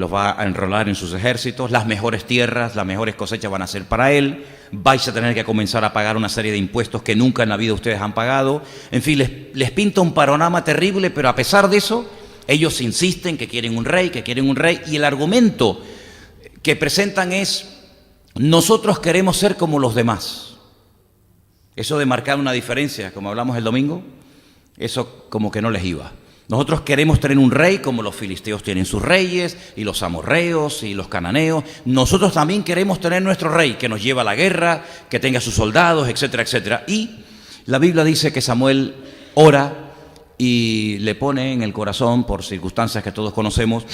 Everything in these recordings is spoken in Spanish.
los va a enrolar en sus ejércitos, las mejores tierras, las mejores cosechas van a ser para él, vais a tener que comenzar a pagar una serie de impuestos que nunca en la vida ustedes han pagado. En fin, les pinta un panorama terrible, pero a pesar de eso, ellos insisten que quieren un rey, y el argumento que presentan es: nosotros queremos ser como los demás. Eso de marcar una diferencia, como hablamos el domingo, eso como que no les iba. Nosotros queremos tener un rey como los filisteos tienen sus reyes, y los amorreos y los cananeos. Nosotros también queremos tener nuestro rey, que nos lleva a la guerra, que tenga sus soldados, etcétera, etcétera. Y la Biblia dice que Samuel ora y le pone en el corazón, por circunstancias que todos conocemos,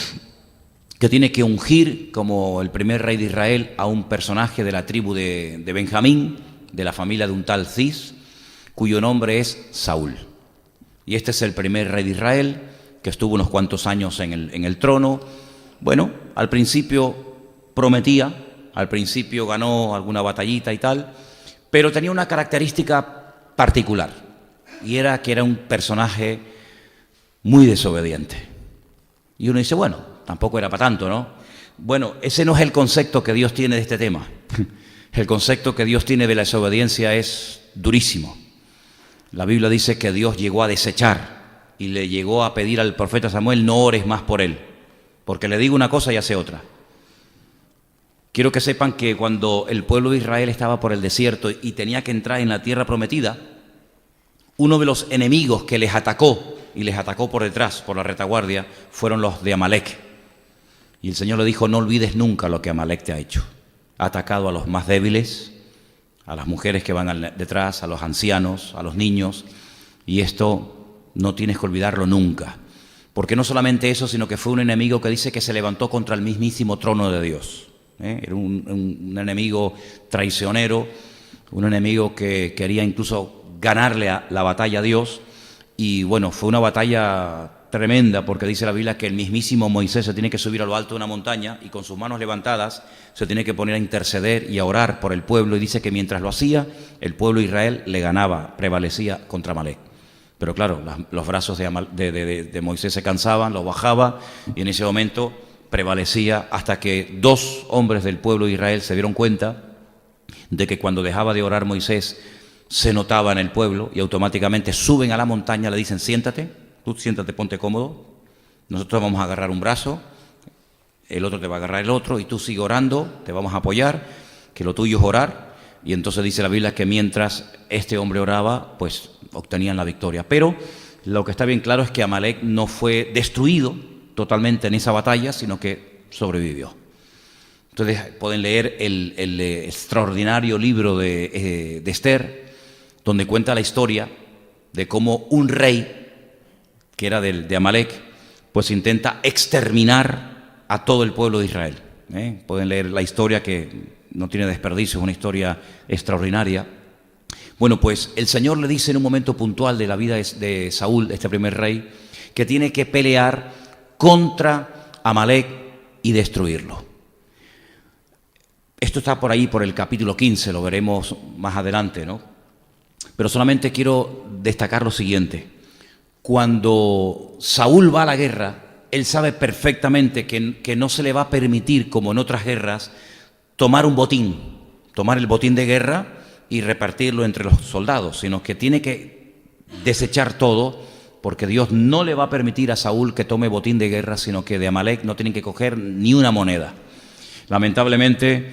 que tiene que ungir como el primer rey de Israel a un personaje de la tribu de Benjamín, de la familia de un tal Cis, cuyo nombre es Saúl. Y este es el primer rey de Israel, que estuvo unos cuantos años en el trono. Bueno, al principio prometía, al principio ganó alguna batallita y tal, pero tenía una característica particular, y era que era un personaje muy desobediente. Y uno dice, bueno, tampoco era para tanto, ¿no? Bueno, ese no es el concepto que Dios tiene de este tema. El concepto que Dios tiene de la desobediencia es durísimo. La Biblia dice que Dios llegó a desechar y le llegó a pedir al profeta Samuel: no ores más por él, porque le digo una cosa y hace otra. Quiero que sepan que cuando el pueblo de Israel estaba por el desierto y tenía que entrar en la tierra prometida, uno de los enemigos que les atacó, y les atacó por detrás, por la retaguardia, fueron los de Amalek. Y el Señor le dijo: no olvides nunca lo que Amalek te ha hecho. Ha atacado a los más débiles, a las mujeres que van detrás, a los ancianos, a los niños, y esto no tienes que olvidarlo nunca, porque no solamente eso, sino que fue un enemigo que dice que se levantó contra el mismísimo trono de Dios. Era un enemigo traicionero, un enemigo que quería incluso ganarle la batalla a Dios, y bueno, fue una batalla tremenda, porque dice la Biblia que el mismísimo Moisés se tiene que subir a lo alto de una montaña y con sus manos levantadas se tiene que poner a interceder y a orar por el pueblo, y dice que mientras lo hacía, el pueblo de Israel le ganaba, prevalecía contra Amalek. Pero claro, los brazos de Moisés se cansaban, los bajaba, y en ese momento prevalecía, hasta que dos hombres del pueblo de Israel se dieron cuenta de que cuando dejaba de orar Moisés se notaba en el pueblo, y automáticamente suben a la montaña, le dicen: siéntate, tú siéntate, ponte cómodo, nosotros vamos a agarrar un brazo, el otro te va a agarrar el otro, y tú sigue orando, te vamos a apoyar, que lo tuyo es orar. Y entonces dice la Biblia que mientras este hombre oraba, pues obtenían la victoria. Pero lo que está bien claro es que Amalek no fue destruido totalmente en esa batalla, sino que sobrevivió. Entonces pueden leer el extraordinario libro de Esther, donde cuenta la historia de cómo un rey, que era de Amalek, pues intenta exterminar a todo el pueblo de Israel. Pueden leer la historia, que no tiene desperdicio, es una historia extraordinaria. Bueno, pues el Señor le dice en un momento puntual de la vida de Saúl, este primer rey, que tiene que pelear contra Amalek y destruirlo. Esto está por ahí, por el capítulo 15, lo veremos más adelante, ¿no? Pero solamente quiero destacar lo siguiente. Cuando Saúl va a la guerra, él sabe perfectamente que no se le va a permitir, como en otras guerras, tomar un botín, tomar el botín de guerra y repartirlo entre los soldados, sino que tiene que desechar todo, porque Dios no le va a permitir a Saúl que tome botín de guerra, sino que de Amalek no tienen que coger ni una moneda. Lamentablemente,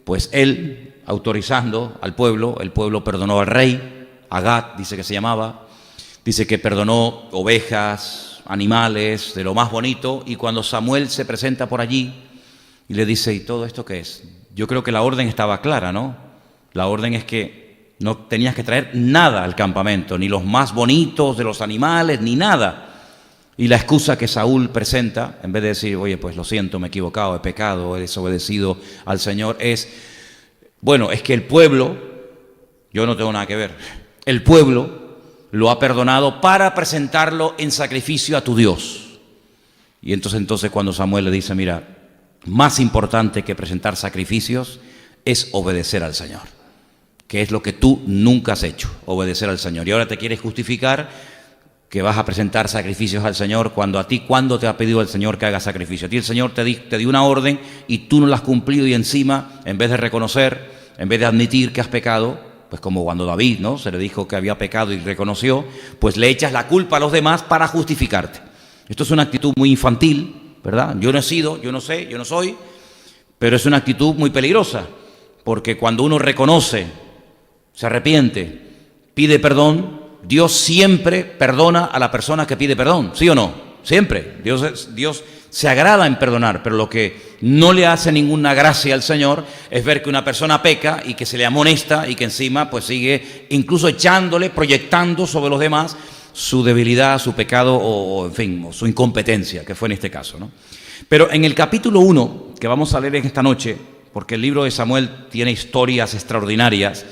pues él, autorizando al pueblo, el pueblo perdonó al rey, Agag dice que se llamaba, dice que perdonó ovejas, animales, de lo más bonito, y cuando Samuel se presenta por allí y le dice: ¿y todo esto qué es? Yo creo que la orden estaba clara, ¿no? La orden es que no tenías que traer nada al campamento, ni los más bonitos de los animales, ni nada. Y la excusa que Saúl presenta, en vez de decir: oye, pues lo siento, me he equivocado, he pecado, he desobedecido al Señor, es: bueno, es que el pueblo, yo no tengo nada que ver, el pueblo lo ha perdonado para presentarlo en sacrificio a tu Dios. Y entonces cuando Samuel le dice: mira, más importante que presentar sacrificios es obedecer al Señor, que es lo que tú nunca has hecho, obedecer al Señor. Y ahora te quieres justificar que vas a presentar sacrificios al Señor, cuando a ti, ¿cuándo te ha pedido el Señor que hagas sacrificio? A ti el Señor te dio una orden y tú no la has cumplido, y encima, en vez de reconocer, en vez de admitir que has pecado, pues como cuando David, ¿no?, se le dijo que había pecado y reconoció, pues le echas la culpa a los demás para justificarte. Esto es una actitud muy infantil, ¿verdad? Yo no he sido, yo no sé, yo no soy, pero es una actitud muy peligrosa, porque cuando uno reconoce, se arrepiente, pide perdón, Dios siempre perdona a la persona que pide perdón, ¿sí o no? Siempre. Dios se agrada en perdonar, pero lo que no le hace ninguna gracia al Señor es ver que una persona peca y que se le amonesta y que encima pues sigue incluso echándole, proyectando sobre los demás su debilidad, su pecado o en fin, o su incompetencia, que fue en este caso, ¿no? Pero en el capítulo 1, que vamos a leer en esta noche, porque el libro de Samuel tiene historias extraordinarias.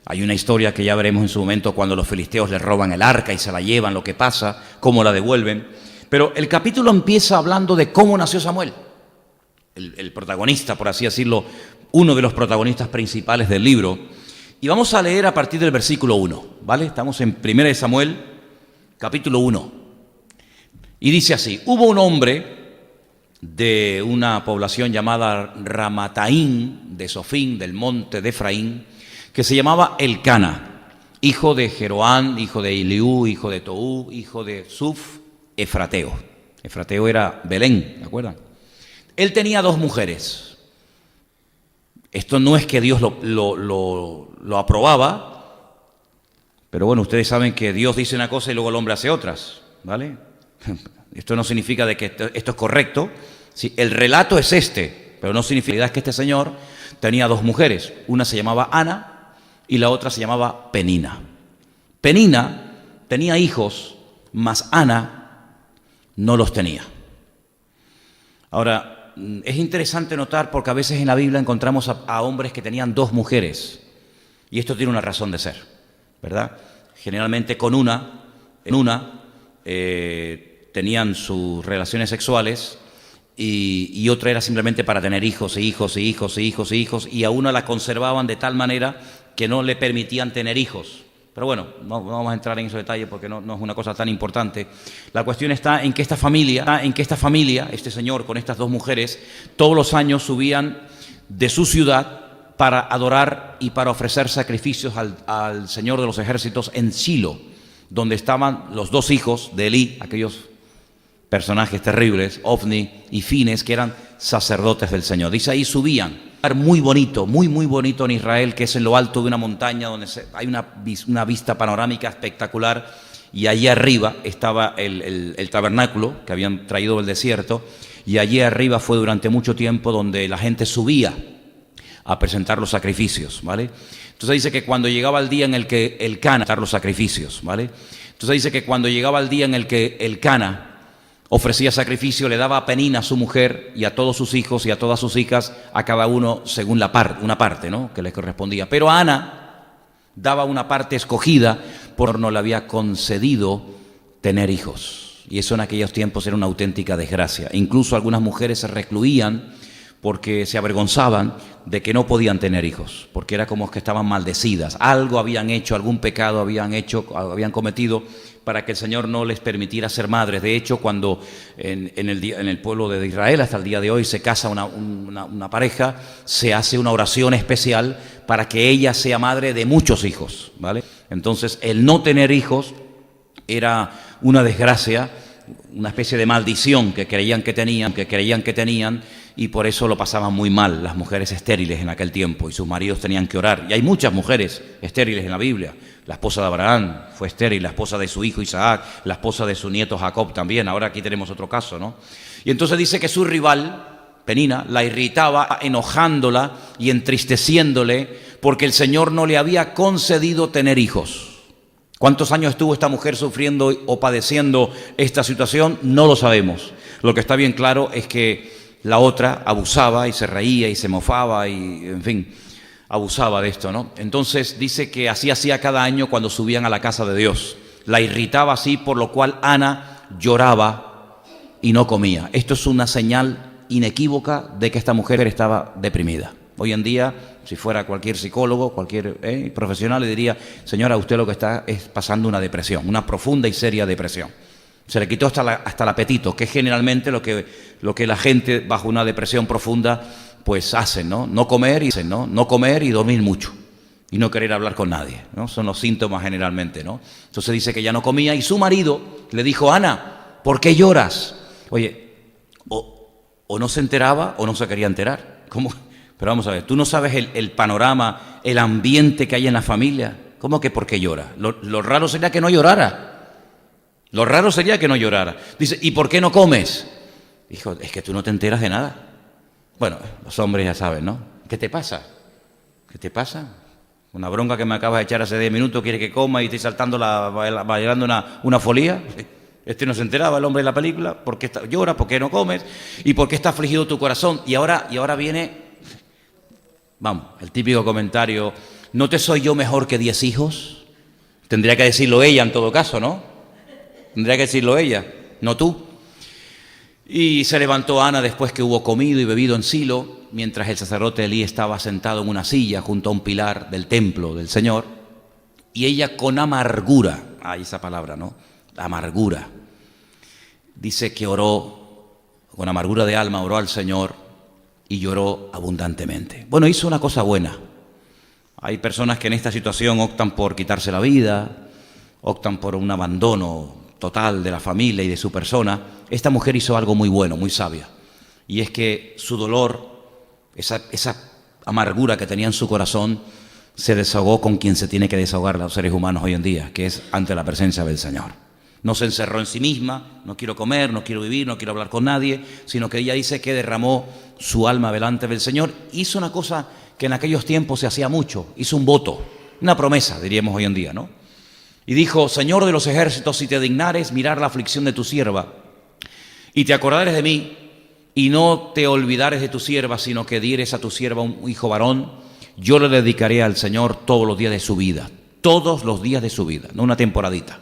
Hay una historia que ya veremos en su momento cuando los filisteos le roban el arca y se la llevan, lo que pasa, cómo la devuelven. Pero el capítulo empieza hablando de cómo nació Samuel. El protagonista, por así decirlo, uno de los protagonistas principales del libro. Y vamos a leer a partir del versículo 1, ¿vale? Estamos en 1 de Samuel, capítulo 1. Y dice así: hubo un hombre de una población llamada Ramataín, de Sofín, del monte de Efraín, que se llamaba Elcana, hijo de Jeroán, hijo de Eliú, hijo de Toú, hijo de Suf, Efrateo. Efrateo era Belén, ¿de acuerdo? Él tenía 2 mujeres. Esto no es que Dios lo aprobaba, pero bueno, ustedes saben que Dios dice una cosa y luego el hombre hace otras, ¿vale? Esto no significa de que esto es correcto. Sí, el relato es este, pero no significa que este señor tenía 2 mujeres. Una se llamaba Ana y la otra se llamaba Penina. Penina tenía hijos, mas Ana no los tenía. Ahora, es interesante notar porque a veces en la Biblia encontramos a hombres que tenían 2 mujeres, y esto tiene una razón de ser, ¿verdad? Generalmente con una tenían sus relaciones sexuales y otra era simplemente para tener hijos y hijos y hijos y hijos y hijos, y a una la conservaban de tal manera que no le permitían tener hijos. Pero bueno, no vamos a entrar en esos detalles porque no es una cosa tan importante. La cuestión está en que esta familia, este señor con estas 2 mujeres, todos los años subían de su ciudad para adorar y para ofrecer sacrificios al Señor de los ejércitos en Silo, donde estaban los 2 hijos de Elí, aquellos personajes terribles, Ofni y Fines, que eran sacerdotes del Señor. Dice ahí subían. Muy bonito, muy bonito en Israel, que es en lo alto de una montaña donde hay una vista panorámica espectacular, y allí arriba estaba el tabernáculo que habían traído del desierto, y allí arriba fue durante mucho tiempo donde la gente subía a presentar los sacrificios, ¿vale? Entonces dice que cuando llegaba el día en el que Elcana los sacrificios, ¿vale? Entonces dice que cuando llegaba el día en el que Elcana ofrecía sacrificio, le daba a Penina, a su mujer, y a todos sus hijos y a todas sus hijas, a cada uno según una parte, ¿no?, que les correspondía. Pero a Ana daba una parte escogida, por no le había concedido tener hijos. Y eso en aquellos tiempos era una auténtica desgracia. Incluso algunas mujeres se recluían porque se avergonzaban de que no podían tener hijos, porque era como que estaban maldecidas. Algo habían hecho, algún pecado habían cometido para que el Señor no les permitiera ser madres. De hecho, cuando en el pueblo de Israel, hasta el día de hoy, se casa una pareja, se hace una oración especial para que ella sea madre de muchos hijos, ¿vale? Entonces, el no tener hijos era una desgracia, una especie de maldición que creían que tenían, y por eso lo pasaban muy mal las mujeres estériles en aquel tiempo, y sus maridos tenían que orar. Y hay muchas mujeres estériles en la Biblia. La esposa de Abraham fue estéril, la esposa de su hijo Isaac, la esposa de su nieto Jacob también. Ahora aquí tenemos otro caso, ¿no? Y entonces dice que su rival, Penina, la irritaba, enojándola y entristeciéndole, porque el Señor no le había concedido tener hijos. ¿Cuántos años estuvo esta mujer sufriendo o padeciendo esta situación? No lo sabemos. Lo que está bien claro es que la otra abusaba y se reía y se mofaba y, en fin, abusaba de esto, ¿no? Entonces dice que así hacía cada año cuando subían a la casa de Dios. La irritaba así, por lo cual Ana lloraba y no comía. Esto es una señal inequívoca de que esta mujer estaba deprimida. Hoy en día, si fuera cualquier psicólogo, cualquier profesional, le diría, señora, usted lo que está es pasando una depresión, una profunda y seria depresión. Se le quitó hasta el apetito, que es generalmente lo que la gente bajo una depresión profunda pues hacen, ¿no? No comer y dormir mucho y no querer hablar con nadie, ¿no? Son los síntomas generalmente, ¿no? Entonces dice que ya no comía y su marido le dijo, Ana, ¿por qué lloras? Oye, o no se enteraba o no se quería enterar. ¿Cómo? Pero vamos a ver, tú no sabes el panorama, el ambiente que hay en la familia. ¿Cómo que por qué llora? Lo raro sería que no llorara. Lo raro sería que no llorara. Dice, ¿y por qué no comes? Hijo, es que tú no te enteras de nada. Bueno, los hombres ya saben, ¿no? ¿Qué te pasa? ¿Qué te pasa? Una bronca que me acabas de echar hace 10 minutos, ¿quieres que coma y estoy saltando, bailando una folía? Este no se enteraba, el hombre de la película. ¿Por qué lloras? ¿Por qué no comes? ¿Y por qué está afligido tu corazón? Y ahora viene, vamos, el típico comentario, ¿no te soy yo mejor que 10 hijos? Tendría que decirlo ella en todo caso, ¿no? Tendría que decirlo ella, no tú. Y se levantó Ana después que hubo comido y bebido en Silo, mientras el sacerdote Elí estaba sentado en una silla junto a un pilar del templo del Señor, y ella con amargura, esa palabra, ¿no? Amargura. Dice que oró, con amargura de alma, oró al Señor y lloró abundantemente. Bueno, hizo una cosa buena. Hay personas que en esta situación optan por quitarse la vida, optan por un abandono total de la familia y de su persona. Esta mujer hizo algo muy bueno, muy sabia, y es que su dolor, esa amargura que tenía en su corazón, se desahogó con quien se tiene que desahogar los seres humanos hoy en día, que es ante la presencia del Señor. No se encerró en sí misma, no quiero comer, no quiero vivir, no quiero hablar con nadie, sino que ella dice que derramó su alma delante del Señor. Hizo una cosa que en aquellos tiempos se hacía mucho, hizo un voto, una promesa, diríamos hoy en día, ¿no? Y dijo, Señor de los ejércitos, si te dignares mirar la aflicción de tu sierva, y te acordares de mí, y no te olvidares de tu sierva, sino que dieres a tu sierva un hijo varón, yo le dedicaré al Señor todos los días de su vida, no una temporadita,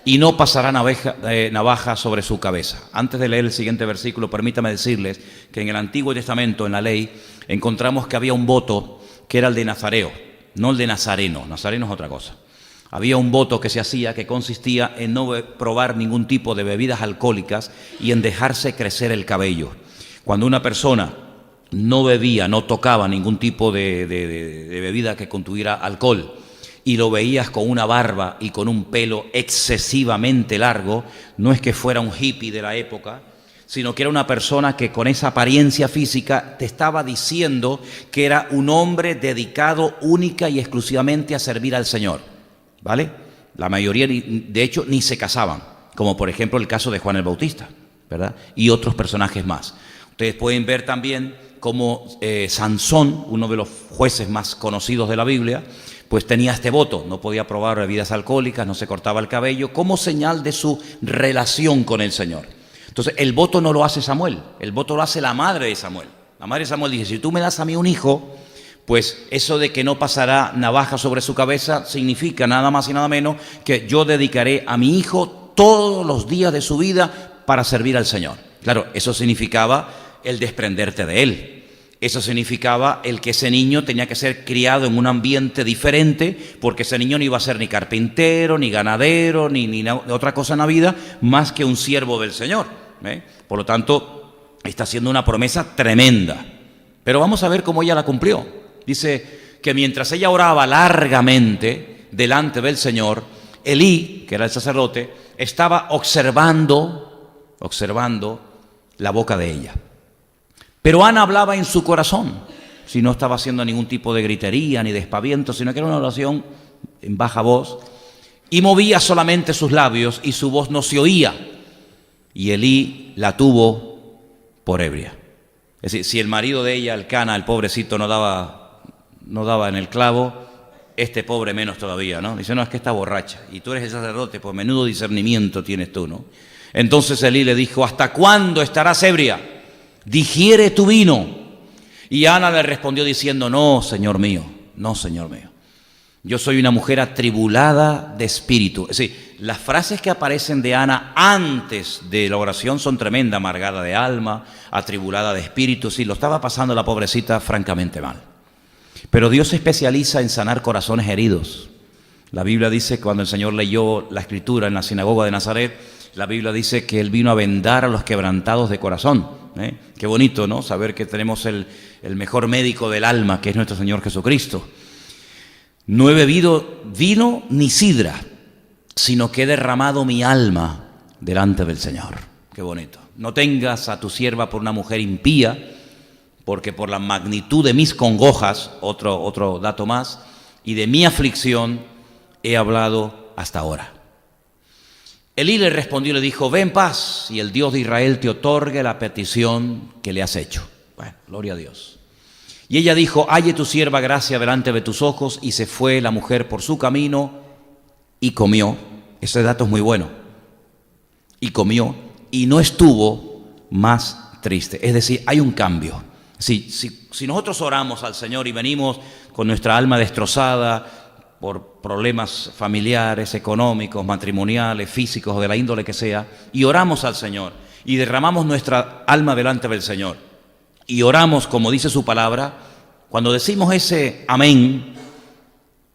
y no pasará navaja sobre su cabeza. Antes de leer el siguiente versículo, permítame decirles que en el Antiguo Testamento, en la ley, encontramos que había un voto que era el de nazareo, no el de nazareno. Nazareno es otra cosa. Había un voto que se hacía que consistía en no probar ningún tipo de bebidas alcohólicas y en dejarse crecer el cabello. Cuando una persona no bebía, no tocaba ningún tipo de bebida que contuviera alcohol y lo veías con una barba y con un pelo excesivamente largo, no es que fuera un hippie de la época, sino que era una persona que con esa apariencia física te estaba diciendo que era un hombre dedicado única y exclusivamente a servir al Señor. ¿Vale? La mayoría, de hecho, ni se casaban, como por ejemplo el caso de Juan el Bautista, ¿verdad? Y otros personajes más. Ustedes pueden ver también cómo Sansón, uno de los jueces más conocidos de la Biblia, pues tenía este voto, no podía probar bebidas alcohólicas, no se cortaba el cabello, como señal de su relación con el Señor. Entonces, el voto no lo hace Samuel, el voto lo hace la madre de Samuel. La madre de Samuel dice, si tú me das a mí un hijo, pues eso de que no pasará navaja sobre su cabeza significa nada más y nada menos que yo dedicaré a mi hijo todos los días de su vida para servir al Señor. Claro, eso significaba el desprenderte de él. Eso significaba el que ese niño tenía que ser criado en un ambiente diferente, porque ese niño no iba a ser ni carpintero, ni ganadero, ni otra cosa en la vida, más que un siervo del Señor. Por lo tanto, está haciendo una promesa tremenda. Pero vamos a ver cómo ella la cumplió. Dice que mientras ella oraba largamente delante del Señor, Elí, que era el sacerdote, estaba observando la boca de ella. Pero Ana hablaba en su corazón, si no estaba haciendo ningún tipo de gritería ni de espaviento, sino que era una oración en baja voz, y movía solamente sus labios y su voz no se oía. Y Elí la tuvo por ebria. Es decir, si el marido de ella, Elcana, el pobrecito, no daba en el clavo, este pobre menos todavía, ¿no? Dice, no, es que está borracha. Y tú eres el sacerdote, pues menudo discernimiento tienes tú, ¿no? Entonces Elí le dijo, ¿hasta cuándo estarás ebria? Digiere tu vino. Y Ana le respondió diciendo, no, Señor mío, no, Señor mío. Yo soy una mujer atribulada de espíritu. Es decir, las frases que aparecen de Ana antes de la oración son tremendas: amargada de alma, atribulada de espíritu. Sí, lo estaba pasando la pobrecita francamente mal. Pero Dios se especializa en sanar corazones heridos. La Biblia dice que cuando el Señor leyó la Escritura en la sinagoga de Nazaret, la Biblia dice que Él vino a vendar a los quebrantados de corazón. Qué bonito, ¿no? Saber que tenemos el mejor médico del alma, que es nuestro Señor Jesucristo. No he bebido vino ni sidra, sino que he derramado mi alma delante del Señor. Qué bonito. No tengas a tu sierva por una mujer impía, porque por la magnitud de mis congojas, otro dato más, y de mi aflicción he hablado hasta ahora. Elí le respondió y le dijo: ve en paz, y el Dios de Israel te otorgue la petición que le has hecho. Bueno, gloria a Dios. Y ella dijo: halle tu sierva gracia delante de tus ojos. Y se fue la mujer por su camino y comió. Ese dato es muy bueno. Y comió y no estuvo más triste. Es decir, hay un cambio. Si nosotros oramos al Señor y venimos con nuestra alma destrozada por problemas familiares, económicos, matrimoniales, físicos o de la índole que sea, y oramos al Señor y derramamos nuestra alma delante del Señor y oramos como dice su palabra, cuando decimos ese amén,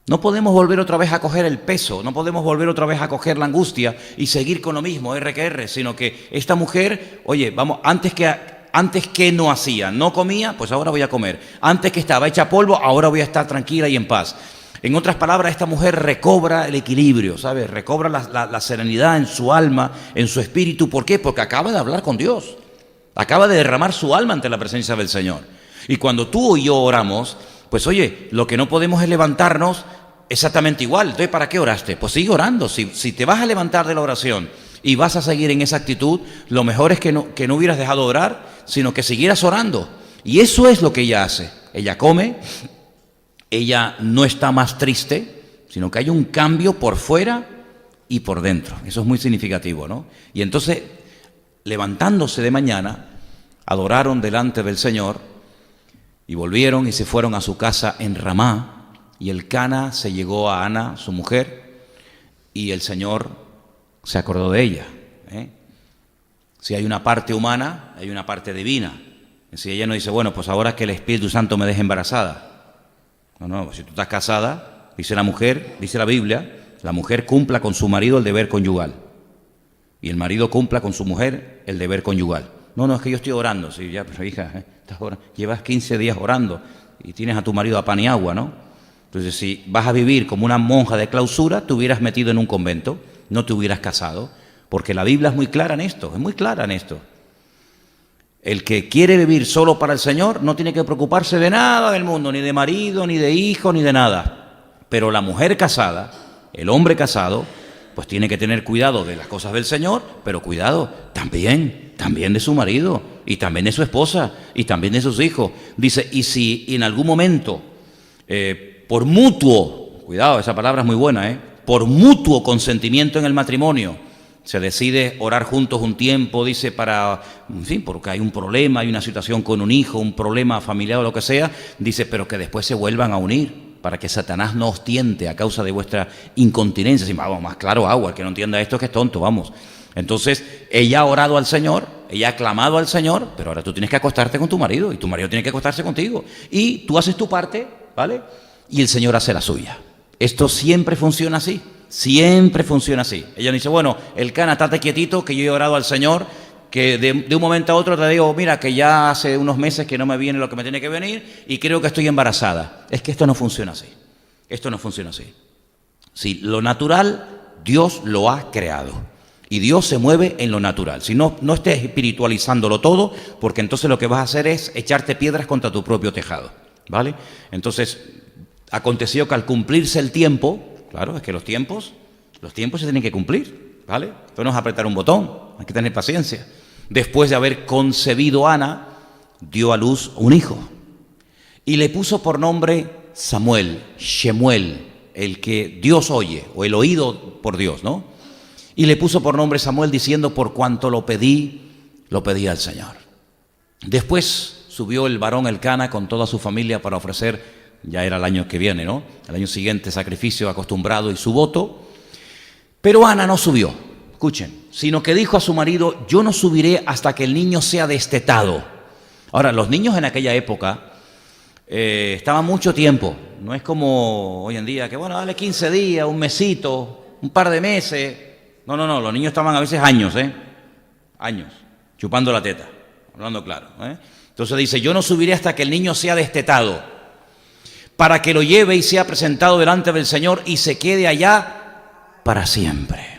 no podemos volver otra vez a coger el peso, no podemos volver otra vez a coger la angustia y seguir con lo mismo, R que R, sino que esta mujer, oye, vamos, antes que no hacía, no comía, pues ahora voy a comer. Antes que estaba hecha polvo, ahora voy a estar tranquila y en paz. En otras palabras, esta mujer recobra el equilibrio, ¿sabes? Recobra la serenidad en su alma, en su espíritu. ¿Por qué? Porque acaba de hablar con Dios. Acaba de derramar su alma ante la presencia del Señor. Y cuando tú y yo oramos, pues oye, lo que no podemos es levantarnos exactamente igual. Entonces, ¿para qué oraste? Pues sigue orando. Si te vas a levantar de la oración y vas a seguir en esa actitud, lo mejor es que no hubieras dejado de orar, sino que siguieras orando. Y eso es lo que ella hace. Ella come, ella no está más triste, sino que hay un cambio por fuera y por dentro. Eso es muy significativo, ¿no? Y entonces, levantándose de mañana, adoraron delante del Señor y volvieron y se fueron a su casa en Ramá. Y Elcana se llegó a Ana, su mujer, y el Señor se acordó de ella. Si hay una parte humana, hay una parte divina. Si ella no dice, bueno, pues ahora que el Espíritu Santo me deje embarazada. No, si tú estás casada, dice la mujer, dice la Biblia, la mujer cumpla con su marido el deber conyugal. Y el marido cumpla con su mujer el deber conyugal. No, es que yo estoy orando. Sí, ya, pero hija, estás orando. Llevas 15 días orando y tienes a tu marido a pan y agua, ¿no? Entonces, si vas a vivir como una monja de clausura, te hubieras metido en un convento, no te hubieras casado, porque la Biblia es muy clara en esto, es muy clara en esto. El que quiere vivir solo para el Señor no tiene que preocuparse de nada del mundo, ni de marido, ni de hijo, ni de nada. Pero la mujer casada, el hombre casado, pues tiene que tener cuidado de las cosas del Señor, pero cuidado también de su marido, y también de su esposa, y también de sus hijos. Dice, y si en algún momento, por mutuo, cuidado, esa palabra es muy buena, por mutuo consentimiento en el matrimonio, se decide orar juntos un tiempo, dice, para, en fin, porque hay un problema, hay una situación con un hijo, un problema familiar o lo que sea, dice, pero que después se vuelvan a unir, para que Satanás no os tiente a causa de vuestra incontinencia. Si, vamos, más claro agua, el que no entienda esto es que es tonto, vamos. Entonces, ella ha orado al Señor, ella ha clamado al Señor, pero ahora tú tienes que acostarte con tu marido, y tu marido tiene que acostarse contigo, y tú haces tu parte, ¿vale? Y el Señor hace la suya. Esto siempre funciona así. Siempre funciona así. Ella dice, bueno, Elcana, estate quietito, que yo he orado al Señor, que de un momento a otro te digo, mira, que ya hace unos meses que no me viene lo que me tiene que venir y creo que estoy embarazada. Es que esto no funciona así. Esto no funciona así. Si lo natural, Dios lo ha creado. Y Dios se mueve en lo natural. Si no estés espiritualizándolo todo, porque entonces lo que vas a hacer es echarte piedras contra tu propio tejado. ¿Vale? Entonces, aconteció que al cumplirse el tiempo, claro, es que los tiempos se tienen que cumplir, ¿vale? Esto no es apretar un botón, hay que tener paciencia. Después de haber concebido Ana, dio a luz un hijo y le puso por nombre Samuel, Shemuel, el que Dios oye, o el oído por Dios, ¿no? Y le puso por nombre Samuel diciendo, por cuanto lo pedí al Señor. Después subió el varón Elcana con toda su familia para ofrecer ya era el año que viene, ¿no? El año siguiente, sacrificio acostumbrado y su voto. Pero Ana no subió, escuchen, sino que dijo a su marido, yo no subiré hasta que el niño sea destetado. Ahora, los niños en aquella época estaban mucho tiempo, no es como hoy en día, que bueno, dale 15 días, un mesito, un par de meses. No, los niños estaban a veces años, años, chupando la teta, hablando claro. Entonces dice, yo no subiré hasta que el niño sea destetado, para que lo lleve y sea presentado delante del Señor y se quede allá para siempre.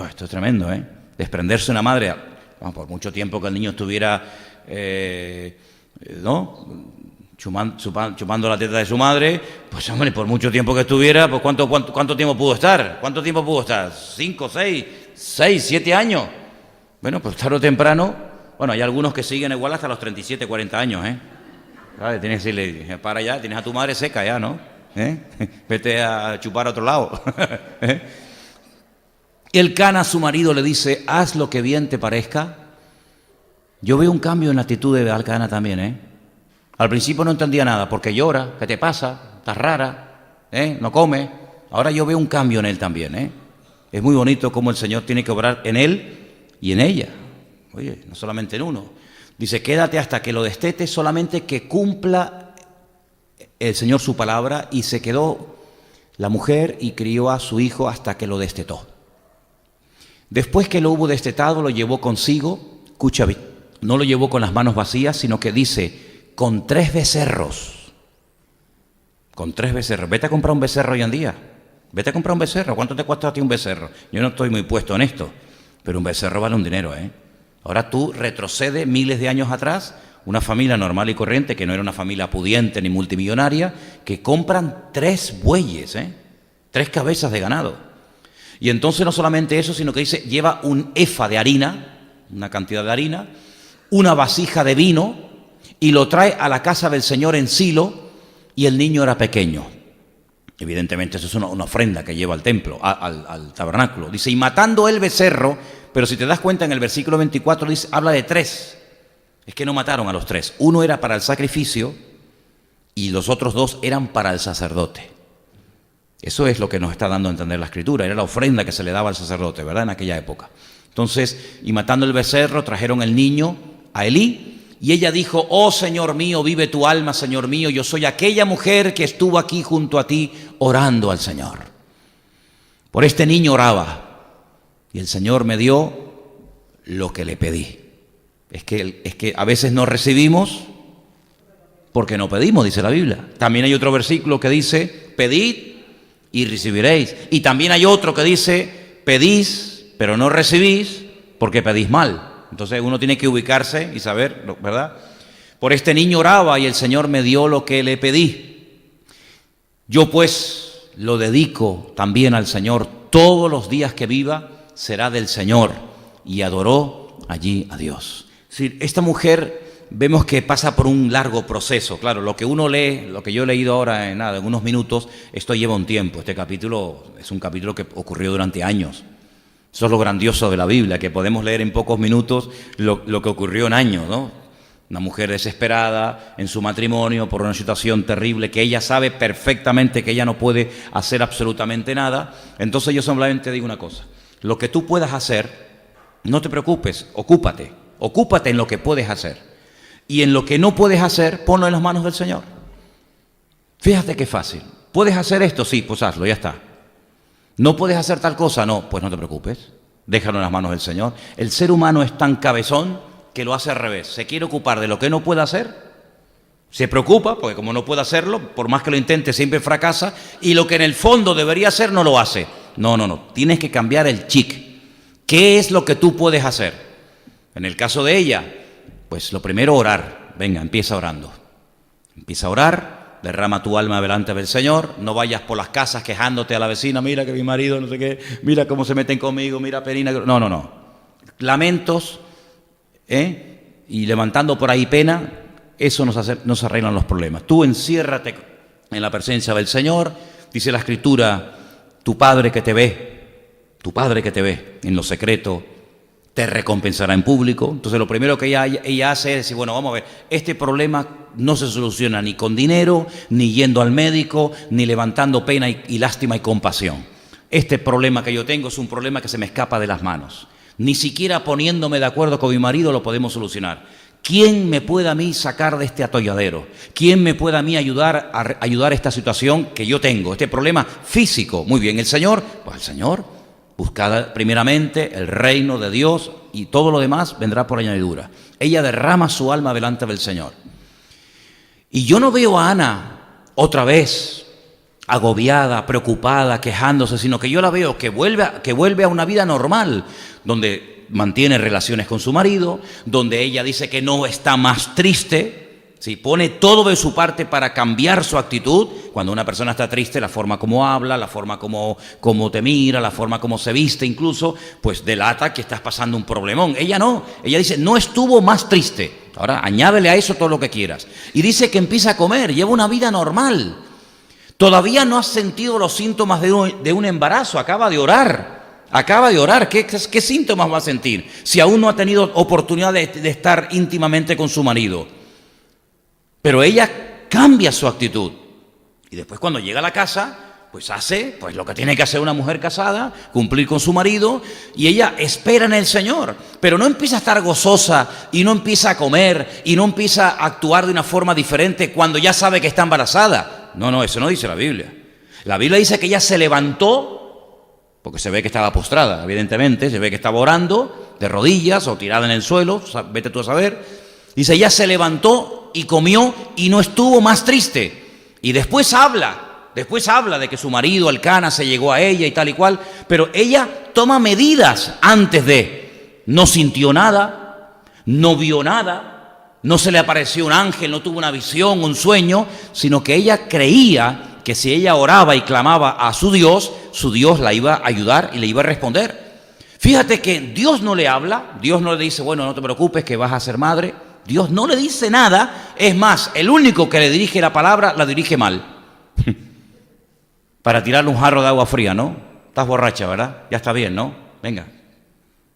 Esto es tremendo, desprenderse de una madre, por mucho tiempo que el niño estuviera, chupando la teta de su madre, pues hombre, por mucho tiempo que estuviera, pues ¿cuánto tiempo pudo estar? ¿Cuánto tiempo pudo estar? ¿5, 6, 7 años? Bueno, pues tarde o temprano, bueno, hay algunos que siguen igual hasta los 37, 40 años, ¿Vale? Tienes que decirle, para allá, tienes a tu madre seca ya, ¿no? Vete a chupar a otro lado. Elcana, su marido, le dice, haz lo que bien te parezca. Yo veo un cambio en la actitud de Elcana también, Al principio no entendía nada, porque llora, ¿qué te pasa? Estás rara, no come. Ahora yo veo un cambio en él también, Es muy bonito cómo el Señor tiene que obrar en él y en ella. Oye, no solamente en uno. Dice, quédate hasta que lo destete, solamente que cumpla el Señor su palabra. Y se quedó la mujer y crió a su hijo hasta que lo destetó. Después que lo hubo destetado, lo llevó consigo. Escucha, no lo llevó con las manos vacías, sino que dice, con 3 becerros. Con 3 becerros. Vete a comprar un becerro hoy en día. Vete a comprar un becerro. ¿Cuánto te cuesta a ti un becerro? Yo no estoy muy puesto en esto, pero un becerro vale un dinero, Ahora tú retrocedes miles de años atrás, una familia normal y corriente, que no era una familia pudiente ni multimillonaria, que compran 3 bueyes, 3 cabezas de ganado. Y entonces no solamente eso, sino que dice, lleva un efa de harina, una cantidad de harina, una vasija de vino, y lo trae a la casa del Señor en Silo, y el niño era pequeño. Evidentemente eso es una ofrenda que lleva al templo, al tabernáculo. Dice, y matando el becerro, pero si te das cuenta en el versículo 24 dice, habla de 3. Es que no mataron a los 3. Uno era para el sacrificio y los otros 2 eran para el sacerdote. Eso es lo que nos está dando a entender la Escritura. Era la ofrenda que se le daba al sacerdote, ¿verdad? En aquella época. Entonces, y matando el becerro, trajeron el niño a Elí. Y ella dijo, oh Señor mío, vive tu alma, Señor mío. Yo soy aquella mujer que estuvo aquí junto a ti orando al Señor. Por este niño oraba. Y el Señor me dio lo que le pedí. Es que a veces no recibimos porque no pedimos, dice la Biblia. También hay otro versículo que dice, pedid y recibiréis. Y también hay otro que dice, pedís, pero no recibís porque pedís mal. Entonces uno tiene que ubicarse y saber, ¿verdad? Por este niño oraba y el Señor me dio lo que le pedí. Yo pues lo dedico también al Señor. Todos los días que viva será del Señor. Y adoró allí a Dios. Es decir, esta mujer vemos que pasa por un largo proceso. Claro, lo que uno lee, lo que yo he leído ahora en unos minutos, esto lleva un tiempo. Este capítulo es un capítulo que ocurrió durante años. Eso es lo grandioso de la Biblia, que podemos leer en pocos minutos lo que ocurrió en años, ¿no? Una mujer desesperada en su matrimonio por una situación terrible que ella sabe perfectamente que ella no puede hacer absolutamente nada. Entonces yo solamente digo una cosa, lo que tú puedas hacer, no te preocupes, ocúpate en lo que puedes hacer. Y en lo que no puedes hacer, ponlo en las manos del Señor. Fíjate qué fácil. ¿Puedes hacer esto? Sí, pues hazlo, ya está. ¿No puedes hacer tal cosa? No, pues no te preocupes. Déjalo en las manos del Señor. El ser humano es tan cabezón que lo hace al revés. Se quiere ocupar de lo que no puede hacer, se preocupa, porque como no puede hacerlo, por más que lo intente, siempre fracasa, y lo que en el fondo debería hacer no lo hace. No. Tienes que cambiar el chip. ¿Qué es lo que tú puedes hacer? En el caso de ella, pues lo primero, orar. Venga, empieza orando. Empieza a orar, derrama tu alma delante del Señor, no vayas por las casas quejándote a la vecina, mira que mi marido no sé qué, mira cómo se meten conmigo, mira Perina. No. Lamentos, y levantando por ahí pena, eso nos arreglan los problemas. Tú enciérrate en la presencia del Señor, dice la Escritura, tu Padre que te ve en lo secreto, te recompensará en público. Entonces lo primero que ella hace es decir, bueno, vamos a ver, este problema no se soluciona ni con dinero, ni yendo al médico, ni levantando pena y lástima y compasión. Este problema que yo tengo es un problema que se me escapa de las manos. Ni siquiera poniéndome de acuerdo con mi marido lo podemos solucionar. ¿Quién me puede a mí sacar de este atolladero? ¿Quién me puede a mí ayudar a esta situación que yo tengo? Este problema físico. Muy bien, ¿el Señor? Pues el Señor. Buscad primeramente el reino de Dios y todo lo demás vendrá por añadidura. Ella derrama su alma delante del Señor. Y yo no veo a Ana otra vez agobiada, preocupada, quejándose, sino que yo la veo que vuelve a una vida normal, donde mantiene relaciones con su marido, donde ella dice que no está más triste, ¿sí? Pone todo de su parte para cambiar su actitud. Cuando una persona está triste, la forma como habla, la forma como te mira, la forma como se viste incluso, pues delata que estás pasando un problemón. Ella no, ella dice, no estuvo más triste. Ahora, añádele a eso todo lo que quieras. Y dice que empieza a comer, lleva una vida normal. Todavía no has sentido los síntomas de un embarazo, acaba de orar. ¿Qué síntomas va a sentir si aún no ha tenido oportunidad de estar íntimamente con su marido? Pero ella cambia su actitud. Y después cuando llega a la casa, pues hace lo que tiene que hacer una mujer casada, cumplir con su marido, y ella espera en el Señor. Pero no empieza a estar gozosa, y no empieza a comer, y no empieza a actuar de una forma diferente cuando ya sabe que está embarazada. No, eso no dice la Biblia. La Biblia dice que ella se levantó, porque se ve que estaba postrada, evidentemente, se ve que estaba orando, de rodillas o tirada en el suelo, vete tú a saber. Dice, ella se levantó y comió y no estuvo más triste. Y después habla de que su marido, Elcana, se llegó a ella y tal y cual, pero ella toma medidas antes de. No sintió nada, no vio nada, no se le apareció un ángel, no tuvo una visión, un sueño, sino que ella creía que si ella oraba y clamaba a su Dios la iba a ayudar y le iba a responder. Fíjate que Dios no le habla, Dios no le dice, bueno, no te preocupes que vas a ser madre. Dios no le dice nada, es más, el único que le dirige la palabra, la dirige mal. Para tirarle un jarro de agua fría, ¿no? Estás borracha, ¿verdad? Ya está bien, ¿no? Venga,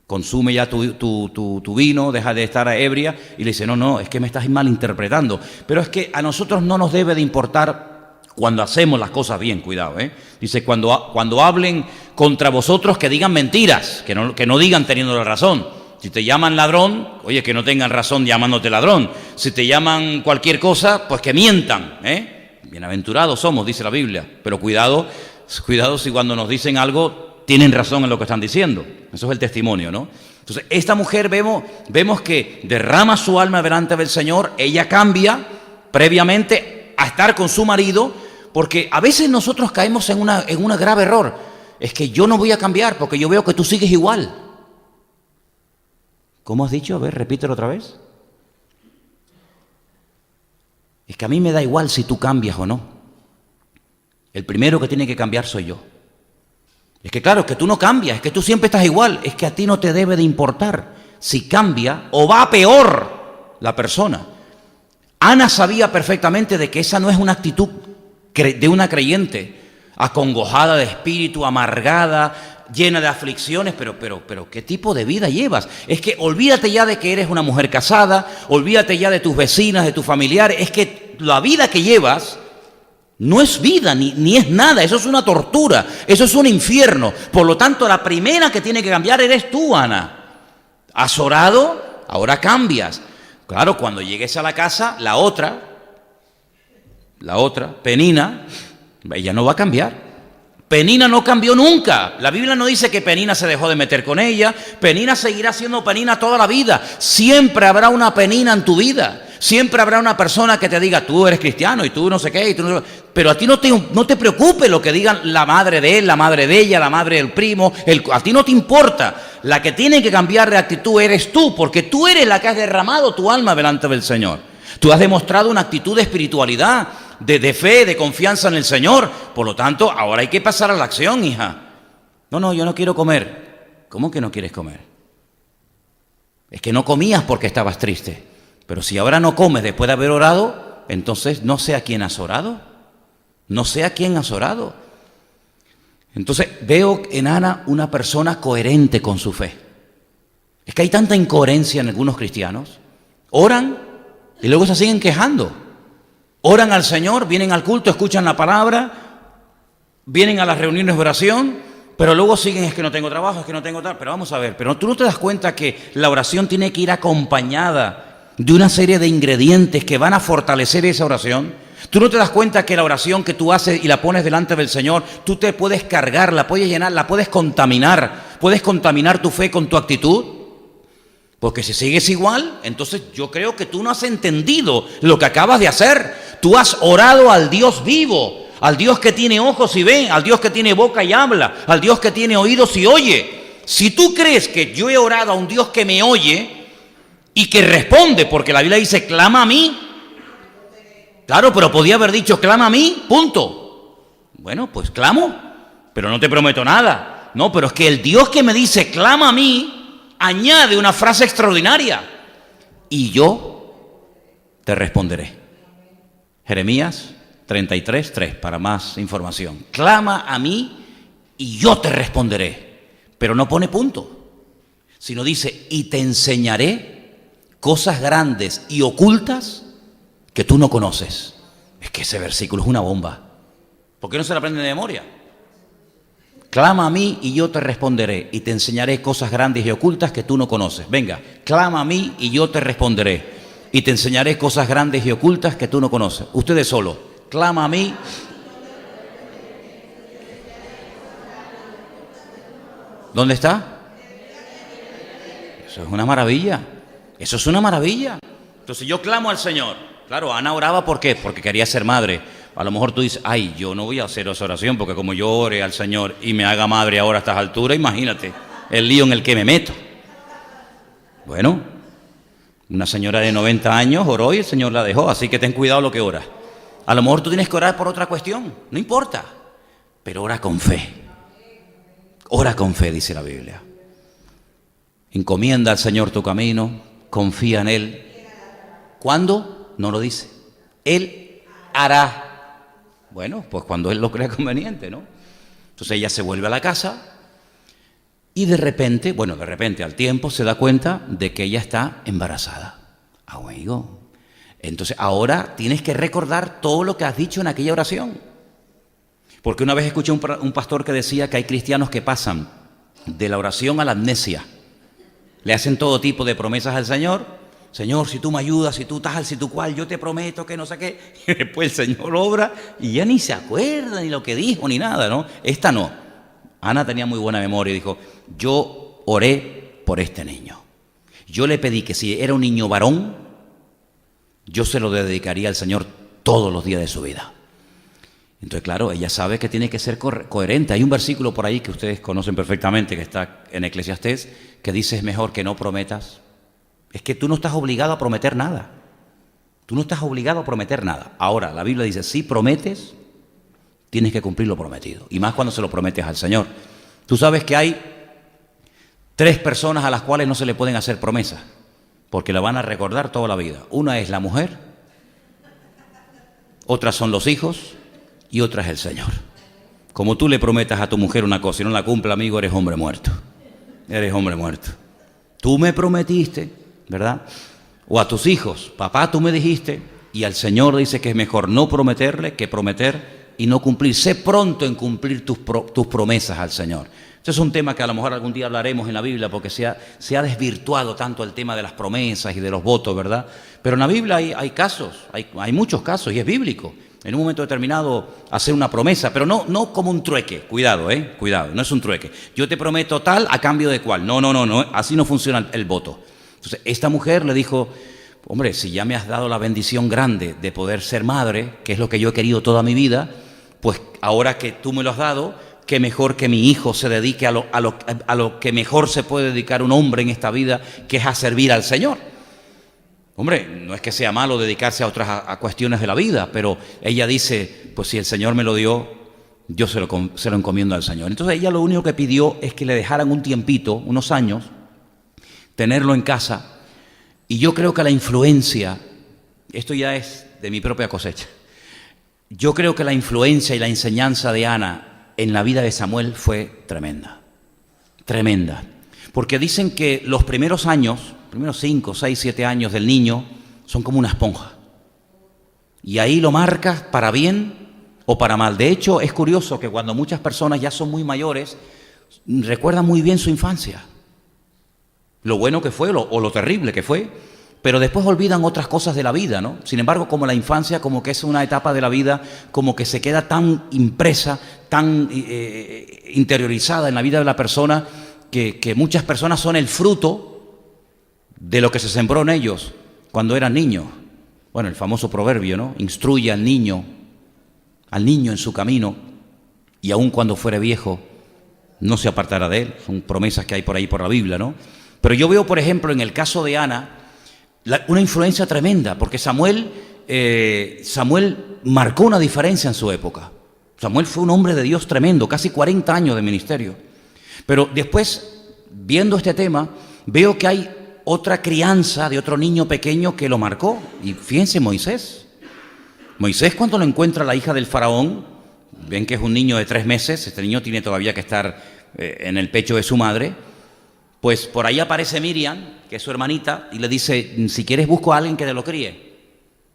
consume ya tu vino, deja de estar ebria. Y le dice, no, es que me estás malinterpretando. Pero es que a nosotros no nos debe de importar cuando hacemos las cosas bien, cuidado, ¿eh? Dice, cuando hablen contra vosotros, que digan mentiras, que no digan teniendo la razón. Si te llaman ladrón, oye, que no tengan razón llamándote ladrón. Si te llaman cualquier cosa, pues que mientan, ¿eh? Bienaventurados somos, dice la Biblia. Pero cuidado si cuando nos dicen algo tienen razón en lo que están diciendo. Eso es el testimonio, ¿no? Entonces, esta mujer vemos que derrama su alma delante del Señor. Ella cambia previamente a estar con su marido, porque a veces nosotros caemos en un grave error. Es que yo no voy a cambiar porque yo veo que tú sigues igual. ¿Cómo has dicho? A ver, repítelo otra vez. Es que a mí me da igual si tú cambias o no. El primero que tiene que cambiar soy yo. Es que claro, es que tú no cambias, es que tú siempre estás igual. Es que a ti no te debe de importar si cambia o va a peor la persona. Ana sabía perfectamente de que esa no es una actitud de una creyente, acongojada de espíritu, amargada, llena de aflicciones, pero ¿qué tipo de vida llevas? Es que olvídate ya de que eres una mujer casada, olvídate ya de tus vecinas, de tus familiares, es que la vida que llevas no es vida, ni es nada, eso es una tortura, eso es un infierno. Por lo tanto, la primera que tiene que cambiar eres tú, Ana. ¿Has orado? Ahora cambias. Claro, cuando llegues a la casa, la otra, Penina, ella no va a cambiar. Penina no cambió nunca. La Biblia no dice que Penina se dejó de meter con ella. Penina seguirá siendo Penina toda la vida. Siempre habrá una Penina en tu vida. Siempre habrá una persona que te diga, tú eres cristiano y tú no sé qué. Y tú no... Pero a ti no te preocupe lo que digan la madre de él, la madre de ella, la madre del primo. A ti no te importa. La que tiene que cambiar de actitud eres tú, porque tú eres la que has derramado tu alma delante del Señor. Tú has demostrado una actitud de espiritualidad, de fe, de confianza en el Señor. Por lo tanto, ahora hay que pasar a la acción, hija. No, yo no quiero comer. ¿Cómo que no quieres comer? Es que no comías porque estabas triste. Pero si ahora no comes después de haber orado, entonces no sé a quién has orado. No sé a quién has orado. Entonces veo en Ana una persona coherente con su fe. Es que hay tanta incoherencia en algunos cristianos. Oran y luego se siguen quejando. Oran al Señor, vienen al culto, escuchan la palabra, vienen a las reuniones de oración, pero luego siguen, es que no tengo trabajo, es que no tengo tal. Pero vamos a ver, pero tú no te das cuenta que la oración tiene que ir acompañada de una serie de ingredientes que van a fortalecer esa oración. Tú no te das cuenta que la oración que tú haces y la pones delante del Señor, tú te puedes cargar, la puedes llenar, la puedes contaminar tu fe con tu actitud. Porque si sigues igual, entonces yo creo que tú no has entendido lo que acabas de hacer. Tú has orado al Dios vivo, al Dios que tiene ojos y ve, al Dios que tiene boca y habla, al Dios que tiene oídos y oye. Si tú crees que yo he orado a un Dios que me oye y que responde, porque la Biblia dice, clama a mí. Claro, pero podía haber dicho, clama a mí, punto. Bueno, pues clamo, pero no te prometo nada. No, pero es que el Dios que me dice, clama a mí, añade una frase extraordinaria. Y yo te responderé. Jeremías 33:3, para más información. Clama a mí y yo te responderé. Pero no pone punto, sino dice, y te enseñaré cosas grandes y ocultas que tú no conoces. Es que ese versículo es una bomba. ¿Por qué no se lo aprende de memoria? Clama a mí y yo te responderé y te enseñaré cosas grandes y ocultas que tú no conoces. Venga, clama a mí y yo te responderé y te enseñaré cosas grandes y ocultas que tú no conoces. Ustedes solo, clama a mí. ¿Dónde está? Eso es una maravilla. Eso es una maravilla. Entonces yo clamo al Señor. Claro, Ana oraba, ¿por qué? Porque quería ser madre. A lo mejor tú dices, ay, yo no voy a hacer esa oración porque como yo ore al Señor y me haga madre ahora a estas alturas, imagínate el lío en el que me meto. Bueno, una señora de 90 años oró y el Señor la dejó, así que ten cuidado lo que oras. A lo mejor tú tienes que orar por otra cuestión, no importa, pero ora con fe. Ora con fe, dice la Biblia. Encomienda al Señor tu camino, confía en Él. ¿Cuándo? No lo dice. Él hará. Bueno, pues cuando Él lo crea conveniente, ¿no? Entonces ella se vuelve a la casa y de repente, al tiempo se da cuenta de que ella está embarazada. Amigo, entonces ahora tienes que recordar todo lo que has dicho en aquella oración. Porque una vez escuché un pastor que decía que hay cristianos que pasan de la oración a la amnesia. Le hacen todo tipo de promesas al Señor. Señor, si tú me ayudas, si tú tal, si tú cual, yo te prometo que no sé qué. Y después el Señor obra y ya ni se acuerda ni lo que dijo ni nada, ¿no? Esta no. Ana tenía muy buena memoria y dijo, yo oré por este niño. Yo le pedí que si era un niño varón, yo se lo dedicaría al Señor todos los días de su vida. Entonces, claro, ella sabe que tiene que ser coherente. Hay un versículo por ahí que ustedes conocen perfectamente, que está en Eclesiastés, que dice, es mejor que no prometas. Es que tú no estás obligado a prometer nada. Tú no estás obligado a prometer nada. Ahora, la Biblia dice, si prometes, tienes que cumplir lo prometido. Y más cuando se lo prometes al Señor. Tú sabes que hay 3 personas a las cuales no se le pueden hacer promesas, porque la van a recordar toda la vida. Una es la mujer, otras son los hijos y otra es el Señor. Como tú le prometas a tu mujer una cosa y no la cumple, amigo, eres hombre muerto. Eres hombre muerto. Tú me prometiste, ¿verdad? O a tus hijos, papá, tú me dijiste, y al Señor dice que es mejor no prometerle que prometer y no cumplir. Sé pronto en cumplir tus promesas al Señor. Este es un tema que a lo mejor algún día hablaremos en la Biblia porque se ha desvirtuado tanto el tema de las promesas y de los votos, ¿verdad? Pero en la Biblia hay casos, hay muchos casos y es bíblico. En un momento determinado hacer una promesa, pero no como un trueque. Cuidado, cuidado, no es un trueque. Yo te prometo tal a cambio de cual. No, así no funciona el voto. Entonces, esta mujer le dijo, hombre, si ya me has dado la bendición grande de poder ser madre, que es lo que yo he querido toda mi vida, pues ahora que tú me lo has dado, qué mejor que mi hijo se dedique a lo que mejor se puede dedicar un hombre en esta vida, que es a servir al Señor. Hombre, no es que sea malo dedicarse a otras a cuestiones de la vida, pero ella dice, pues si el Señor me lo dio, yo se lo encomiendo al Señor. Entonces ella lo único que pidió es que le dejaran un tiempito, unos años, tenerlo en casa. Y yo creo que la influencia, esto ya es de mi propia cosecha, yo creo que la influencia y la enseñanza de Ana en la vida de Samuel fue tremenda, tremenda. Porque dicen que los primeros años, primeros 5, 6, 7 años del niño, son como una esponja. Y ahí lo marcas para bien o para mal. De hecho, es curioso que cuando muchas personas ya son muy mayores, recuerdan muy bien su infancia. Lo bueno que fue o lo terrible que fue, pero después olvidan otras cosas de la vida, ¿no? Sin embargo, como la infancia, como que es una etapa de la vida, como que se queda tan impresa, tan interiorizada en la vida de la persona, que muchas personas son el fruto de lo que se sembró en ellos cuando eran niños. Bueno, el famoso proverbio, ¿no? Instruye al niño en su camino, y aun cuando fuere viejo, no se apartará de él. Son promesas que hay por ahí por la Biblia, ¿no? Pero yo veo, por ejemplo, en el caso de Ana, una influencia tremenda, porque Samuel marcó una diferencia en su época. Samuel fue un hombre de Dios tremendo, casi 40 años de ministerio. Pero después, viendo este tema, veo que hay otra crianza de otro niño pequeño que lo marcó. Y fíjense, Moisés. Moisés, cuando lo encuentra la hija del faraón, ven que es un niño de 3 meses, este niño tiene todavía que estar en el pecho de su madre, pues por ahí aparece Miriam, que es su hermanita, y le dice, si quieres busco a alguien que te lo críe.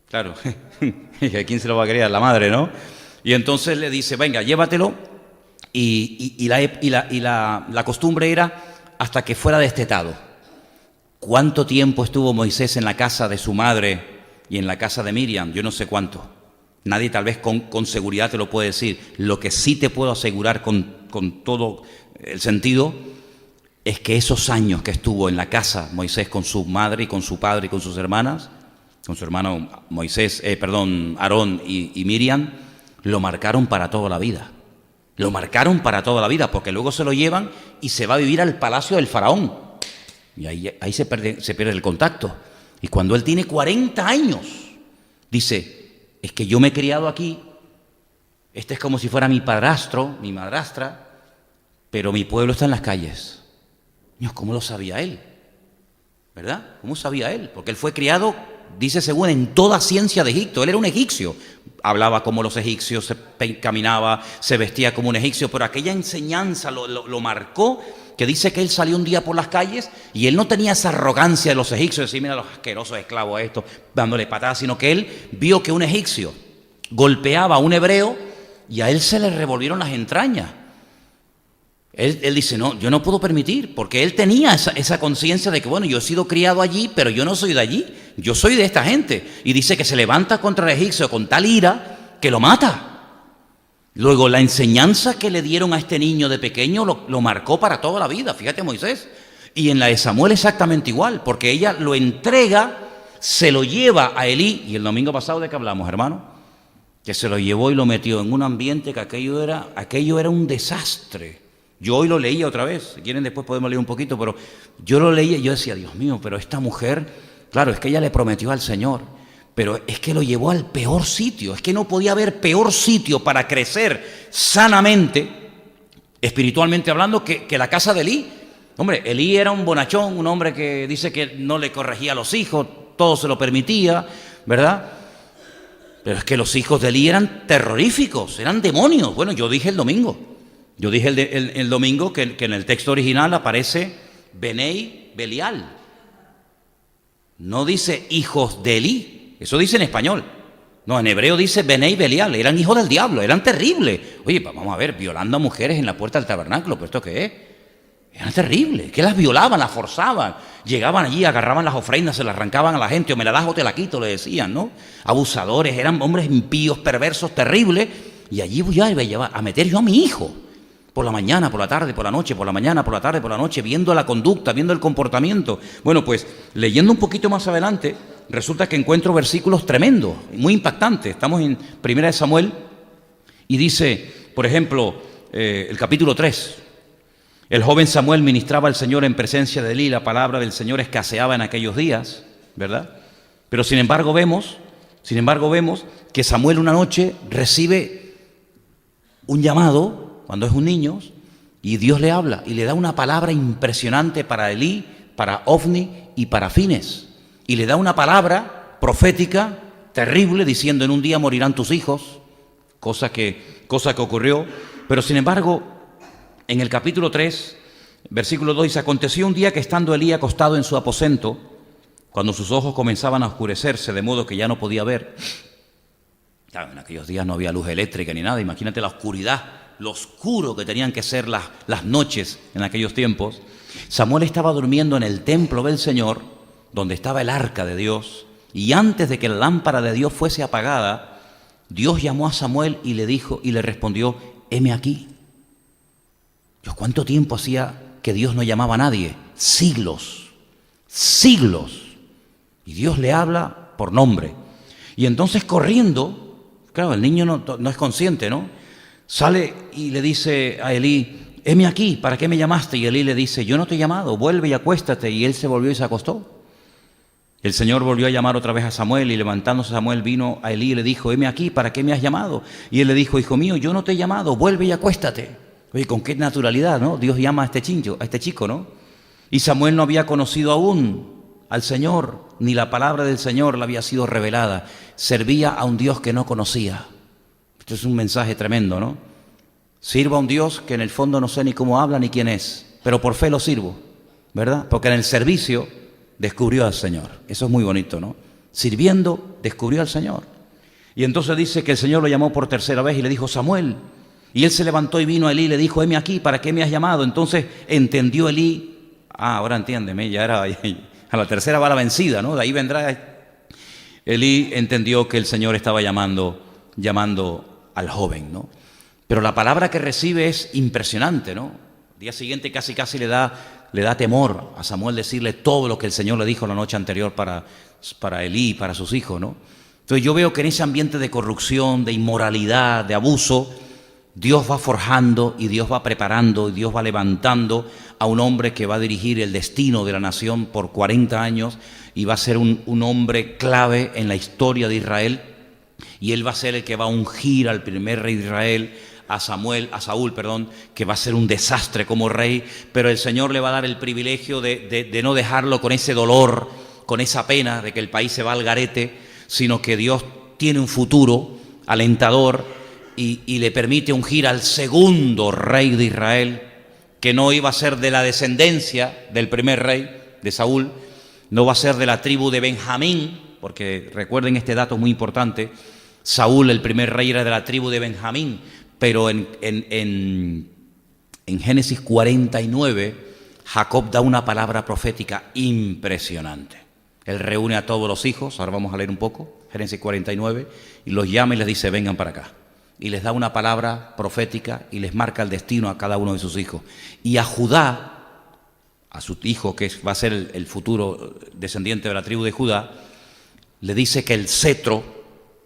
Claro, ¿a quién se lo va a criar? La madre, ¿no? Y entonces le dice, venga, llévatelo, y la costumbre era hasta que fuera destetado. ¿Cuánto tiempo estuvo Moisés en la casa de su madre y en la casa de Miriam? Yo no sé cuánto. Nadie tal vez con seguridad te lo puede decir. Lo que sí te puedo asegurar con todo el sentido es que esos años que estuvo en la casa Moisés con su madre y con su padre y con sus hermanas, con su hermano Aarón y Miriam, lo marcaron para toda la vida. Lo marcaron para toda la vida, porque luego se lo llevan y se va a vivir al palacio del faraón. Y ahí se pierde el contacto. Y cuando él tiene 40 años, dice, es que yo me he criado aquí, este es como si fuera mi padrastro, mi madrastra, pero mi pueblo está en las calles. Dios, ¿cómo lo sabía él? ¿Verdad? ¿Cómo sabía él? Porque él fue criado, dice según, en toda ciencia de Egipto. Él era un egipcio. Hablaba como los egipcios, caminaba, se vestía como un egipcio, pero aquella enseñanza lo marcó, que dice que él salió un día por las calles y él no tenía esa arrogancia de los egipcios, de decir, mira los asquerosos esclavos a estos, dándole patadas, sino que él vio que un egipcio golpeaba a un hebreo y a él se le revolvieron las entrañas. Él dice, no, yo no puedo permitir, porque él tenía esa conciencia de que, bueno, yo he sido criado allí, pero yo no soy de allí, yo soy de esta gente. Y dice que se levanta contra el egipcio con tal ira que lo mata. Luego, la enseñanza que le dieron a este niño de pequeño lo marcó para toda la vida, fíjate Moisés. Y en la de Samuel exactamente igual, porque ella lo entrega, se lo lleva a Elí, y el domingo pasado ¿de qué hablamos, hermano? Que se lo llevó y lo metió en un ambiente que aquello era un desastre. Yo hoy lo leía otra vez, si quieren después podemos leer un poquito, pero yo lo leía y yo decía, Dios mío, pero esta mujer, claro, es que ella le prometió al Señor, pero es que lo llevó al peor sitio, es que no podía haber peor sitio para crecer sanamente, espiritualmente hablando, que la casa de Elí. Hombre, Elí era un bonachón, un hombre que dice que no le corregía a los hijos, todo se lo permitía, ¿verdad? Pero es que los hijos de Elí eran terroríficos, eran demonios. Bueno, yo dije el domingo que en el texto original aparece Benei Belial. No dice hijos de Elí, eso dice en español. No, en hebreo dice Benei Belial, eran hijos del diablo, eran terribles. Oye, vamos a ver, violando a mujeres en la puerta del tabernáculo, ¿pero esto qué es? Eran terribles, que las violaban, las forzaban, llegaban allí, agarraban las ofrendas, se las arrancaban a la gente, o me la das o te la quito, le decían, ¿no? Abusadores, eran hombres impíos, perversos, terribles, y allí voy a meter yo a mi hijo. Por la mañana, por la tarde, por la noche, por la mañana, por la tarde, por la noche, viendo la conducta, viendo el comportamiento. Bueno, pues leyendo un poquito más adelante, resulta que encuentro versículos tremendos, muy impactantes. Estamos en 1 Samuel y dice, por ejemplo, el capítulo 3. El joven Samuel ministraba al Señor en presencia de Elí, la palabra del Señor escaseaba en aquellos días, ¿verdad? Pero sin embargo vemos que Samuel una noche recibe un llamado, cuando es un niño, y Dios le habla y le da una palabra impresionante para Elí, para Ofni y para Fines. Y le da una palabra profética terrible, diciendo, en un día morirán tus hijos, cosa que ocurrió. Pero sin embargo, en el capítulo 3, Versículo 2 dice, aconteció un día que estando Elí acostado en su aposento, cuando sus ojos comenzaban a oscurecerse, de modo que ya no podía ver. Claro, en aquellos días no había luz eléctrica ni nada, imagínate la oscuridad, lo oscuro que tenían que ser las noches en aquellos tiempos. Samuel estaba durmiendo en el templo del Señor, donde estaba el arca de Dios, y antes de que la lámpara de Dios fuese apagada, Dios llamó a Samuel y le dijo y le respondió, heme aquí. Dios, ¿cuánto tiempo hacía que Dios no llamaba a nadie? Siglos, siglos. Y Dios le habla por nombre. Y entonces corriendo, claro, el niño no es consciente, ¿no? Sale y le dice a Elí, heme aquí, ¿para qué me llamaste? Y Elí le dice, yo no te he llamado, vuelve y acuéstate. Y él se volvió y se acostó. El Señor volvió a llamar otra vez a Samuel, y levantándose Samuel vino a Elí y le dijo, heme aquí, ¿para qué me has llamado? Y él le dijo, hijo mío, yo no te he llamado, vuelve y acuéstate. Oye, con qué naturalidad, ¿no? Dios llama a este chico, ¿no? Y Samuel no había conocido aún al Señor, ni la palabra del Señor le había sido revelada. Servía a un Dios que no conocía. Esto es un mensaje tremendo, ¿no? Sirvo a un Dios que en el fondo no sé ni cómo habla ni quién es, pero por fe lo sirvo, ¿verdad? Porque en el servicio descubrió al Señor. Eso es muy bonito, ¿no? Sirviendo, descubrió al Señor. Y entonces dice que el Señor lo llamó por tercera vez y le dijo, Samuel. Y él se levantó y vino a Elí y le dijo, heme aquí, ¿para qué me has llamado? Entonces entendió Elí, ahora entiéndeme, ya era, a la tercera va la vencida, ¿no? De ahí vendrá. Elí entendió que el Señor estaba llamando al joven, ¿no? Pero la palabra que recibe es impresionante, ¿no? El día siguiente casi le da temor a Samuel decirle todo lo que el Señor le dijo la noche anterior para Elí, para sus hijos, ¿no? Entonces yo veo que en ese ambiente de corrupción, de inmoralidad, de abuso, Dios va forjando y Dios va preparando y Dios va levantando a un hombre que va a dirigir el destino de la nación por 40 años y va a ser un hombre clave en la historia de Israel, y él va a ser el que va a ungir al primer rey de Israel, a Saúl, que va a ser un desastre como rey, pero el Señor le va a dar el privilegio de no dejarlo con ese dolor, con esa pena de que el país se va al garete, sino que Dios tiene un futuro alentador y le permite ungir al segundo rey de Israel, que no iba a ser de la descendencia del primer rey, de Saúl, no va a ser de la tribu de Benjamín, porque recuerden este dato muy importante, Saúl, el primer rey, era de la tribu de Benjamín, pero en Génesis 49, Jacob da una palabra profética impresionante. Él reúne a todos los hijos, ahora vamos a leer un poco, Génesis 49, y los llama y les dice, vengan para acá. Y les da una palabra profética y les marca el destino a cada uno de sus hijos. Y a Judá, a su hijo que va a ser el futuro descendiente de la tribu de Judá, le dice que el cetro,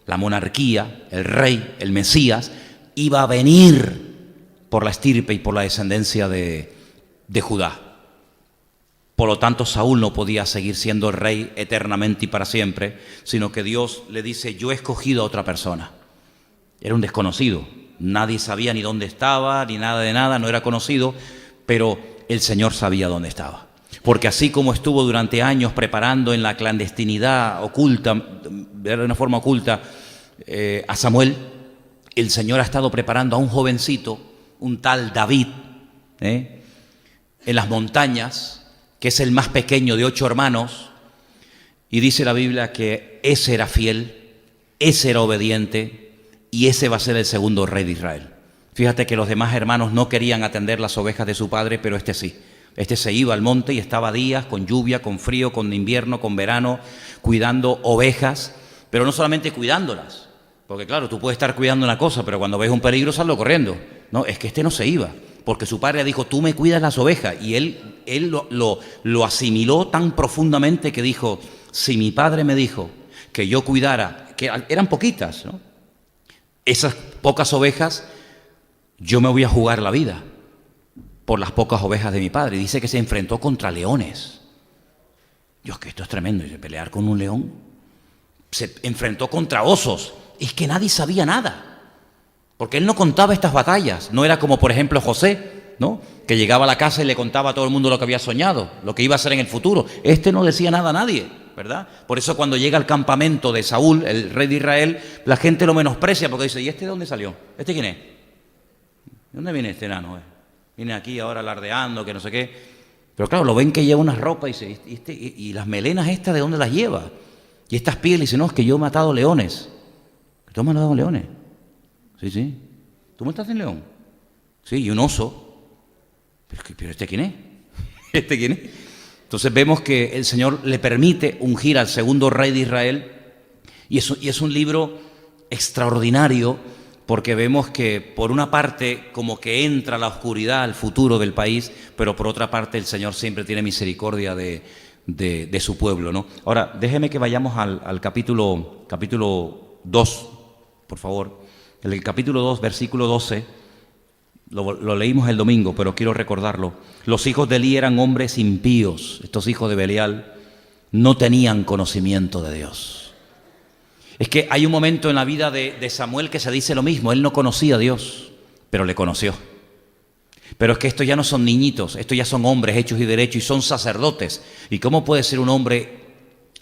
la monarquía, el rey, el Mesías, iba a venir por la estirpe y por la descendencia de Judá. Por lo tanto, Saúl no podía seguir siendo el rey eternamente y para siempre, sino que Dios le dice, yo he escogido a otra persona. Era un desconocido, nadie sabía ni dónde estaba, ni nada de nada, no era conocido, pero el Señor sabía dónde estaba. Porque así como estuvo durante años preparando en la clandestinidad oculta, de una forma oculta, a Samuel, el Señor ha estado preparando a un jovencito, un tal David, en las montañas, que es el más pequeño de 8 hermanos, y dice la Biblia que ese era fiel, ese era obediente, y ese va a ser el segundo rey de Israel. Fíjate que los demás hermanos no querían atender las ovejas de su padre, pero este sí. Este se iba al monte y estaba días con lluvia, con frío, con invierno, con verano, cuidando ovejas, pero no solamente cuidándolas, porque claro, tú puedes estar cuidando una cosa, pero cuando ves un peligro salgo corriendo. No, es que este no se iba, porque su padre dijo, tú me cuidas las ovejas, y él lo asimiló tan profundamente que dijo, si mi padre me dijo que yo cuidara, que eran poquitas, ¿no? Esas pocas ovejas, yo me voy a jugar la vida por las pocas ovejas de mi padre. Dice que se enfrentó contra leones. Dios, que esto es tremendo, y pelear con un león. Se enfrentó contra osos. Es que nadie sabía nada, porque él no contaba estas batallas. No era como, por ejemplo, José, ¿no? Que llegaba a la casa y le contaba a todo el mundo lo que había soñado, lo que iba a hacer en el futuro. Este no decía nada a nadie, ¿verdad? Por eso cuando llega al campamento de Saúl, el rey de Israel, la gente lo menosprecia porque dice, ¿y este de dónde salió? ¿Este quién es? ¿De dónde viene este enano? Vienen aquí ahora alardeando, que no sé qué. Pero claro, lo ven que lleva unas ropas y dice, y las melenas estas, ¿de dónde las lleva? Y estas pieles, dice, no, es que yo he matado leones. ¿Tú has matado leones? Sí, sí. ¿Tú mataste un león? Sí, y un oso. ¿Pero este quién es? ¿Este quién es? Entonces vemos que el Señor le permite ungir al segundo rey de Israel, y es un libro extraordinario, porque vemos que por una parte como que entra la oscuridad al futuro del país, pero por otra parte el Señor siempre tiene misericordia de su pueblo, ¿no? Ahora, déjeme que vayamos al capítulo 2, por favor. En el capítulo 2, versículo 12, lo leímos el domingo, pero quiero recordarlo. Los hijos de Elí eran hombres impíos. Estos hijos de Belial no tenían conocimiento de Dios. Es que hay un momento en la vida de Samuel que se dice lo mismo. Él no conocía a Dios, pero le conoció. Pero es que estos ya no son niñitos, estos ya son hombres hechos y derechos y son sacerdotes. ¿Y cómo puede ser un hombre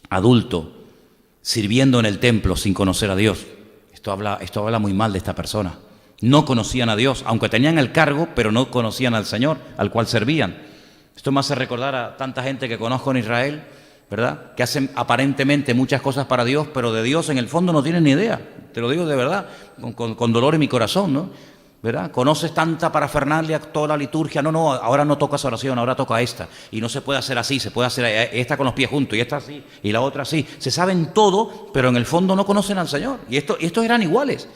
adulto sirviendo en el templo sin conocer a Dios? Esto habla muy mal de esta persona. No conocían a Dios, aunque tenían el cargo, pero no conocían al Señor, al cual servían. Esto me hace recordar a tanta gente que conozco en Israel, ¿verdad? Que hacen aparentemente muchas cosas para Dios, pero de Dios en el fondo no tienen ni idea. Te lo digo de verdad, con dolor en mi corazón, ¿no? ¿Verdad? Conoces tanta parafernalia, toda la liturgia. No, ahora no toca esa oración, ahora toca esta. Y no se puede hacer así, se puede hacer esta con los pies juntos, y esta así, y la otra así. Se saben todo, pero en el fondo no conocen al Señor. Y estos eran iguales.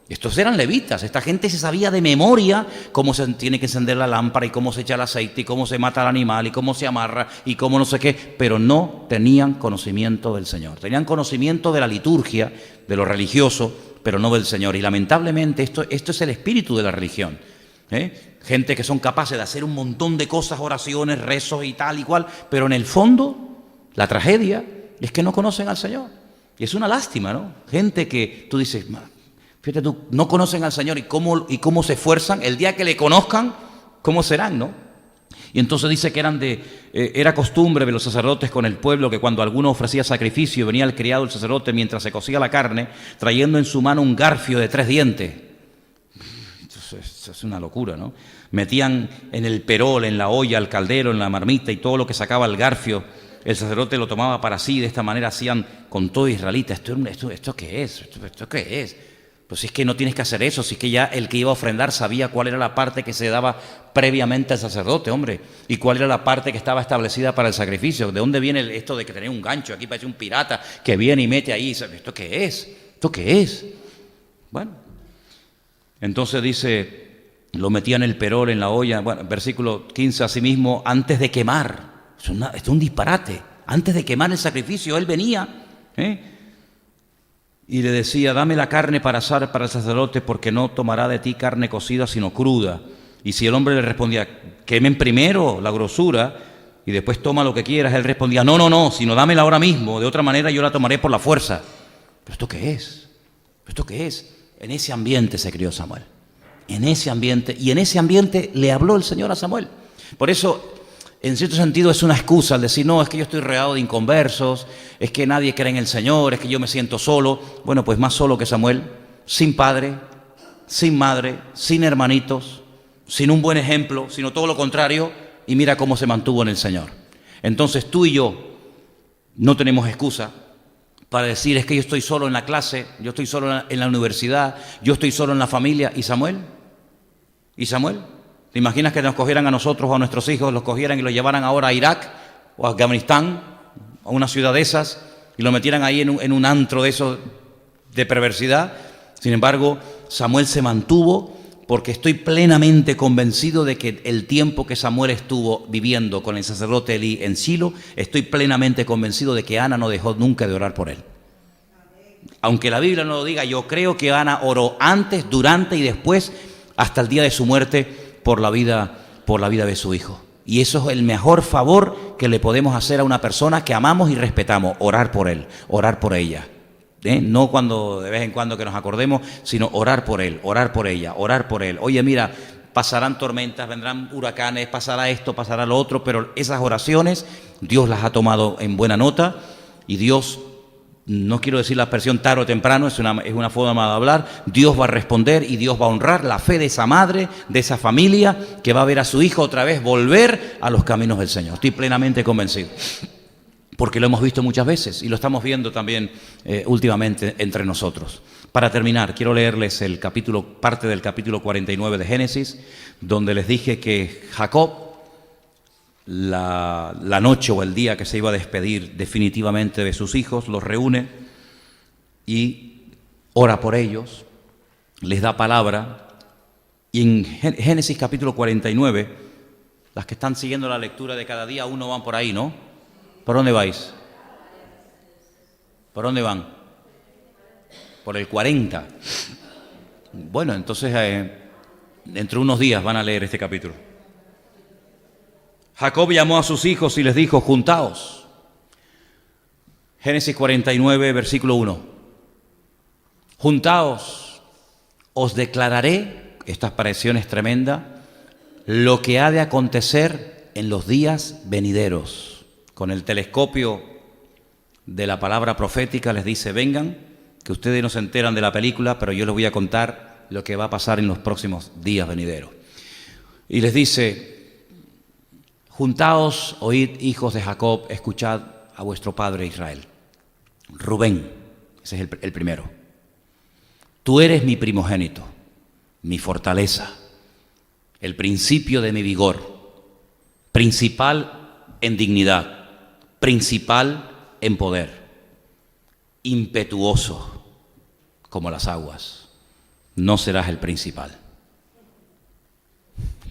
Estos eran levitas. Esta gente se sabía de memoria cómo se tiene que encender la lámpara, y cómo se echa el aceite, y cómo se mata al animal, y cómo se amarra, y cómo no sé qué. Pero no tenían conocimiento del Señor. Tenían conocimiento de la liturgia, de lo religioso, pero no del Señor. Y lamentablemente esto es el espíritu de la religión. Gente que son capaces de hacer un montón de cosas, oraciones, rezos y tal y cual, pero en el fondo la tragedia es que no conocen al Señor. Y es una lástima, ¿no? Gente que tú dices, fíjate tú, no conocen al Señor, y cómo se esfuerzan. El día que le conozcan, ¿cómo serán, no? Y entonces dice que era costumbre de los sacerdotes con el pueblo que cuando alguno ofrecía sacrificio, venía el criado del sacerdote mientras se cocía la carne, trayendo en su mano un garfio de 3 dientes. Eso es una locura, ¿no? Metían en el perol, en la olla, el caldero, en la marmita, y todo lo que sacaba el garfio, el sacerdote lo tomaba para sí. De esta manera hacían con todo israelita. ¿Esto qué es? ¿Esto qué es? Pues si es que no tienes que hacer eso, si es que ya el que iba a ofrendar sabía cuál era la parte que se daba previamente al sacerdote, hombre, y cuál era la parte que estaba establecida para el sacrificio. ¿De dónde viene esto de que tenía un gancho? Aquí parece un pirata que viene y mete ahí. ¿Esto qué es? ¿Esto qué es? Bueno, entonces dice, lo metía en el perol, en la olla. Bueno, versículo 15, asimismo, antes de quemar. Esto es un disparate. Antes de quemar el sacrificio, él venía, y le decía, dame la carne para asar para el sacerdote, porque no tomará de ti carne cocida, sino cruda. Y si el hombre le respondía, quemen primero la grosura y después toma lo que quieras, él respondía, no, sino dámela ahora mismo, de otra manera yo la tomaré por la fuerza. ¿Pero esto qué es? ¿Esto qué es? En ese ambiente se crió Samuel. En ese ambiente, y en ese ambiente le habló el Señor a Samuel. Por eso, en cierto sentido, es una excusa al decir, no, es que yo estoy rodeado de inconversos, es que nadie cree en el Señor, es que yo me siento solo. Bueno, pues más solo que Samuel, sin padre, sin madre, sin hermanitos, sin un buen ejemplo, sino todo lo contrario, y mira cómo se mantuvo en el Señor. Entonces tú y yo no tenemos excusa para decir, es que yo estoy solo en la clase, yo estoy solo en la universidad, yo estoy solo en la familia. ¿Y Samuel? ¿Y Samuel? ¿Te imaginas que nos cogieran a nosotros o a nuestros hijos, los cogieran y los llevaran ahora a Irak o a Afganistán, a una ciudad de esas, y lo metieran ahí en un antro de esos de perversidad? Sin embargo, Samuel se mantuvo, porque estoy plenamente convencido de que el tiempo que Samuel estuvo viviendo con el sacerdote Elí en Silo, estoy plenamente convencido de que Ana no dejó nunca de orar por él. Aunque la Biblia no lo diga, yo creo que Ana oró antes, durante y después, hasta el día de su muerte, por la vida de su hijo. Y eso es el mejor favor que le podemos hacer a una persona que amamos y respetamos, orar por él, orar por ella. No cuando de vez en cuando que nos acordemos, sino orar por él, orar por ella, orar por él. Oye, mira, pasarán tormentas, vendrán huracanes, pasará esto, pasará lo otro, pero esas oraciones Dios las ha tomado en buena nota, y Dios no quiero decir la expresión tarde o temprano, es una forma de hablar, Dios va a responder y Dios va a honrar la fe de esa madre, de esa familia, que va a ver a su hijo otra vez volver a los caminos del Señor. Estoy plenamente convencido, porque lo hemos visto muchas veces y lo estamos viendo también últimamente entre nosotros. Para terminar, quiero leerles parte del capítulo 49 de Génesis, donde les dije que Jacob, la noche o el día que se iba a despedir definitivamente de sus hijos, los reúne y ora por ellos, les da palabra. Y en Génesis capítulo 49, las que están siguiendo la lectura de cada día, uno van por ahí, ¿no? ¿Por dónde vais? ¿Por dónde van? Por el 40. Bueno, entonces dentro de unos días van a leer este capítulo. Jacob llamó a sus hijos y les dijo: juntaos. Génesis 49, versículo 1. Juntaos, os declararé, esta expresión es tremenda, lo que ha de acontecer en los días venideros. Con el telescopio de la palabra profética les dice: vengan, que ustedes no se enteran de la película, pero yo les voy a contar lo que va a pasar en los próximos días venideros. Y les dice: juntaos, oíd, hijos de Jacob, escuchad a vuestro padre Israel. Rubén, ese es el primero. Tú eres mi primogénito, mi fortaleza, el principio de mi vigor, principal en dignidad, principal en poder, impetuoso como las aguas. No serás el principal.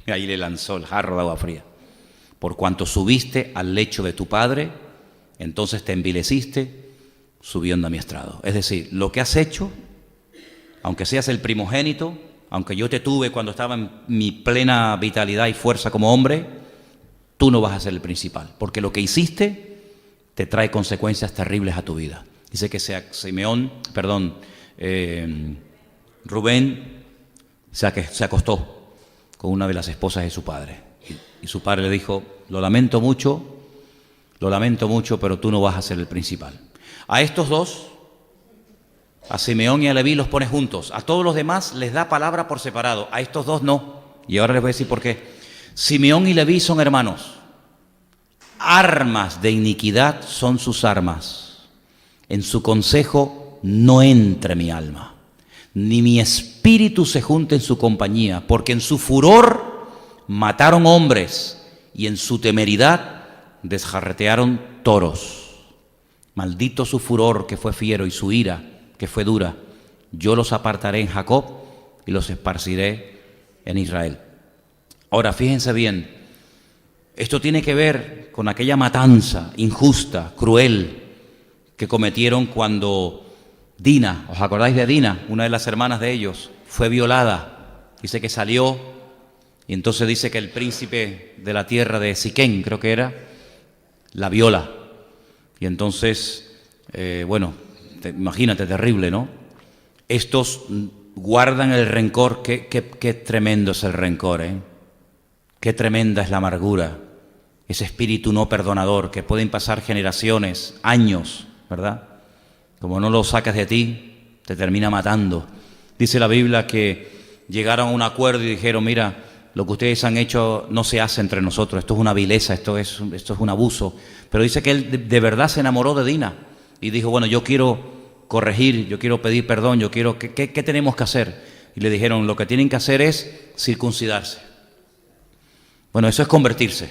Y ahí le lanzó el jarro de agua fría. Por cuanto subiste al lecho de tu padre, entonces te envileciste subiendo a mi estrado. Es decir, lo que has hecho, aunque seas el primogénito, aunque yo te tuve cuando estaba en mi plena vitalidad y fuerza como hombre, tú no vas a ser el principal, porque lo que hiciste te trae consecuencias terribles a tu vida. Dice que Rubén se acostó con una de las esposas de su padre. Y su padre le dijo: lo lamento mucho, pero tú no vas a ser el principal. A estos dos, a Simeón y a Leví, los pone juntos. A todos los demás les da palabra por separado. A estos dos no. Y ahora les voy a decir por qué. Simeón y Leví son hermanos. Armas de iniquidad son sus armas. En su consejo no entre mi alma, ni mi espíritu se junte en su compañía, porque en su furor mataron hombres y en su temeridad desjarretearon toros. Maldito su furor, que fue fiero, y su ira, que fue dura. Yo los apartaré en Jacob y los esparciré en Israel. Ahora, fíjense bien, esto tiene que ver con aquella matanza injusta, cruel, que cometieron cuando Dina, ¿os acordáis de Dina? Una de las hermanas de ellos fue violada. Dice que salió y entonces dice que el príncipe de la tierra de Siquén, creo que era, la viola. Y entonces, imagínate, terrible, ¿no? Estos guardan el rencor. Qué tremendo es el rencor, ¿eh? Qué tremenda es la amargura, ese espíritu no perdonador, que pueden pasar generaciones, años, ¿verdad? Como no lo sacas de ti, te termina matando. Dice la Biblia que llegaron a un acuerdo y dijeron: mira, lo que ustedes han hecho no se hace entre nosotros, esto es una vileza, esto es un abuso. Pero dice que él de verdad se enamoró de Dina y dijo: bueno, yo quiero corregir, yo quiero pedir perdón, ¿qué tenemos que hacer? Y le dijeron: lo que tienen que hacer es circuncidarse. Bueno, eso es convertirse.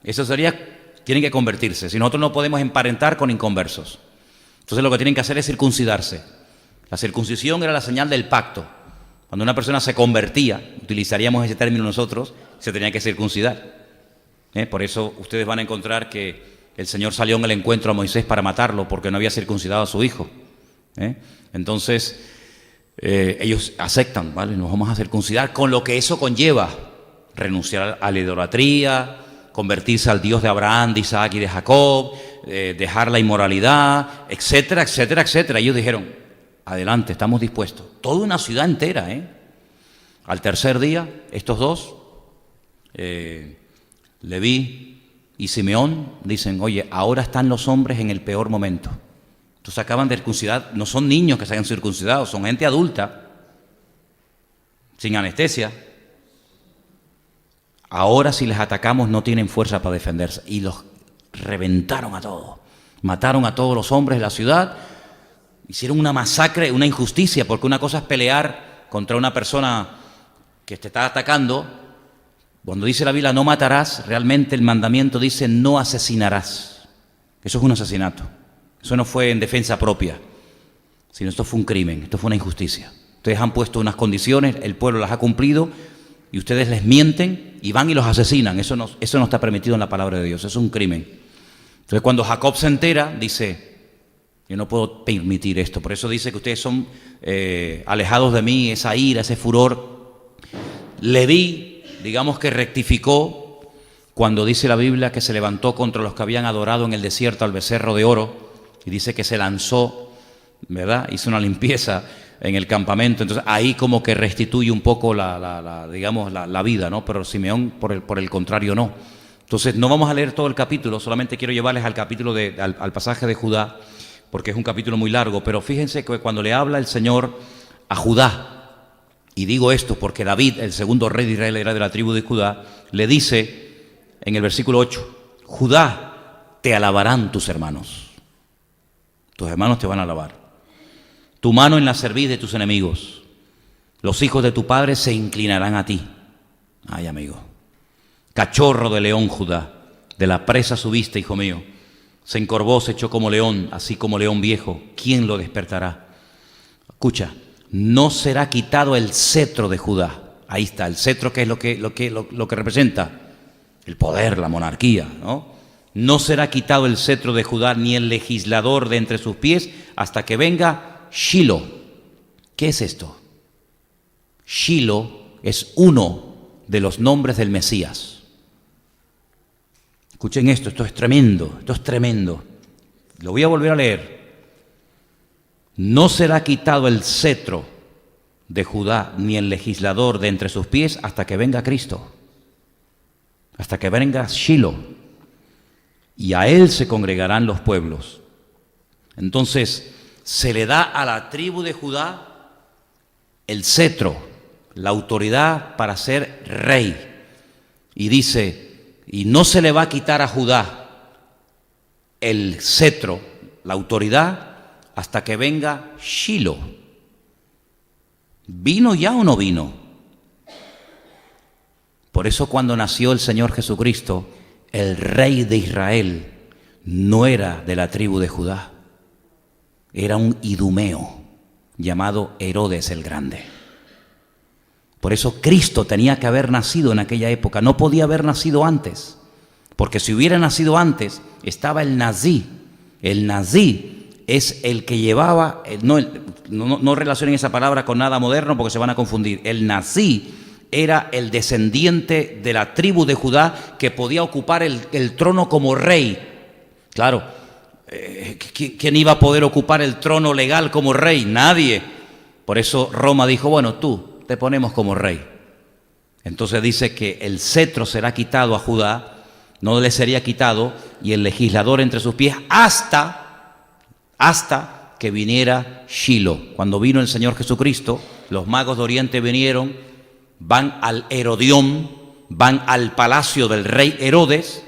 Eso tienen que convertirse. Si nosotros no podemos emparentar con inconversos. Entonces lo que tienen que hacer es circuncidarse. La circuncisión era la señal del pacto. Cuando una persona se convertía, utilizaríamos ese término nosotros, se tenía que circuncidar. Por eso ustedes van a encontrar que el Señor salió en el encuentro a Moisés para matarlo, porque no había circuncidado a su hijo. Entonces ellos aceptan, ¿vale? Nos vamos a circuncidar, con lo que eso conlleva: renunciar a la idolatría, convertirse al Dios de Abraham, de Isaac y de Jacob, dejar la inmoralidad, etcétera, etcétera, etcétera. Ellos dijeron: adelante, estamos dispuestos. Toda una ciudad entera, Al tercer día, estos dos, Leví y Simeón, dicen: oye, ahora están los hombres en el peor momento. Entonces acaban de circuncidar, no son niños que se hayan circuncidado, son gente adulta, sin anestesia. Ahora si les atacamos no tienen fuerza para defenderse. Y los reventaron a todos. Mataron a todos los hombres de la ciudad. Hicieron una masacre, una injusticia, porque una cosa es pelear contra una persona que te está atacando. Cuando dice la Biblia no matarás, realmente el mandamiento dice no asesinarás. Eso es un asesinato. Eso no fue en defensa propia, sino esto fue un crimen, esto fue una injusticia. Ustedes han puesto unas condiciones, el pueblo las ha cumplido y ustedes les mienten y van y los asesinan. Eso no está permitido en la palabra de Dios, eso es un crimen. Entonces cuando Jacob se entera, dice, yo no puedo permitir esto. Por eso dice que ustedes son alejados de mí, esa ira, ese furor. Leví, digamos que rectificó cuando dice la Biblia que se levantó contra los que habían adorado en el desierto al becerro de oro. Y dice que se lanzó, ¿verdad? Hizo una limpieza en el campamento. Entonces ahí como que restituye un poco la vida, ¿no? Pero Simeón por el contrario no. Entonces no vamos a leer todo el capítulo, solamente quiero llevarles al capítulo al pasaje de Judá, porque es un capítulo muy largo. Pero fíjense que cuando le habla el Señor a Judá, y digo esto porque David, el segundo rey de Israel, era de la tribu de Judá, le dice en el versículo 8, Judá, te alabarán tus hermanos. Tus hermanos te van a alabar. Tu mano en la cerviz de tus enemigos. Los hijos de tu padre se inclinarán a ti. Ay, amigo. Cachorro de león, Judá. De la presa subiste, hijo mío. Se encorvó, se echó como león, así como león viejo. ¿Quién lo despertará? Escucha, no será quitado el cetro de Judá. Ahí está, el cetro, que es lo que representa el poder, la monarquía, ¿no? No será quitado el cetro de Judá ni el legislador de entre sus pies hasta que venga Shilo. ¿Qué es esto? Shilo es uno de los nombres del Mesías. Escuchen esto es tremendo, esto es tremendo. Lo voy a volver a leer. No será quitado el cetro de Judá ni el legislador de entre sus pies hasta que venga Cristo, hasta que venga Shilo. Y a él se congregarán los pueblos. Entonces, se le da a la tribu de Judá el cetro, la autoridad para ser rey. Y dice, y no se le va a quitar a Judá el cetro, la autoridad, hasta que venga Shilo. ¿Vino ya o no vino? Por eso cuando nació el Señor Jesucristo, el rey de Israel no era de la tribu de Judá, era un idumeo llamado Herodes el Grande. Por eso Cristo tenía que haber nacido en aquella época, no podía haber nacido antes, porque si hubiera nacido antes estaba el nazí. El nazí es el que llevaba, no relacionen esa palabra con nada moderno porque se van a confundir. El nazí era el descendiente de la tribu de Judá que podía ocupar el trono como rey. Claro, ¿quién iba a poder ocupar el trono legal como rey? Nadie. Por eso Roma dijo, bueno, tú te ponemos como rey. Entonces dice que el cetro será quitado a Judá, no le sería quitado, y el legislador entre sus pies hasta que viniera Shilo. Cuando vino el Señor Jesucristo, los magos de Oriente vinieron, van al Herodión, van al palacio del rey Herodes,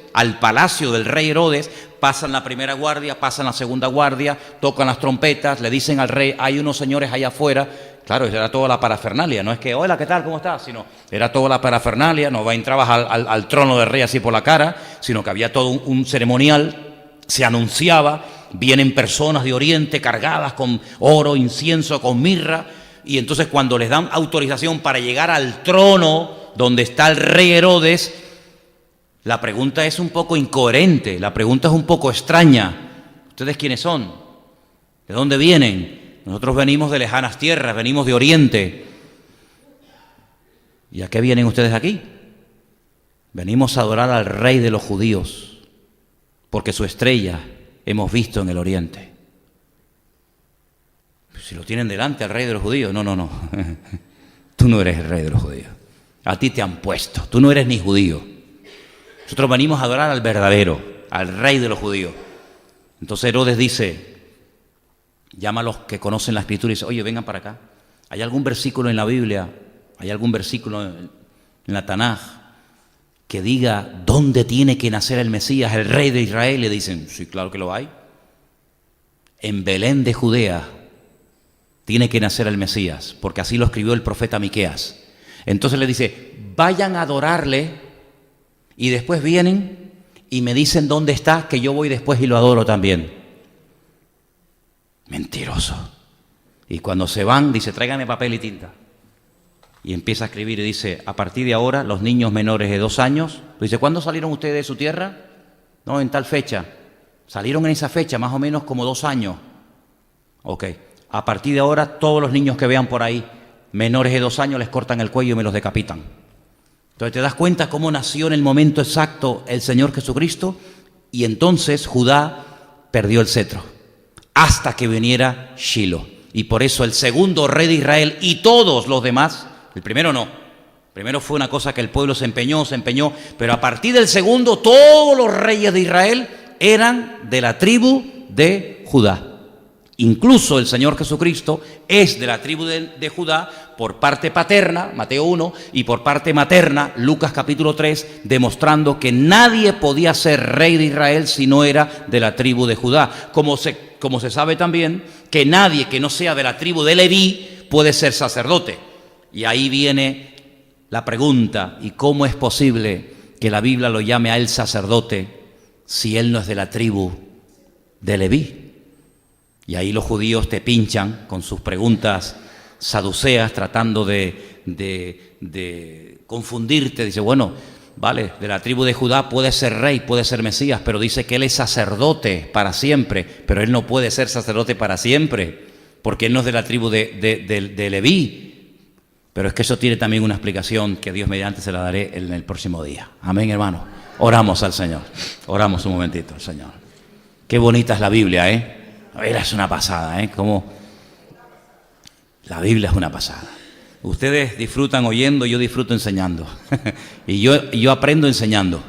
pasan la primera guardia, pasan la segunda guardia, tocan las trompetas, le dicen al rey, hay unos señores allá afuera. Claro, era toda la parafernalia, no es que, hola, ¿qué tal? ¿Cómo estás? Sino, era toda la parafernalia, no entrabas al trono del rey así por la cara, sino que había todo un ceremonial, se anunciaba, vienen personas de Oriente cargadas con oro, incienso, con mirra. Y entonces cuando les dan autorización para llegar al trono donde está el rey Herodes, la pregunta es un poco incoherente, la pregunta es un poco extraña. ¿Ustedes quiénes son? ¿De dónde vienen? Nosotros venimos de lejanas tierras, venimos de Oriente. ¿Y a qué vienen ustedes aquí? Venimos a adorar al rey de los judíos, porque su estrella hemos visto en el Oriente. Si lo tienen delante al rey de los judíos, no. Tú no eres el rey de los judíos. A ti te han puesto. Tú no eres ni judío. Nosotros venimos a adorar al verdadero, al rey de los judíos. Entonces Herodes dice, llama a los que conocen la Escritura y dice, oye, vengan para acá. ¿Hay algún versículo en la Biblia, hay algún versículo en la Tanaj que diga dónde tiene que nacer el Mesías, el rey de Israel? Le dicen, sí, claro que lo hay. En Belén de Judea tiene que nacer el Mesías, porque así lo escribió el profeta Miqueas. Entonces le dice, vayan a adorarle y después vienen y me dicen dónde está, que yo voy después y lo adoro también. Mentiroso. Y cuando se van, dice, tráiganme papel y tinta. Y empieza a escribir y dice, a partir de ahora, los niños menores de 2 años, dice, ¿cuándo salieron ustedes de su tierra? No, en tal fecha. Salieron en esa fecha, más o menos como 2 años. Ok. A partir de ahora, todos los niños que vean por ahí, menores de 2 años, les cortan el cuello y me los decapitan. Entonces te das cuenta cómo nació en el momento exacto el Señor Jesucristo, y entonces Judá perdió el cetro hasta que viniera Shiloh. Y por eso el segundo rey de Israel y todos los demás, el primero no, el primero fue una cosa que el pueblo se empeñó, pero a partir del segundo todos los reyes de Israel eran de la tribu de Judá. Incluso el Señor Jesucristo es de la tribu de Judá por parte paterna, Mateo 1, y por parte materna, Lucas capítulo 3, demostrando que nadie podía ser rey de Israel si no era de la tribu de Judá. Como se sabe también que nadie que no sea de la tribu de Leví puede ser sacerdote. Y ahí viene la pregunta, ¿y cómo es posible que la Biblia lo llame a él sacerdote si él no es de la tribu de Leví? Y ahí los judíos te pinchan con sus preguntas saduceas, tratando de confundirte. Dice, bueno, vale, de la tribu de Judá puede ser rey, puede ser Mesías, pero dice que él es sacerdote para siempre. Pero él no puede ser sacerdote para siempre, porque él no es de la tribu de Leví. Pero es que eso tiene también una explicación que Dios mediante se la daré en el próximo día. Amén, hermano. Oramos al Señor. Oramos un momentito al Señor. Qué bonita es la Biblia, ¿eh? Es una pasada, ¿eh? Como la Biblia es una pasada. Ustedes disfrutan oyendo, yo disfruto enseñando. y yo aprendo enseñando.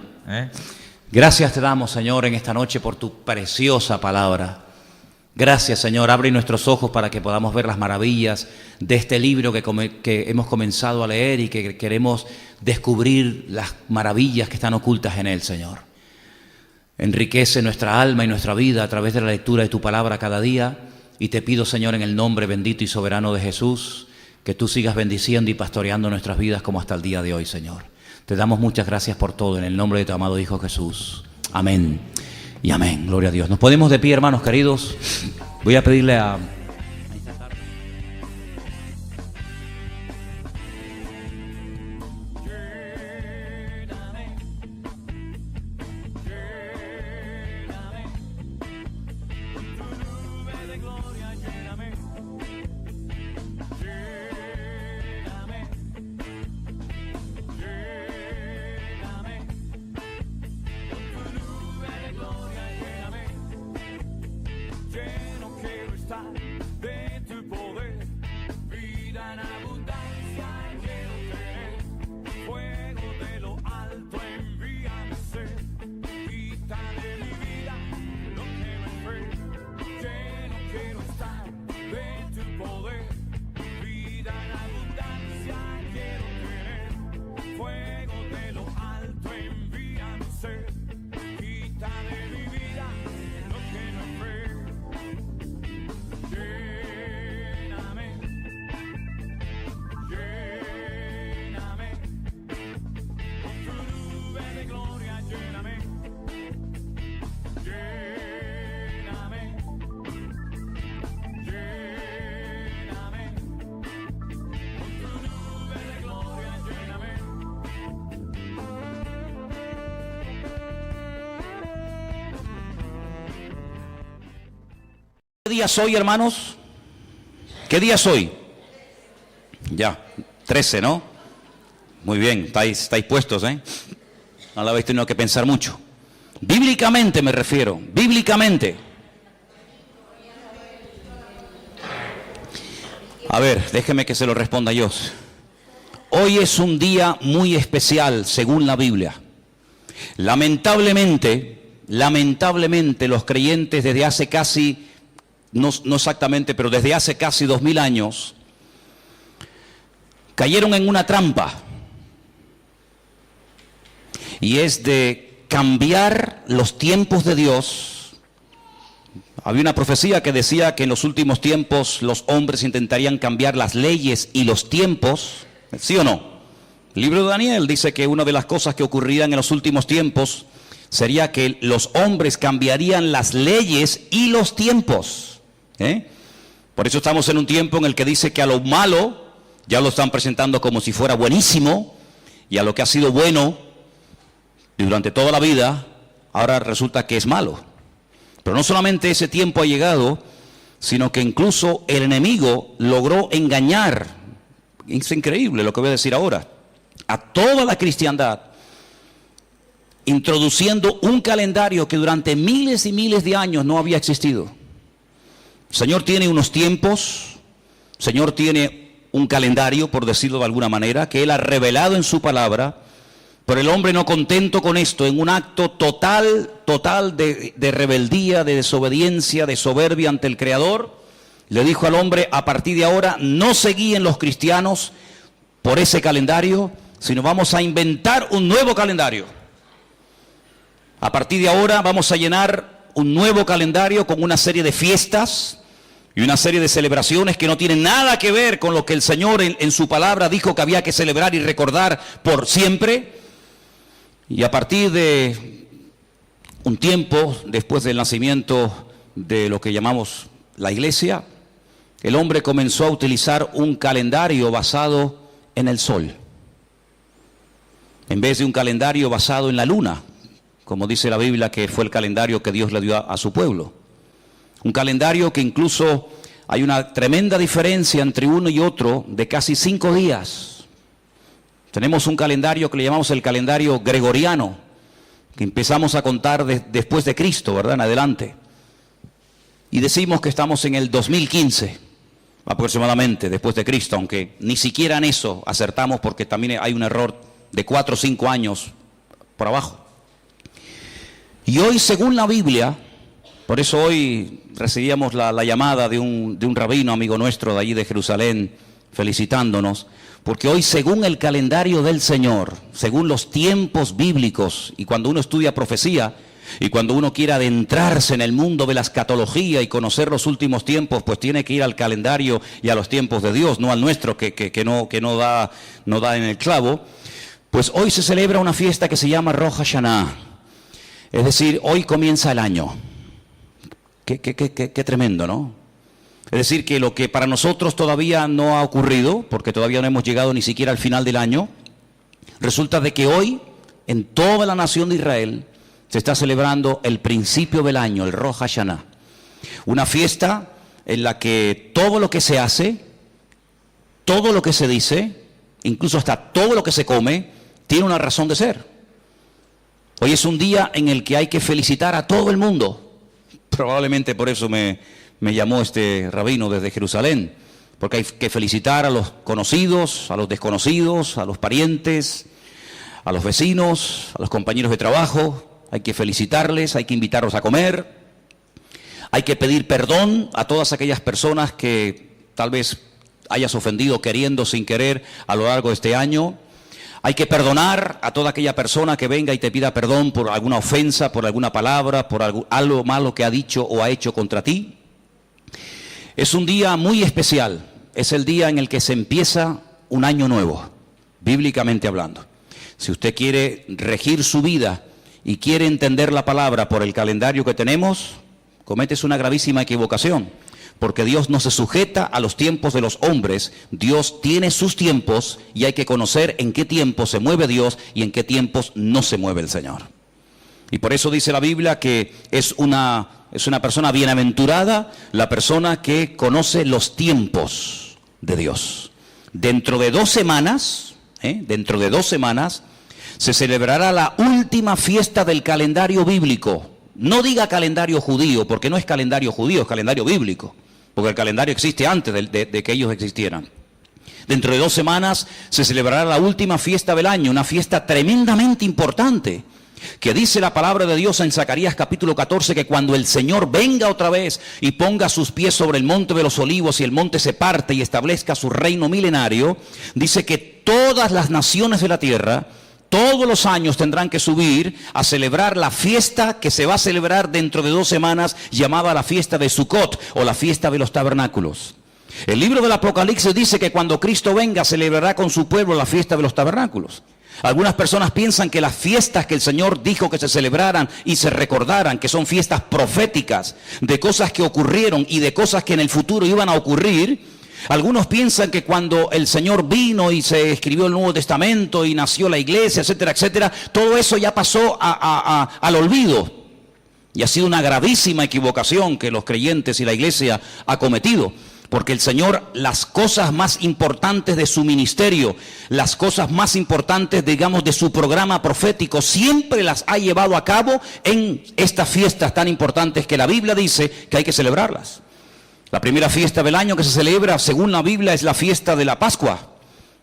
Gracias te damos, Señor, en esta noche por tu preciosa palabra. Gracias, Señor, abre nuestros ojos para que podamos ver las maravillas de este libro que hemos comenzado a leer y que queremos descubrir las maravillas que están ocultas en él, Señor. Enriquece nuestra alma y nuestra vida a través de la lectura de tu palabra cada día, y te pido, Señor, en el nombre bendito y soberano de Jesús, que tú sigas bendiciendo y pastoreando nuestras vidas como hasta el día de hoy, Señor. Te damos muchas gracias por todo en el nombre de tu amado Hijo Jesús. Amén y amén. Gloria a Dios. Nos ponemos de pie, hermanos queridos. Voy a pedirle a... ¿Qué día soy, hermanos? ¿Qué día soy? Ya, 13, ¿no? Muy bien, estáis puestos, ¿eh? No la habéis tenido que pensar mucho. Bíblicamente me refiero, bíblicamente. A ver, déjeme que se lo responda yo. Hoy es un día muy especial, según la Biblia. Lamentablemente, los creyentes desde hace casi no exactamente, pero desde hace casi 2000 años, cayeron en una trampa. Y es de cambiar los tiempos de Dios. Había una profecía que decía que en los últimos tiempos los hombres intentarían cambiar las leyes y los tiempos. ¿Sí o no? El libro de Daniel dice que una de las cosas que ocurrirían en los últimos tiempos sería que los hombres cambiarían las leyes y los tiempos. Por eso estamos en un tiempo en el que dice que a lo malo ya lo están presentando como si fuera buenísimo, y a lo que ha sido bueno durante toda la vida, ahora resulta que es malo. Pero no solamente ese tiempo ha llegado, sino que incluso el enemigo logró engañar, es increíble lo que voy a decir ahora, a toda la cristiandad, introduciendo un calendario que durante miles y miles de años no había existido. El Señor tiene unos tiempos, el Señor tiene un calendario, por decirlo de alguna manera, que Él ha revelado en su palabra. Pero el hombre, no contento con esto, en un acto total de rebeldía, de desobediencia, de soberbia ante el Creador, le dijo al hombre: a partir de ahora no se guíen los cristianos por ese calendario, sino vamos a inventar un nuevo calendario. A partir de ahora vamos a llenar un nuevo calendario con una serie de fiestas y una serie de celebraciones que no tienen nada que ver con lo que el Señor en su palabra dijo que había que celebrar y recordar por siempre. Y a partir de un tiempo, después del nacimiento de lo que llamamos la iglesia, el hombre comenzó a utilizar un calendario basado en el sol, en vez de un calendario basado en la luna, como dice la Biblia que fue el calendario que Dios le dio a su pueblo. Un calendario que incluso hay una tremenda diferencia entre uno y otro de casi 5 días. Tenemos un calendario que le llamamos el calendario gregoriano, que empezamos a contar después de Cristo, ¿verdad? En adelante. Y decimos que estamos en el 2015, aproximadamente, después de Cristo, aunque ni siquiera en eso acertamos, porque también hay un error de 4 o 5 años por abajo. Y hoy, según la Biblia, por eso hoy recibíamos la llamada de un rabino amigo nuestro de allí de Jerusalén, felicitándonos, porque hoy, según el calendario del Señor, según los tiempos bíblicos, y cuando uno estudia profecía, y cuando uno quiere adentrarse en el mundo de la escatología y conocer los últimos tiempos, pues tiene que ir al calendario y a los tiempos de Dios, no al nuestro que no da en el clavo. Pues hoy se celebra una fiesta que se llama Rosh Hashanah, es decir, hoy comienza el año. Qué tremendo, ¿no? Es decir, que lo que para nosotros todavía no ha ocurrido, porque todavía no hemos llegado ni siquiera al final del año, resulta de que hoy, en toda la nación de Israel, se está celebrando el principio del año, el Rosh Hashanah. Una fiesta en la que todo lo que se hace, todo lo que se dice, incluso hasta todo lo que se come, tiene una razón de ser. Hoy es un día en el que hay que felicitar a todo el mundo. Probablemente por eso me llamó este rabino desde Jerusalén, porque hay que felicitar a los conocidos, a los desconocidos, a los parientes, a los vecinos, a los compañeros de trabajo. Hay que felicitarles, hay que invitarlos a comer, hay que pedir perdón a todas aquellas personas que tal vez hayas ofendido queriendo, sin querer, a lo largo de este año. Hay que perdonar a toda aquella persona que venga y te pida perdón por alguna ofensa, por alguna palabra, por algo malo que ha dicho o ha hecho contra ti. Es un día muy especial, es el día en el que se empieza un año nuevo, bíblicamente hablando. Si usted quiere regir su vida y quiere entender la palabra por el calendario que tenemos, cometes una gravísima equivocación, porque Dios no se sujeta a los tiempos de los hombres. Dios tiene sus tiempos y hay que conocer en qué tiempo se mueve Dios y en qué tiempos no se mueve el Señor. Y por eso dice la Biblia que es una persona bienaventurada, la persona que conoce los tiempos de Dios. Dentro de 2 semanas, se celebrará la última fiesta del calendario bíblico. No diga calendario judío, porque no es calendario judío, es calendario bíblico, porque el calendario existe antes de que ellos existieran. Dentro de 2 semanas se celebrará la última fiesta del año, una fiesta tremendamente importante. Que dice la palabra de Dios en Zacarías capítulo 14 que cuando el Señor venga otra vez y ponga sus pies sobre el monte de los olivos y el monte se parte y establezca su reino milenario, dice que todas las naciones de la tierra todos los años tendrán que subir a celebrar la fiesta que se va a celebrar dentro de 2 semanas, llamada la fiesta de Sukkot o la fiesta de los tabernáculos. El libro del Apocalipsis dice que cuando Cristo venga celebrará con su pueblo la fiesta de los tabernáculos. Algunas personas piensan que las fiestas que el Señor dijo que se celebraran y se recordaran, que son fiestas proféticas de cosas que ocurrieron y de cosas que en el futuro iban a ocurrir. Algunos piensan que cuando el Señor vino y se escribió el Nuevo Testamento y nació la iglesia, etcétera, etcétera, todo eso ya pasó al olvido. Y ha sido una gravísima equivocación que los creyentes y la iglesia ha cometido. Porque el Señor, las cosas más importantes de su ministerio, las cosas más importantes, digamos, de su programa profético, siempre las ha llevado a cabo en estas fiestas tan importantes que la Biblia dice que hay que celebrarlas. La primera fiesta del año que se celebra, según la Biblia, es la fiesta de la Pascua,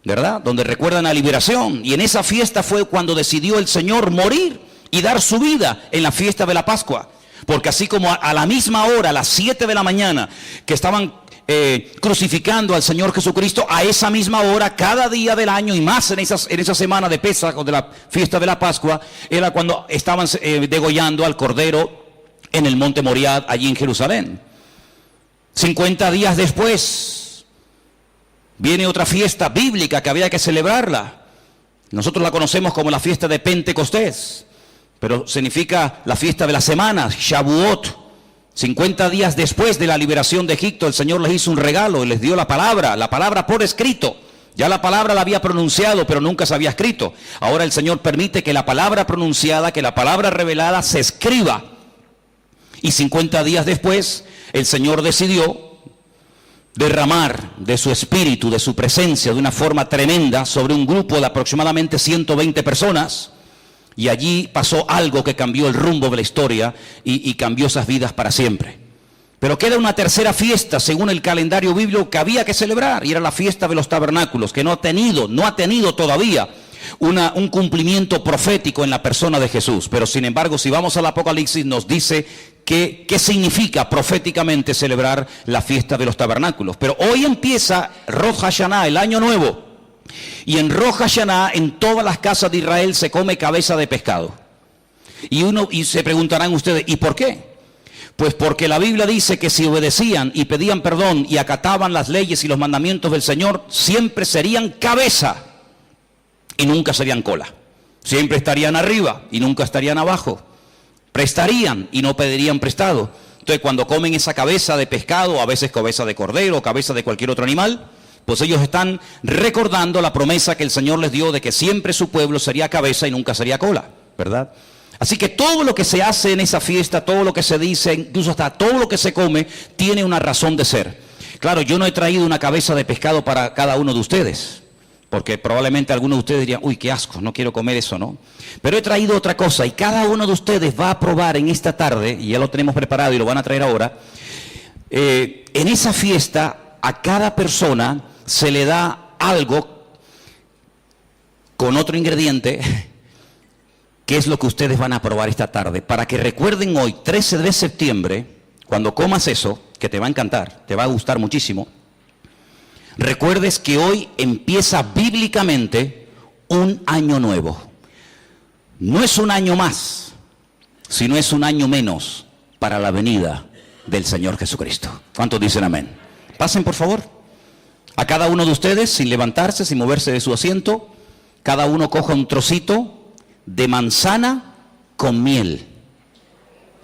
¿verdad? Donde recuerdan la liberación. Y en esa fiesta fue cuando decidió el Señor morir y dar su vida en la fiesta de la Pascua. Porque así como a la misma hora, a las 7 de la mañana, que estaban crucificando al Señor Jesucristo, a esa misma hora, cada día del año y más en esa semana de Pesaj o de la fiesta de la Pascua, era cuando estaban degollando al Cordero en el monte Moriah, allí en Jerusalén. 50 días después viene otra fiesta bíblica que había que celebrarla. Nosotros la conocemos como la fiesta de Pentecostés, pero significa la fiesta de las semanas, Shavuot. 50 días después de la liberación de Egipto, el Señor les hizo un regalo y les dio la palabra por escrito. Ya la palabra la había pronunciado, pero nunca se había escrito. Ahora el Señor permite que la palabra pronunciada, que la palabra revelada se escriba. Y 50 días después, el Señor decidió derramar de su espíritu, de su presencia, de una forma tremenda sobre un grupo de aproximadamente 120 personas. Y allí pasó algo que cambió el rumbo de la historia y cambió esas vidas para siempre. Pero queda una tercera fiesta, según el calendario bíblico, que había que celebrar, y era la fiesta de los tabernáculos, que no ha tenido todavía un cumplimiento profético en la persona de Jesús. Pero sin embargo, si vamos al Apocalipsis, nos dice qué significa proféticamente celebrar la fiesta de los tabernáculos. Pero hoy empieza Rosh Hashanah, el año nuevo. Y en Rosh Hashanah, en todas las casas de Israel se come cabeza de pescado. Y se preguntarán ustedes, ¿y por qué? Pues porque la Biblia dice que si obedecían y pedían perdón y acataban las leyes y los mandamientos del Señor, siempre serían cabeza y nunca serían cola. Siempre estarían arriba y nunca estarían abajo. Prestarían y no pedirían prestado. Entonces, cuando comen esa cabeza de pescado, a veces cabeza de cordero, cabeza de cualquier otro animal, pues ellos están recordando la promesa que el Señor les dio de que siempre su pueblo sería cabeza y nunca sería cola, ¿verdad? Así que todo lo que se hace en esa fiesta, todo lo que se dice, incluso hasta todo lo que se come, tiene una razón de ser. Claro, yo no he traído una cabeza de pescado para cada uno de ustedes, porque probablemente algunos de ustedes dirían, uy, qué asco, no quiero comer eso, ¿no? Pero he traído otra cosa y cada uno de ustedes va a probar en esta tarde, y ya lo tenemos preparado y lo van a traer ahora, en esa fiesta a cada persona se le da algo con otro ingrediente, que es lo que ustedes van a probar esta tarde, para que recuerden hoy, 13 de septiembre, cuando comas eso, que te va a encantar, te va a gustar muchísimo, recuerdes que hoy empieza bíblicamente un año nuevo. No es un año más, sino es un año menos para la venida del Señor Jesucristo. ¿Cuántos dicen amén? Pasen, por favor. A cada uno de ustedes, sin levantarse, sin moverse de su asiento, cada uno coja un trocito de manzana con miel.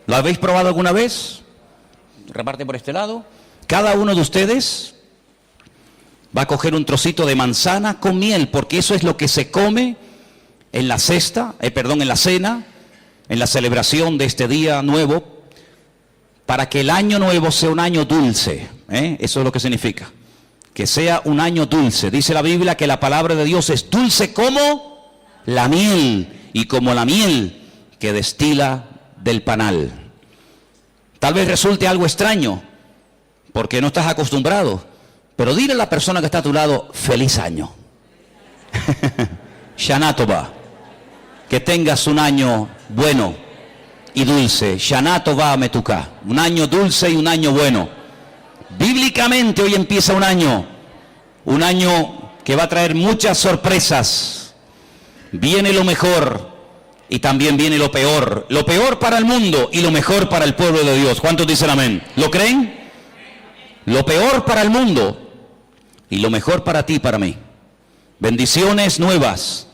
¿Lo habéis probado alguna vez? Reparte por este lado. Cada uno de ustedes va a coger un trocito de manzana con miel, porque eso es lo que se come en la cesta, en la cena, en la celebración de este día nuevo, para que el año nuevo sea un año dulce. Eso es lo que significa. Que sea un año dulce. Dice la Biblia que la palabra de Dios es dulce como la miel, y como la miel que destila del panal. Tal vez resulte algo extraño, porque no estás acostumbrado, pero dile a la persona que está a tu lado, feliz año. Shana Tova. Que tengas un año bueno y dulce. Shana Tová Metuká. Un año dulce y un año bueno. Bíblicamente hoy empieza un año que va a traer muchas sorpresas. Viene lo mejor y también viene lo peor. Lo peor para el mundo y lo mejor para el pueblo de Dios. ¿Cuántos dicen amén? ¿Lo creen? Lo peor para el mundo y lo mejor para ti y para mí. Bendiciones nuevas,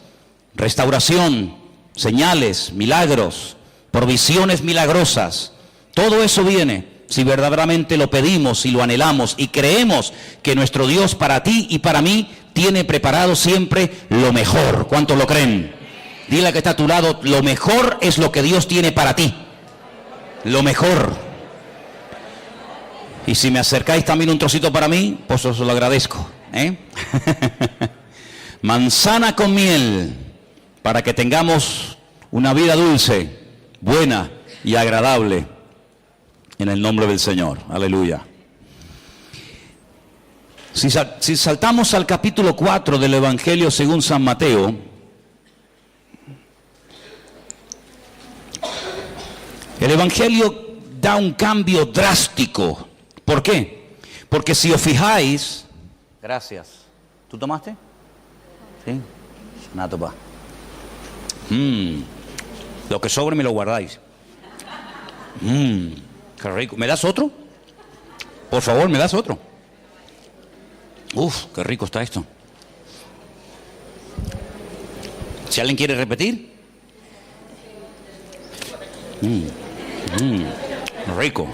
restauración, señales, milagros, provisiones milagrosas. Todo eso viene si verdaderamente lo pedimos y lo anhelamos y creemos que nuestro Dios para ti y para mí tiene preparado siempre lo mejor. ¿Cuántos lo creen? Dile al que está a tu lado, lo mejor es lo que Dios tiene para ti. Lo mejor. Y si me acercáis también un trocito para mí, pues os lo agradezco. Manzana con miel, para que tengamos una vida dulce, buena y agradable. En el nombre del Señor. Aleluya. Si saltamos al capítulo 4 del Evangelio según San Mateo, el Evangelio da un cambio drástico. ¿Por qué? Porque si os fijáis... Gracias. ¿Tú tomaste? Sí. Nada, va. Lo que sobre me lo guardáis. Qué rico. ¿Me das otro? Por favor, ¿me das otro? Uf, qué rico está esto. Si alguien quiere repetir. Rico.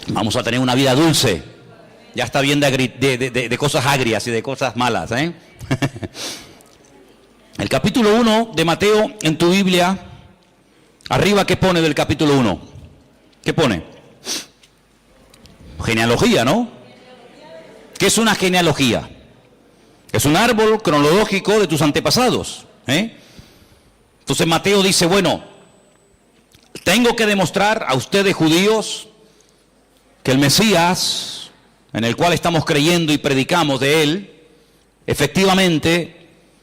Vamos a tener una vida dulce. Ya está bien de cosas agrias y de cosas malas, ¿eh? El capítulo 1 de Mateo en tu Biblia, arriba, ¿qué pone del capítulo 1? ¿Qué pone? Genealogía, ¿no? ¿Qué es una genealogía? Es un árbol cronológico de tus antepasados, ¿eh? Entonces Mateo dice, bueno, tengo que demostrar a ustedes judíos que el Mesías, en el cual estamos creyendo y predicamos de él, efectivamente,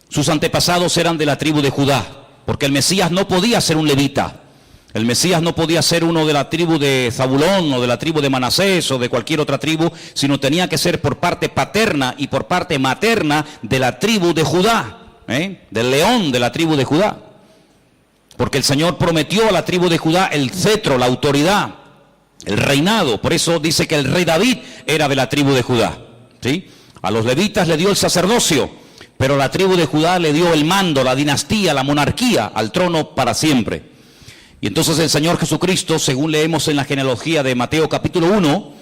sus antepasados eran de la tribu de Judá, porque el Mesías no podía ser un levita, el Mesías no podía ser uno de la tribu de Zabulón o de la tribu de Manasés o de cualquier otra tribu, sino tenía que ser por parte paterna y por parte materna de la tribu de Judá, del león de la tribu de Judá, porque el Señor prometió a la tribu de Judá el cetro, la autoridad, el reinado. Por eso dice que el rey David era de la tribu de Judá, ¿sí? A los levitas le dio el sacerdocio, pero a la tribu de Judá le dio el mando, la dinastía, la monarquía, al trono para siempre. Y entonces el Señor Jesucristo, según leemos en la genealogía de Mateo capítulo 1,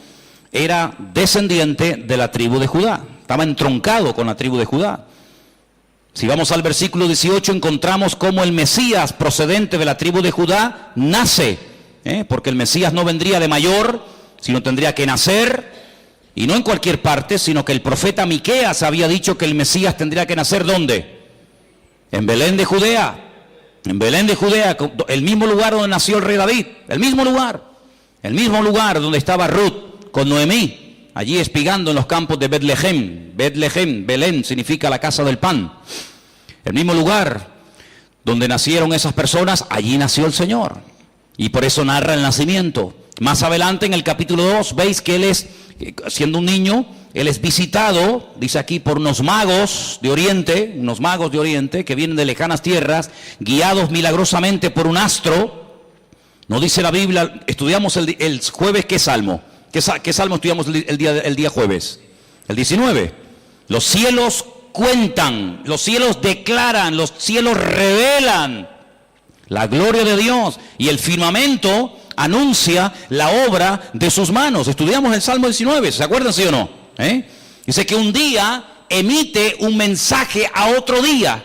era descendiente de la tribu de Judá, estaba entroncado con la tribu de Judá. Si vamos al versículo 18, encontramos cómo el Mesías procedente de la tribu de Judá nace, porque el Mesías no vendría de mayor, sino tendría que nacer, y no en cualquier parte, sino que el profeta Miqueas había dicho que el Mesías tendría que nacer ¿dónde? En Belén de Judea. En Belén de Judea, el mismo lugar donde nació el rey David, el mismo lugar donde estaba Ruth con Noemí, allí espigando en los campos de Betlehem. Betlehem, Belén, significa la casa del pan. El mismo lugar donde nacieron esas personas, allí nació el Señor. Y por eso narra el nacimiento. Más adelante en el capítulo 2, veis que él es, siendo un niño, él es visitado, dice aquí, por unos magos de Oriente, que vienen de lejanas tierras, guiados milagrosamente por un astro. No dice la Biblia, estudiamos el jueves, ¿qué salmo? ¿Qué salmo estudiamos el día jueves? El 19. Los cielos cuentan, los cielos declaran, los cielos revelan la gloria de Dios, y el firmamento anuncia la obra de sus manos. Estudiamos el Salmo 19, ¿se acuerdan, sí o no? Dice que un día emite un mensaje a otro día.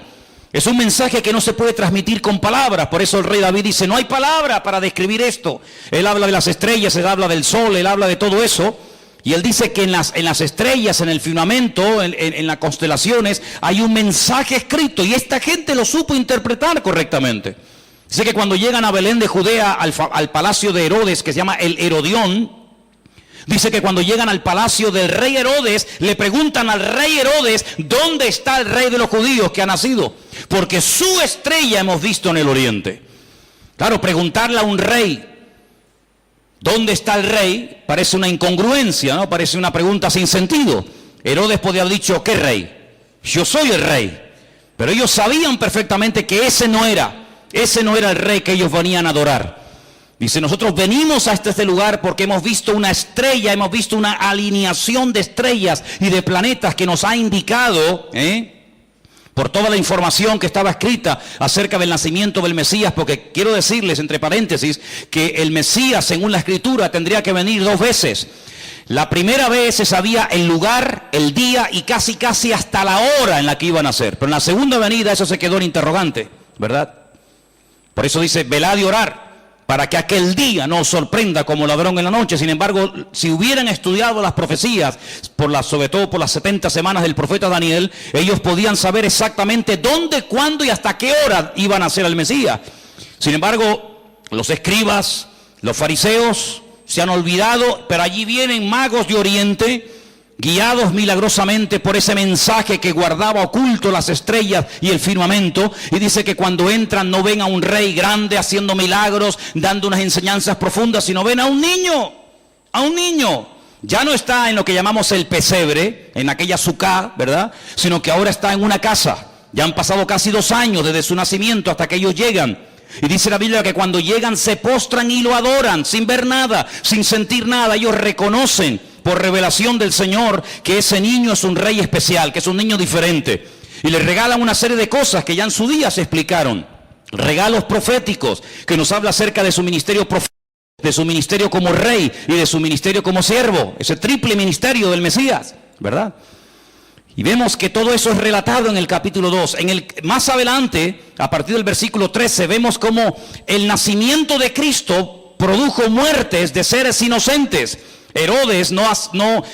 Es un mensaje que no se puede transmitir con palabras. Por eso el rey David dice, no hay palabra para describir esto. Él habla de las estrellas, él habla del sol, él habla de todo eso. Y él dice que en las estrellas, en el firmamento, en las constelaciones, hay un mensaje escrito. Y esta gente lo supo interpretar correctamente. Dice que cuando llegan a Belén de Judea, al palacio de Herodes, que se llama el Herodión, Dice que cuando llegan al palacio del rey Herodes, le preguntan al rey Herodes, ¿dónde está el rey de los judíos que ha nacido? Porque su estrella hemos visto en el oriente. Claro, preguntarle a un rey, ¿dónde está el rey? Parece una incongruencia, ¿no? Parece una pregunta sin sentido. Herodes podía haber dicho, ¿qué rey? Yo soy el rey. Pero ellos sabían perfectamente que ese no era el rey que ellos venían a adorar. Dice, nosotros venimos a este lugar porque hemos visto una estrella, hemos visto una alineación de estrellas y de planetas que nos ha indicado, por toda la información que estaba escrita acerca del nacimiento del Mesías, porque quiero decirles, entre paréntesis, que el Mesías, según la Escritura, tendría que venir 2 veces. La primera vez se sabía el lugar, el día y casi hasta la hora en la que iba a nacer. Pero en la segunda venida eso se quedó en interrogante, ¿verdad? Por eso dice, velad y orar, para que aquel día no os sorprenda como ladrón en la noche. Sin embargo, si hubieran estudiado las profecías, sobre todo por las 70 semanas del profeta Daniel, ellos podían saber exactamente dónde, cuándo y hasta qué hora iba a nacer el Mesías. Sin embargo, los escribas, los fariseos se han olvidado, pero allí vienen magos de Oriente, guiados milagrosamente por ese mensaje que guardaba oculto las estrellas y el firmamento, y dice que cuando entran no ven a un rey grande haciendo milagros, dando unas enseñanzas profundas, sino ven a un niño. Ya no está en lo que llamamos el pesebre, en aquella sucá, ¿verdad? Sino que ahora está en una casa. Ya han pasado casi 2 años desde su nacimiento hasta que ellos llegan. Y dice la Biblia que cuando llegan se postran y lo adoran, sin ver nada, sin sentir nada. Ellos reconocen por revelación del Señor que ese niño es un rey especial, que es un niño diferente. Y le regalan una serie de cosas que ya en su día se explicaron. Regalos proféticos, que nos habla acerca de su ministerio profético, de su ministerio como rey y de su ministerio como siervo. Ese triple ministerio del Mesías, ¿verdad? Y vemos que todo eso es relatado en el capítulo 2. Más adelante, a partir del versículo 13, vemos cómo el nacimiento de Cristo produjo muertes de seres inocentes. Herodes no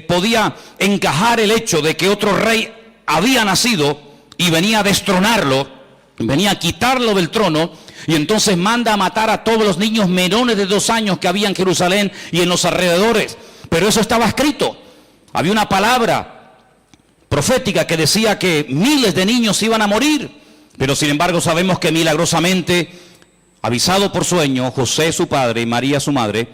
podía encajar el hecho de que otro rey había nacido y venía a destronarlo, venía a quitarlo del trono, y entonces manda a matar a todos los niños menores de 2 años que había en Jerusalén y en los alrededores. Pero eso estaba escrito. Había una palabra profética que decía que miles de niños iban a morir, pero sin embargo sabemos que milagrosamente, avisado por sueño, José su padre y María su madre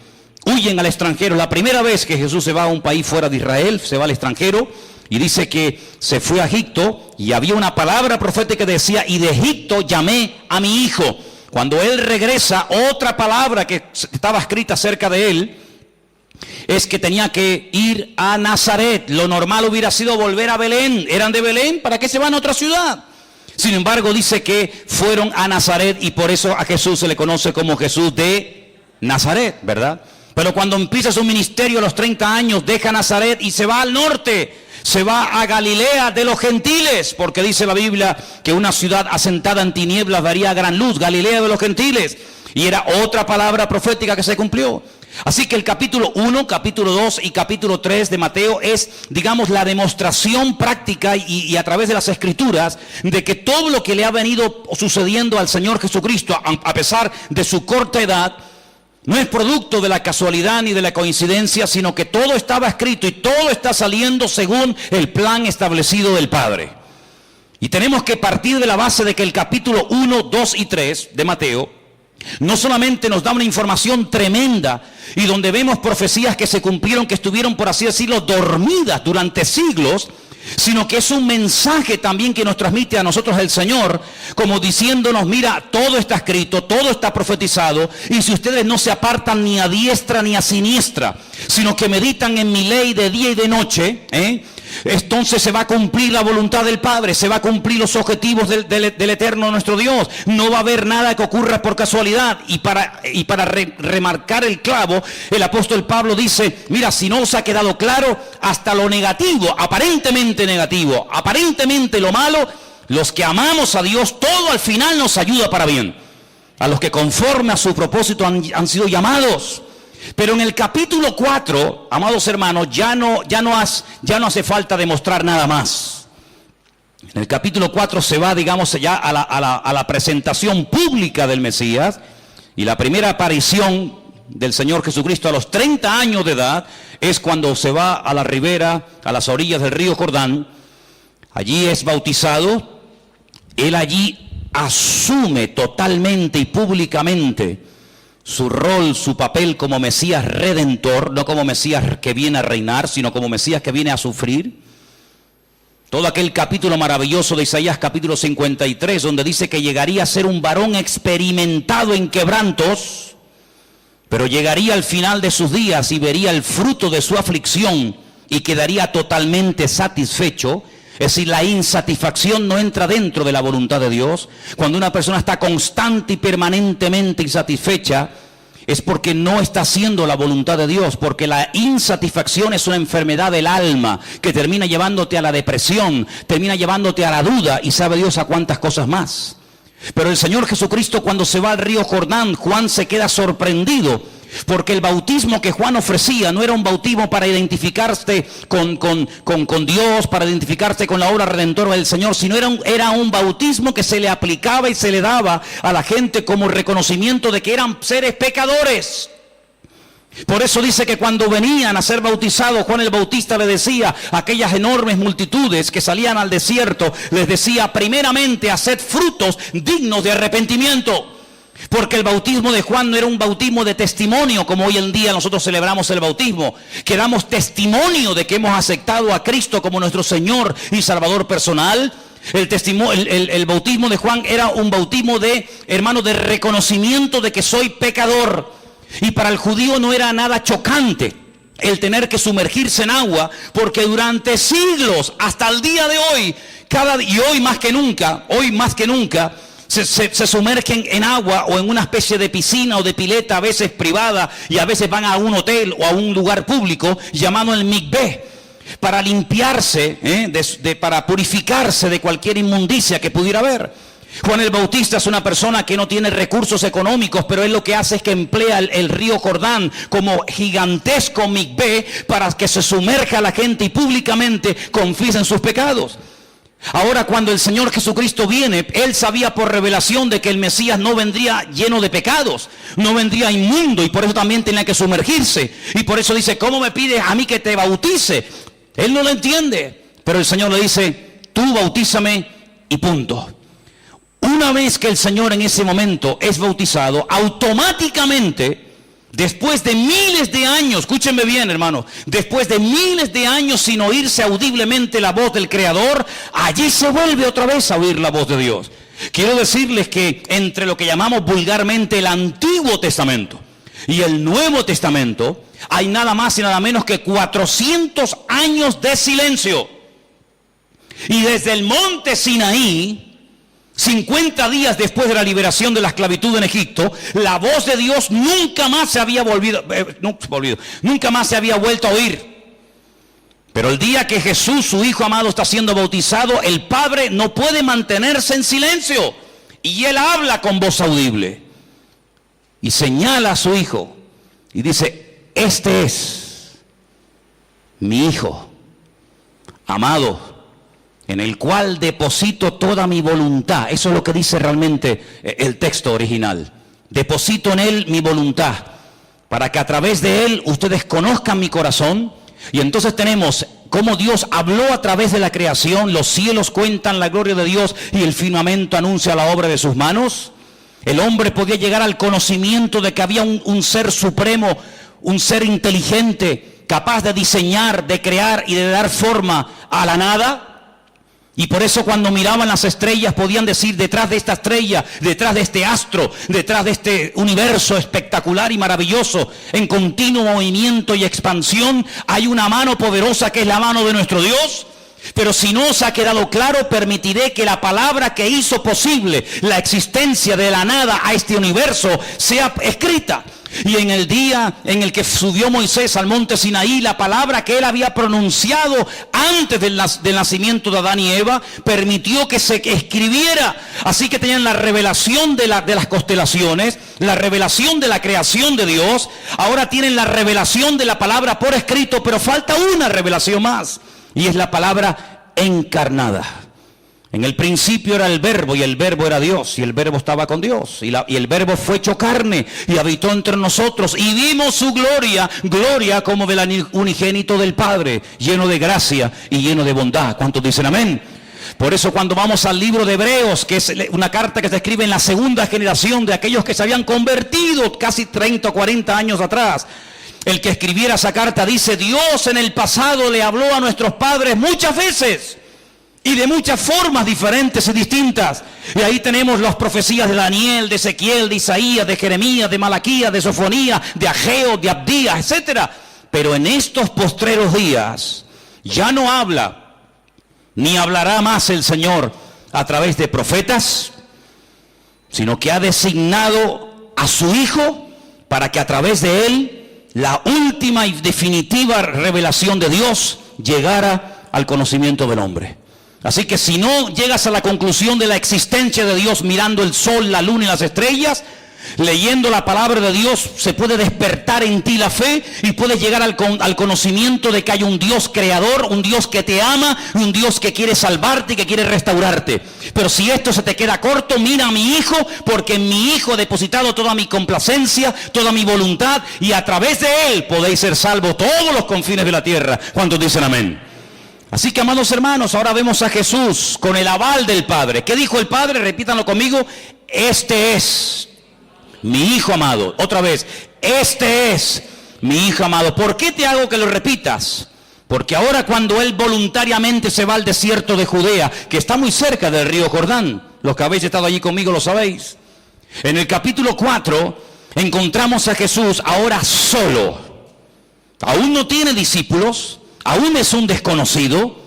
huyen al extranjero. La primera vez que Jesús se va a un país fuera de Israel, se va al extranjero, y dice que se fue a Egipto, y había una palabra profética que decía, y de Egipto llamé a mi hijo. Cuando él regresa, otra palabra que estaba escrita acerca de él es que tenía que ir a Nazaret. Lo normal hubiera sido volver a Belén. Eran de Belén, ¿para qué se van a otra ciudad? Sin embargo, dice que fueron a Nazaret, y por eso a Jesús se le conoce como Jesús de Nazaret, ¿verdad? Pero cuando empieza su ministerio a los 30 años, deja Nazaret y se va al norte, se va a Galilea de los gentiles, porque dice la Biblia que una ciudad asentada en tinieblas daría gran luz, Galilea de los gentiles, y era otra palabra profética que se cumplió. Así que el capítulo 1, capítulo 2 y capítulo 3 de Mateo es, digamos, la demostración práctica y a través de las Escrituras de que todo lo que le ha venido sucediendo al Señor Jesucristo, a pesar de su corta edad, no es producto de la casualidad ni de la coincidencia, sino que todo estaba escrito y todo está saliendo según el plan establecido del Padre. Y tenemos que partir de la base de que el capítulo 1, 2 y 3 de Mateo no solamente nos da una información tremenda y donde vemos profecías que se cumplieron, que estuvieron, por así decirlo, dormidas durante siglos, sino que es un mensaje también que nos transmite a nosotros el Señor, como diciéndonos, mira, todo está escrito, todo está profetizado, y si ustedes no se apartan ni a diestra ni a siniestra, sino que meditan en mi ley de día y de noche, entonces se va a cumplir la voluntad del Padre, se va a cumplir los objetivos del eterno nuestro Dios. No va a haber nada que ocurra por casualidad. Y para remarcar el clavo, el apóstol Pablo dice, mira, si no os ha quedado claro, hasta lo negativo, aparentemente lo malo, los que amamos a Dios, todo al final nos ayuda para bien. A los que conforme a su propósito han sido llamados. Pero en el capítulo 4, amados hermanos, ya no hace falta demostrar nada más. En el capítulo 4 se va, digamos, ya a la presentación pública del Mesías, y la primera aparición del Señor Jesucristo a los 30 años de edad es cuando se va a la ribera, a las orillas del río Jordán. Allí es bautizado. Él allí asume totalmente y públicamente su rol, su papel como Mesías redentor, no como Mesías que viene a reinar, sino como Mesías que viene a sufrir. Todo aquel capítulo maravilloso de Isaías capítulo 53, donde dice que llegaría a ser un varón experimentado en quebrantos, pero llegaría al final de sus días y vería el fruto de su aflicción y quedaría totalmente satisfecho. Es decir, la insatisfacción no entra dentro de la voluntad de Dios. Cuando una persona está constante y permanentemente insatisfecha, es porque no está haciendo la voluntad de Dios, porque la insatisfacción es una enfermedad del alma que termina llevándote a la depresión, termina llevándote a la duda y sabe Dios a cuántas cosas más. Pero el Señor Jesucristo, cuando se va al río Jordán, Juan se queda sorprendido, porque el bautismo que Juan ofrecía no era un bautismo para identificarse con Dios, para identificarse con la obra redentora del Señor, sino era un bautismo que se le aplicaba y se le daba a la gente como reconocimiento de que eran seres pecadores. Por eso dice que cuando venían a ser bautizados, Juan el Bautista le decía a aquellas enormes multitudes que salían al desierto, les decía: primeramente haced frutos dignos de arrepentimiento. Porque el bautismo de Juan no era un bautismo de testimonio, como hoy en día nosotros celebramos el bautismo, que damos testimonio de que hemos aceptado a Cristo como nuestro Señor y Salvador personal. El bautismo de Juan era un bautismo de, hermano, de reconocimiento de que soy pecador. Y para el judío no era nada chocante el tener que sumergirse en agua, porque durante siglos, hasta el día de hoy, y hoy más que nunca, se sumergen en agua o en una especie de piscina o de pileta, a veces privada, y a veces van a un hotel o a un lugar público llamado el mikveh, para limpiarse, para purificarse de cualquier inmundicia que pudiera haber. Juan el Bautista es una persona que no tiene recursos económicos, pero él lo que hace es que emplea el río Jordán como gigantesco mikveh para que se sumerja la gente y públicamente confiesen sus pecados. Ahora, cuando el Señor Jesucristo viene, Él sabía por revelación de que el Mesías no vendría lleno de pecados, no vendría inmundo, y por eso también tenía que sumergirse. Y por eso dice: ¿cómo me pides a mí que te bautice? Él no lo entiende, pero el Señor le dice: tú bautízame y punto. Una vez que el Señor en ese momento es bautizado, automáticamente, después de miles de años, escúchenme bien, hermano, después de miles de años sin oírse audiblemente la voz del Creador, allí se vuelve otra vez a oír la voz de Dios. Quiero decirles que entre lo que llamamos vulgarmente el Antiguo Testamento y el Nuevo Testamento, hay nada más y nada menos que 400 años de silencio. Y desde el monte Sinaí, 50 días después de la liberación de la esclavitud en Egipto, la voz de Dios nunca más se había nunca más se había vuelto a oír. Pero el día que Jesús, su Hijo amado, está siendo bautizado, el Padre no puede mantenerse en silencio, y Él habla con voz audible y señala a su Hijo y dice: este es mi Hijo amado, en el cual deposito toda mi voluntad. Eso es lo que dice realmente el texto original. Deposito en Él mi voluntad, para que a través de Él ustedes conozcan mi corazón. Y entonces tenemos cómo Dios habló a través de la creación. Los cielos cuentan la gloria de Dios y el firmamento anuncia la obra de sus manos. El hombre podía llegar al conocimiento de que había un ser supremo, un ser inteligente, capaz de diseñar, de crear y de dar forma a la nada. Y por eso cuando miraban las estrellas podían decir: detrás de esta estrella, detrás de este astro, detrás de este universo espectacular y maravilloso, en continuo movimiento y expansión, hay una mano poderosa que es la mano de nuestro Dios. Pero si no os ha quedado claro, permitiré que la palabra que hizo posible la existencia de la nada a este universo sea escrita. Y en el día en el que subió Moisés al monte Sinaí, la palabra que él había pronunciado antes del nacimiento de Adán y Eva, permitió que se escribiera. Así que tenían la revelación de las constelaciones, la revelación de la creación de Dios. Ahora tienen la revelación de la palabra por escrito, pero falta una revelación más, y es la palabra encarnada. En el principio era el Verbo, y el Verbo era Dios, y el Verbo estaba con Dios, y el Verbo fue hecho carne, y habitó entre nosotros, y vimos su gloria, gloria como del unigénito del Padre, lleno de gracia y lleno de bondad. ¿Cuántos dicen amén? Por eso cuando vamos al libro de Hebreos, que es una carta que se escribe en la segunda generación de aquellos que se habían convertido casi 30 o 40 años atrás, el que escribiera esa carta dice: Dios en el pasado le habló a nuestros padres muchas veces, y de muchas formas diferentes y distintas. Y ahí tenemos las profecías de Daniel, de Ezequiel, de Isaías, de Jeremías, de Malaquías, de Sofonía, de Ageo, de Abdías, etc. Pero en estos postreros días ya no habla, ni hablará más el Señor a través de profetas, sino que ha designado a su Hijo para que a través de él la última y definitiva revelación de Dios llegara al conocimiento del hombre. Así que si no llegas a la conclusión de la existencia de Dios mirando el sol, la luna y las estrellas, leyendo la palabra de Dios se puede despertar en ti la fe y puedes llegar al conocimiento de que hay un Dios creador, un Dios que te ama, un Dios que quiere salvarte y que quiere restaurarte. Pero si esto se te queda corto, mira a mi Hijo, porque en mi Hijo he depositado toda mi complacencia, toda mi voluntad, y a través de Él podéis ser salvos todos los confines de la tierra. ¿Cuántos dicen amén? Así que, amados hermanos, ahora vemos a Jesús con el aval del Padre. ¿Qué dijo el Padre? Repítanlo conmigo: este es mi Hijo amado. Otra vez: este es mi Hijo amado. ¿Por qué te hago que lo repitas? Porque ahora cuando Él voluntariamente se va al desierto de Judea, que está muy cerca del río Jordán, los que habéis estado allí conmigo lo sabéis, en el capítulo 4 encontramos a Jesús ahora solo. Aún no tiene discípulos, aún es un desconocido,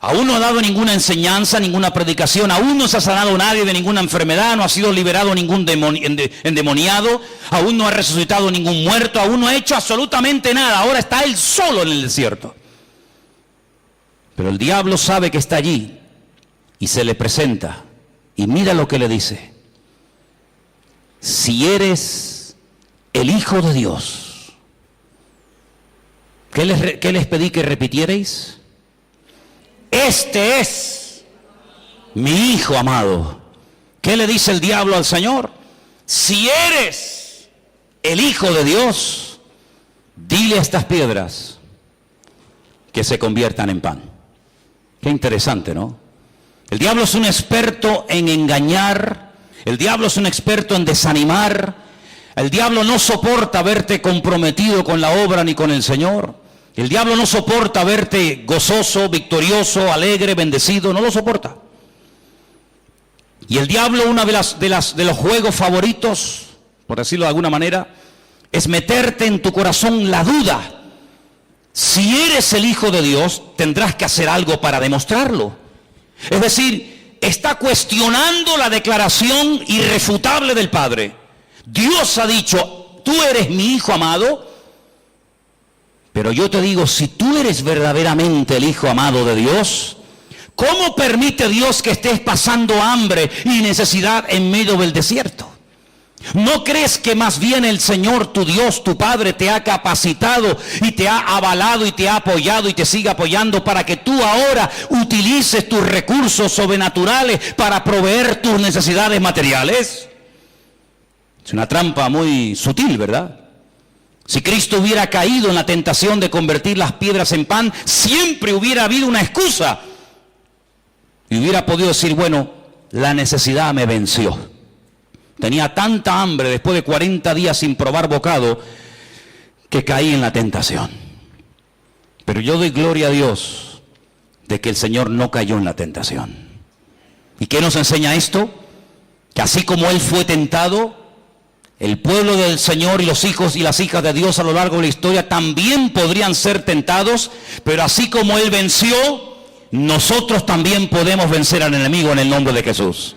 aún no ha dado ninguna enseñanza, ninguna predicación, aún no se ha sanado nadie de ninguna enfermedad, no ha sido liberado ningún endemoniado, aún no ha resucitado ningún muerto, aún no ha hecho absolutamente nada. Ahora está Él solo en el desierto. Pero el diablo sabe que está allí y se le presenta, y mira lo que le dice: si eres el Hijo de Dios. ¿Qué les pedí que repitierais? Este es mi Hijo amado. ¿Qué le dice el diablo al Señor? Si eres el Hijo de Dios, dile a estas piedras que se conviertan en pan. Qué interesante, ¿no? El diablo es un experto en engañar, el diablo es un experto en desanimar, el diablo no soporta verte comprometido con la obra ni con el Señor. El diablo no soporta verte gozoso, victorioso, alegre, bendecido, no lo soporta. Y el diablo, uno de los juegos favoritos, por decirlo de alguna manera, es meterte en tu corazón la duda. Si eres el Hijo de Dios, tendrás que hacer algo para demostrarlo. Es decir, está cuestionando la declaración irrefutable del Padre. Dios ha dicho: tú eres mi Hijo amado. Pero yo te digo, si tú eres verdaderamente el Hijo amado de Dios, ¿cómo permite Dios que estés pasando hambre y necesidad en medio del desierto? ¿No crees que más bien el Señor, tu Dios, tu Padre, te ha capacitado y te ha avalado y te ha apoyado y te sigue apoyando para que tú ahora utilices tus recursos sobrenaturales para proveer tus necesidades materiales? Es una trampa muy sutil, ¿verdad? Si Cristo hubiera caído en la tentación de convertir las piedras en pan, siempre hubiera habido una excusa. Y hubiera podido decir: bueno, la necesidad me venció. Tenía tanta hambre después de 40 días sin probar bocado que caí en la tentación. Pero yo doy gloria a Dios de que el Señor no cayó en la tentación. ¿Y qué nos enseña esto? Que así como Él fue tentado, el pueblo del Señor y los hijos y las hijas de Dios a lo largo de la historia también podrían ser tentados, pero así como Él venció, nosotros también podemos vencer al enemigo en el nombre de Jesús.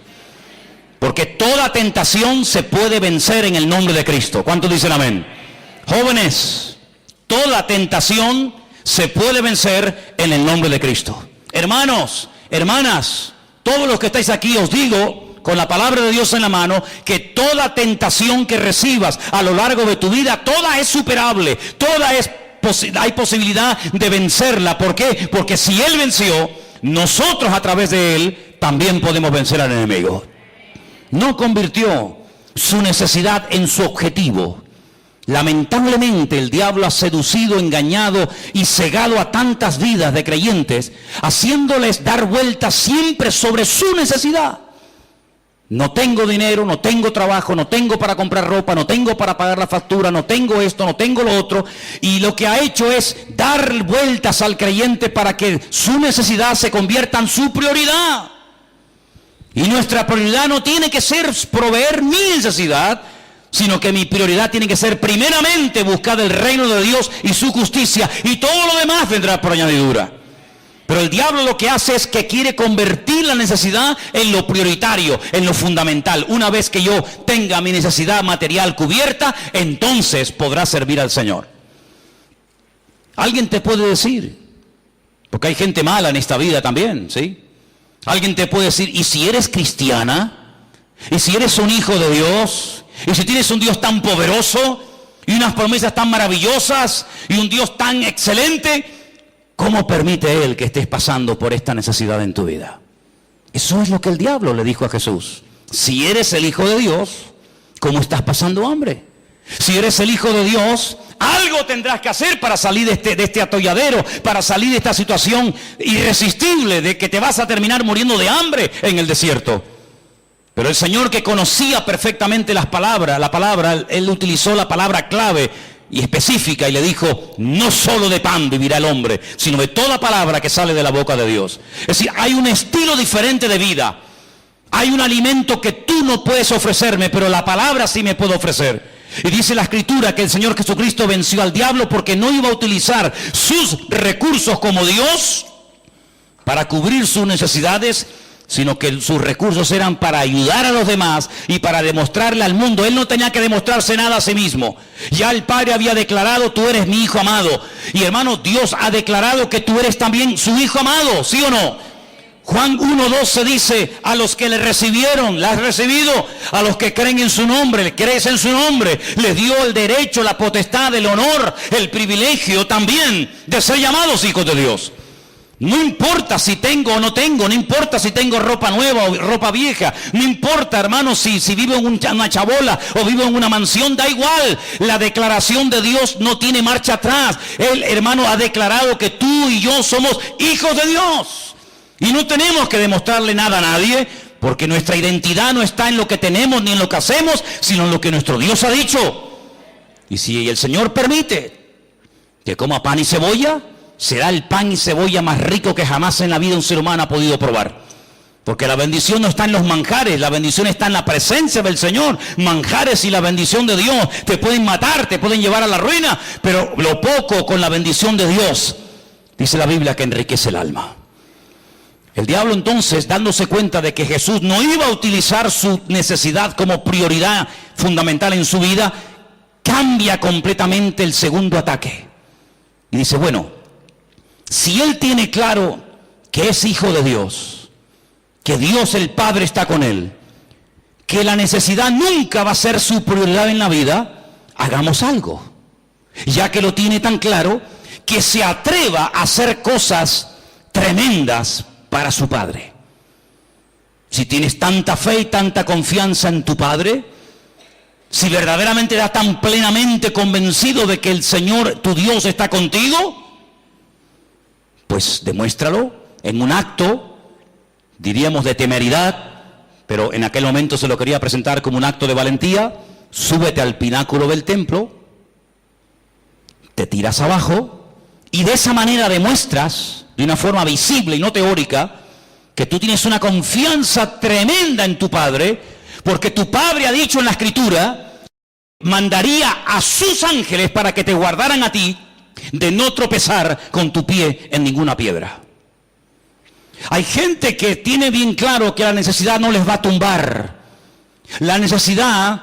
Porque toda tentación se puede vencer en el nombre de Cristo. ¿Cuántos dicen amén? Jóvenes, toda tentación se puede vencer en el nombre de Cristo. Hermanos, hermanas, todos los que estáis aquí, os digo, con la palabra de Dios en la mano, que toda tentación que recibas a lo largo de tu vida, toda es superable, hay posibilidad de vencerla. ¿Por qué? Porque si Él venció, nosotros a través de Él también podemos vencer al enemigo. No convirtió su necesidad en su objetivo. Lamentablemente el diablo ha seducido, engañado y cegado a tantas vidas de creyentes, haciéndoles dar vueltas siempre sobre su necesidad. No tengo dinero, no tengo trabajo, no tengo para comprar ropa, no tengo para pagar la factura, no tengo esto, no tengo lo otro. Y lo que ha hecho es dar vueltas al creyente para que su necesidad se convierta en su prioridad. Y nuestra prioridad no tiene que ser proveer mi necesidad, sino que mi prioridad tiene que ser primeramente buscar el reino de Dios y su justicia, y todo lo demás vendrá por añadidura. Pero el diablo lo que hace es que quiere convertir la necesidad en lo prioritario, en lo fundamental. Una vez que yo tenga mi necesidad material cubierta, entonces podrá servir al Señor. Alguien te puede decir, porque hay gente mala en esta vida también, ¿sí? Alguien te puede decir, ¿y si eres cristiana? ¿Y si eres un hijo de Dios? ¿Y si tienes un Dios tan poderoso? ¿Y unas promesas tan maravillosas? ¿Y un Dios tan excelente? ¿Cómo permite Él que estés pasando por esta necesidad en tu vida? Eso es lo que el diablo le dijo a Jesús. Si eres el Hijo de Dios, ¿cómo estás pasando hambre? Si eres el Hijo de Dios, algo tendrás que hacer para salir de este atolladero, para salir de esta situación irresistible de que te vas a terminar muriendo de hambre en el desierto. Pero el Señor, que conocía perfectamente la palabra, Él utilizó la palabra clave y específica y le dijo, no solo de pan vivirá el hombre, sino de toda palabra que sale de la boca de Dios. Es decir, hay un estilo diferente de vida. Hay un alimento que tú no puedes ofrecerme, pero la palabra sí me puede ofrecer. Y dice la Escritura que el Señor Jesucristo venció al diablo porque no iba a utilizar sus recursos como Dios para cubrir sus necesidades, sino que sus recursos eran para ayudar a los demás y para demostrarle al mundo. Él no tenía que demostrarse nada a sí mismo. Ya el Padre había declarado, tú eres mi Hijo amado. Y hermano, Dios ha declarado que tú eres también su Hijo amado, ¿sí o no? Juan 1:12 dice, a los que le recibieron, la has recibido, a los que creen en su nombre, crees en su nombre, les dio el derecho, la potestad, el honor, el privilegio también de ser llamados hijos de Dios. No importa si tengo o no tengo, no importa si tengo ropa nueva o ropa vieja, no importa, hermano, si vivo en una chabola o vivo en una mansión, da igual. La declaración de Dios no tiene marcha atrás. Él, hermano, ha declarado que tú y yo somos hijos de Dios. Y no tenemos que demostrarle nada a nadie, porque nuestra identidad no está en lo que tenemos ni en lo que hacemos, sino en lo que nuestro Dios ha dicho. Y si el Señor permite que coma pan y cebolla, será el pan y cebolla más rico que jamás en la vida un ser humano ha podido probar. Porque la bendición no está en los manjares, la bendición está en la presencia del Señor. Manjares y la bendición de Dios te pueden matar, te pueden llevar a la ruina, pero lo poco con la bendición de Dios, dice la Biblia, que enriquece el alma. El diablo entonces, dándose cuenta de que Jesús no iba a utilizar su necesidad como prioridad fundamental en su vida, cambia completamente el segundo ataque. Y dice, bueno, si él tiene claro que es hijo de Dios, que Dios el Padre está con él, que la necesidad nunca va a ser su prioridad en la vida, hagamos algo. Ya que lo tiene tan claro, que se atreva a hacer cosas tremendas para su Padre. Si tienes tanta fe y tanta confianza en tu Padre, si verdaderamente estás tan plenamente convencido de que el Señor, tu Dios, está contigo, pues demuéstralo en un acto, diríamos, de temeridad, pero en aquel momento se lo quería presentar como un acto de valentía. Súbete al pináculo del templo, te tiras abajo y de esa manera demuestras, de una forma visible y no teórica, que tú tienes una confianza tremenda en tu Padre, porque tu Padre ha dicho en la Escritura, mandaría a sus ángeles para que te guardaran a ti de no tropezar con tu pie en ninguna piedra. Hay gente que tiene bien claro que la necesidad no les va a tumbar. La necesidad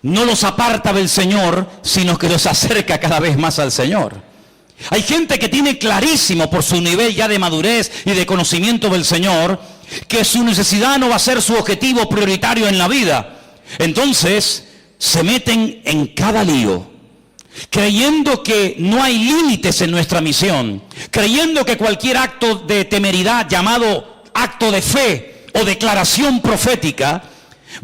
no los aparta del Señor, sino que los acerca cada vez más al Señor. Hay gente que tiene clarísimo, por su nivel ya de madurez y de conocimiento del Señor, que su necesidad no va a ser su objetivo prioritario en la vida. Entonces se meten en cada lío, creyendo que no hay límites en nuestra misión, creyendo que cualquier acto de temeridad llamado acto de fe o declaración profética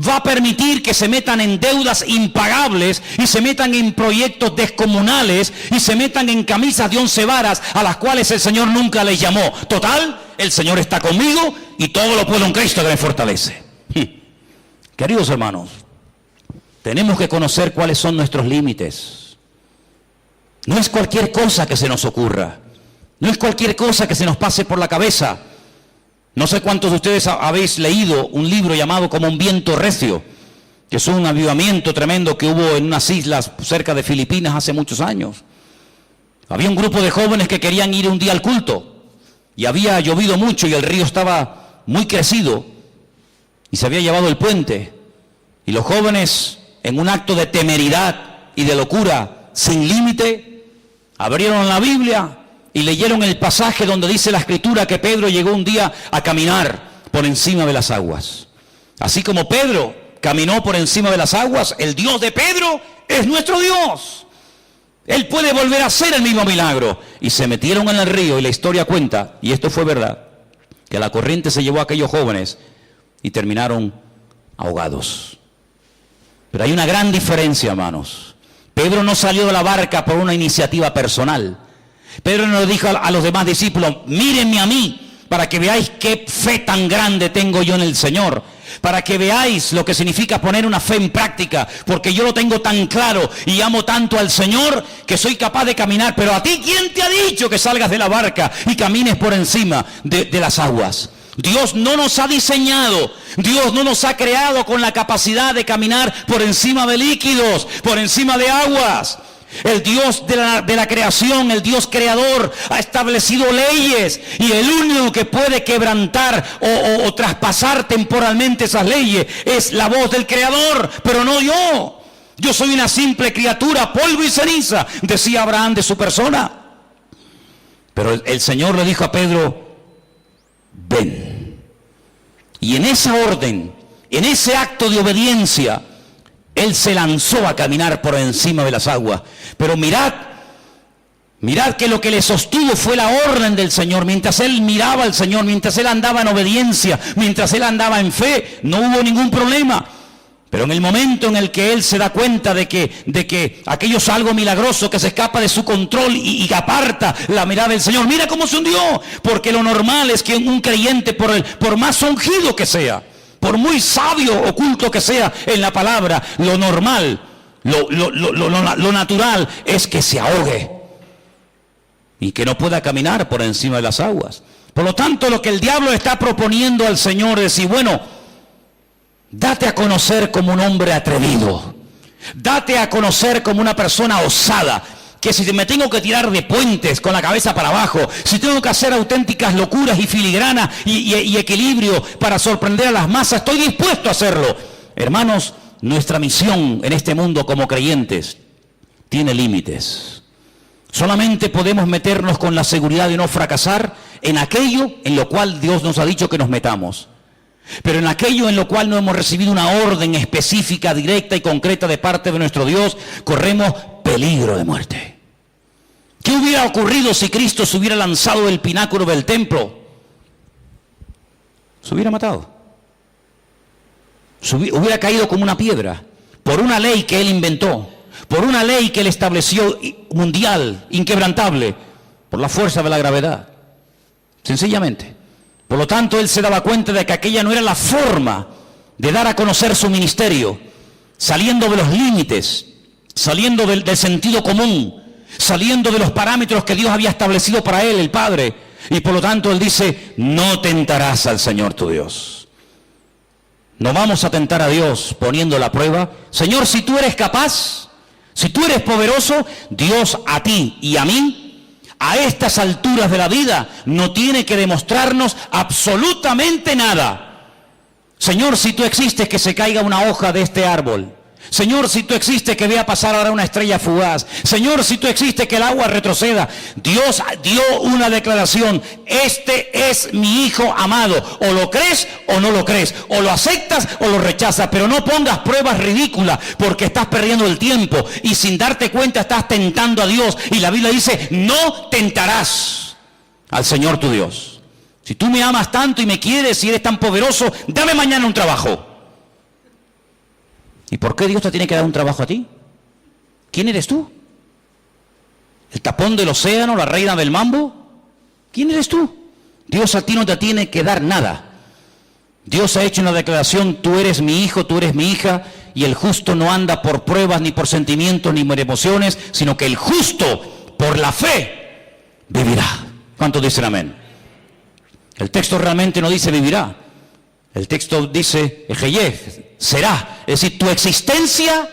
va a permitir que se metan en deudas impagables y se metan en proyectos descomunales y se metan en camisas de 11 varas a las cuales el Señor nunca les llamó. Total, el Señor está conmigo y todo lo puedo en Cristo que me fortalece. Queridos hermanos, tenemos que conocer cuáles son nuestros límites. No es cualquier cosa que se nos ocurra, no es cualquier cosa que se nos pase por la cabeza. No sé cuántos de ustedes habéis leído un libro llamado Como un viento recio, que es un avivamiento tremendo que hubo en unas islas cerca de Filipinas hace muchos años. Había un grupo de jóvenes que querían ir un día al culto y había llovido mucho y el río estaba muy crecido y se había llevado el puente. Y los jóvenes, en un acto de temeridad y de locura sin límite, abrieron la Biblia y leyeron el pasaje donde dice la Escritura que Pedro llegó un día a caminar por encima de las aguas. Así como Pedro caminó por encima de las aguas, el Dios de Pedro es nuestro Dios. Él puede volver a hacer el mismo milagro. Y se metieron en el río y la historia cuenta, y esto fue verdad, que la corriente se llevó a aquellos jóvenes y terminaron ahogados. Pero hay una gran diferencia, hermanos. Pedro no salió de la barca por una iniciativa personal. Pedro no le dijo a los demás discípulos, mírenme a mí, para que veáis qué fe tan grande tengo yo en el Señor, para que veáis lo que significa poner una fe en práctica, porque yo lo tengo tan claro y amo tanto al Señor que soy capaz de caminar. Pero a ti, ¿quién te ha dicho que salgas de la barca y camines por encima de las aguas? Dios no nos ha diseñado, Dios no nos ha creado con la capacidad de caminar por encima de líquidos, por encima de aguas. El Dios de la creación, el Dios creador, ha establecido leyes y el único que puede quebrantar o traspasar temporalmente esas leyes es la voz del Creador, pero no yo. Yo soy una simple criatura, polvo y ceniza, decía Abraham de su persona. Pero el Señor le dijo a Pedro, ven. Y en esa orden, en ese acto de obediencia, él se lanzó a caminar por encima de las aguas. Pero mirad que lo que le sostuvo fue la orden del Señor. Mientras él miraba al Señor, mientras él andaba en obediencia, mientras él andaba en fe, no hubo ningún problema. Pero en el momento en el que él se da cuenta de que aquello es algo milagroso, que se escapa de su control y aparta la mirada del Señor, mira cómo se hundió. Porque lo normal es que un creyente, por más ungido que sea, por muy sabio o culto que sea en la palabra, lo normal, lo natural es que se ahogue y que no pueda caminar por encima de las aguas. Por lo tanto, lo que el diablo está proponiendo al Señor es decir, bueno, date a conocer como un hombre atrevido, date a conocer como una persona osada, que si me tengo que tirar de puentes con la cabeza para abajo, si tengo que hacer auténticas locuras y filigranas y equilibrio para sorprender a las masas, estoy dispuesto a hacerlo. Hermanos, nuestra misión en este mundo como creyentes tiene límites. Solamente podemos meternos con la seguridad de no fracasar en aquello en lo cual Dios nos ha dicho que nos metamos. Pero en aquello en lo cual no hemos recibido una orden específica, directa y concreta de parte de nuestro Dios, corremos peligro de muerte. ¿Qué hubiera ocurrido si Cristo se hubiera lanzado del pináculo del templo? Se hubiera matado. Hubiera caído como una piedra por una ley que él inventó, por una ley que él estableció mundial, inquebrantable, por la fuerza de la gravedad. Sencillamente. Por lo tanto, él se daba cuenta de que aquella no era la forma de dar a conocer su ministerio, saliendo de los límites, saliendo del sentido común, saliendo de los parámetros que Dios había establecido para él, el Padre. Y por lo tanto él dice, no tentarás al Señor tu Dios. No vamos a tentar a Dios poniendo la prueba. Señor, si tú eres capaz, si tú eres poderoso, Dios a ti y a mí, a estas alturas de la vida, no tiene que demostrarnos absolutamente nada. Señor, si tú existes, que se caiga una hoja de este árbol. Señor, si tú existes, que vea pasar ahora una estrella fugaz. Señor, si tú existes, que el agua retroceda. Dios dio una declaración: este es mi hijo amado. O lo crees o no lo crees, o lo aceptas o lo rechazas, pero no pongas pruebas ridículas, porque estás perdiendo el tiempo y sin darte cuenta estás tentando a Dios. Y la Biblia dice: no tentarás al Señor tu Dios. Si tú me amas tanto y me quieres y eres tan poderoso, dame mañana un trabajo. ¿Y por qué Dios te tiene que dar un trabajo a ti? ¿Quién eres tú? ¿El tapón del océano, la reina del mambo? ¿Quién eres tú? Dios a ti no te tiene que dar nada. Dios ha hecho una declaración: tú eres mi hijo, tú eres mi hija, y el justo no anda por pruebas, ni por sentimientos, ni por emociones, sino que el justo, por la fe, vivirá. ¿Cuántos dicen amén? El texto realmente no dice vivirá. El texto dice ejeyeh, será. Es decir, tu existencia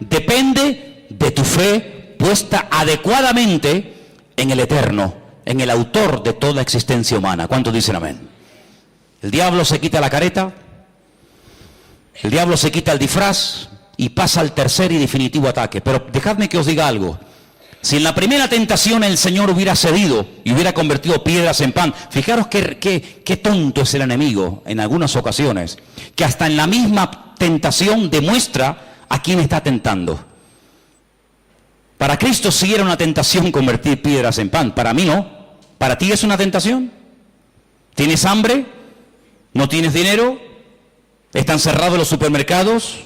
depende de tu fe puesta adecuadamente en el Eterno, en el autor de toda existencia humana. ¿Cuántos dicen amén? El diablo se quita la careta, el diablo se quita el disfraz y pasa al tercer y definitivo ataque. Pero dejadme que os diga algo. Si en la primera tentación el Señor hubiera cedido y hubiera convertido piedras en pan, fijaros qué tonto es el enemigo en algunas ocasiones, que hasta en la misma tentación demuestra a quién está tentando. Para Cristo sí era una tentación convertir piedras en pan, para mí no. ¿Para ti es una tentación? ¿Tienes hambre? ¿No tienes dinero? ¿Están cerrados los supermercados?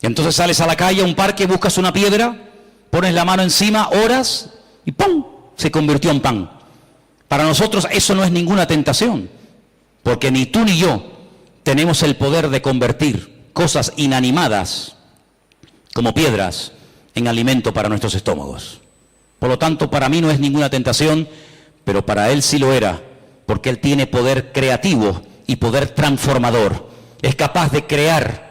Entonces sales a la calle, a un parque, buscas una piedra, pones la mano encima, oras y ¡pum!, se convirtió en pan. Para nosotros eso no es ninguna tentación, porque ni tú ni yo tenemos el poder de convertir cosas inanimadas como piedras en alimento para nuestros estómagos. Por lo tanto, para mí no es ninguna tentación, pero para Él sí lo era, porque Él tiene poder creativo y poder transformador. Es capaz de crear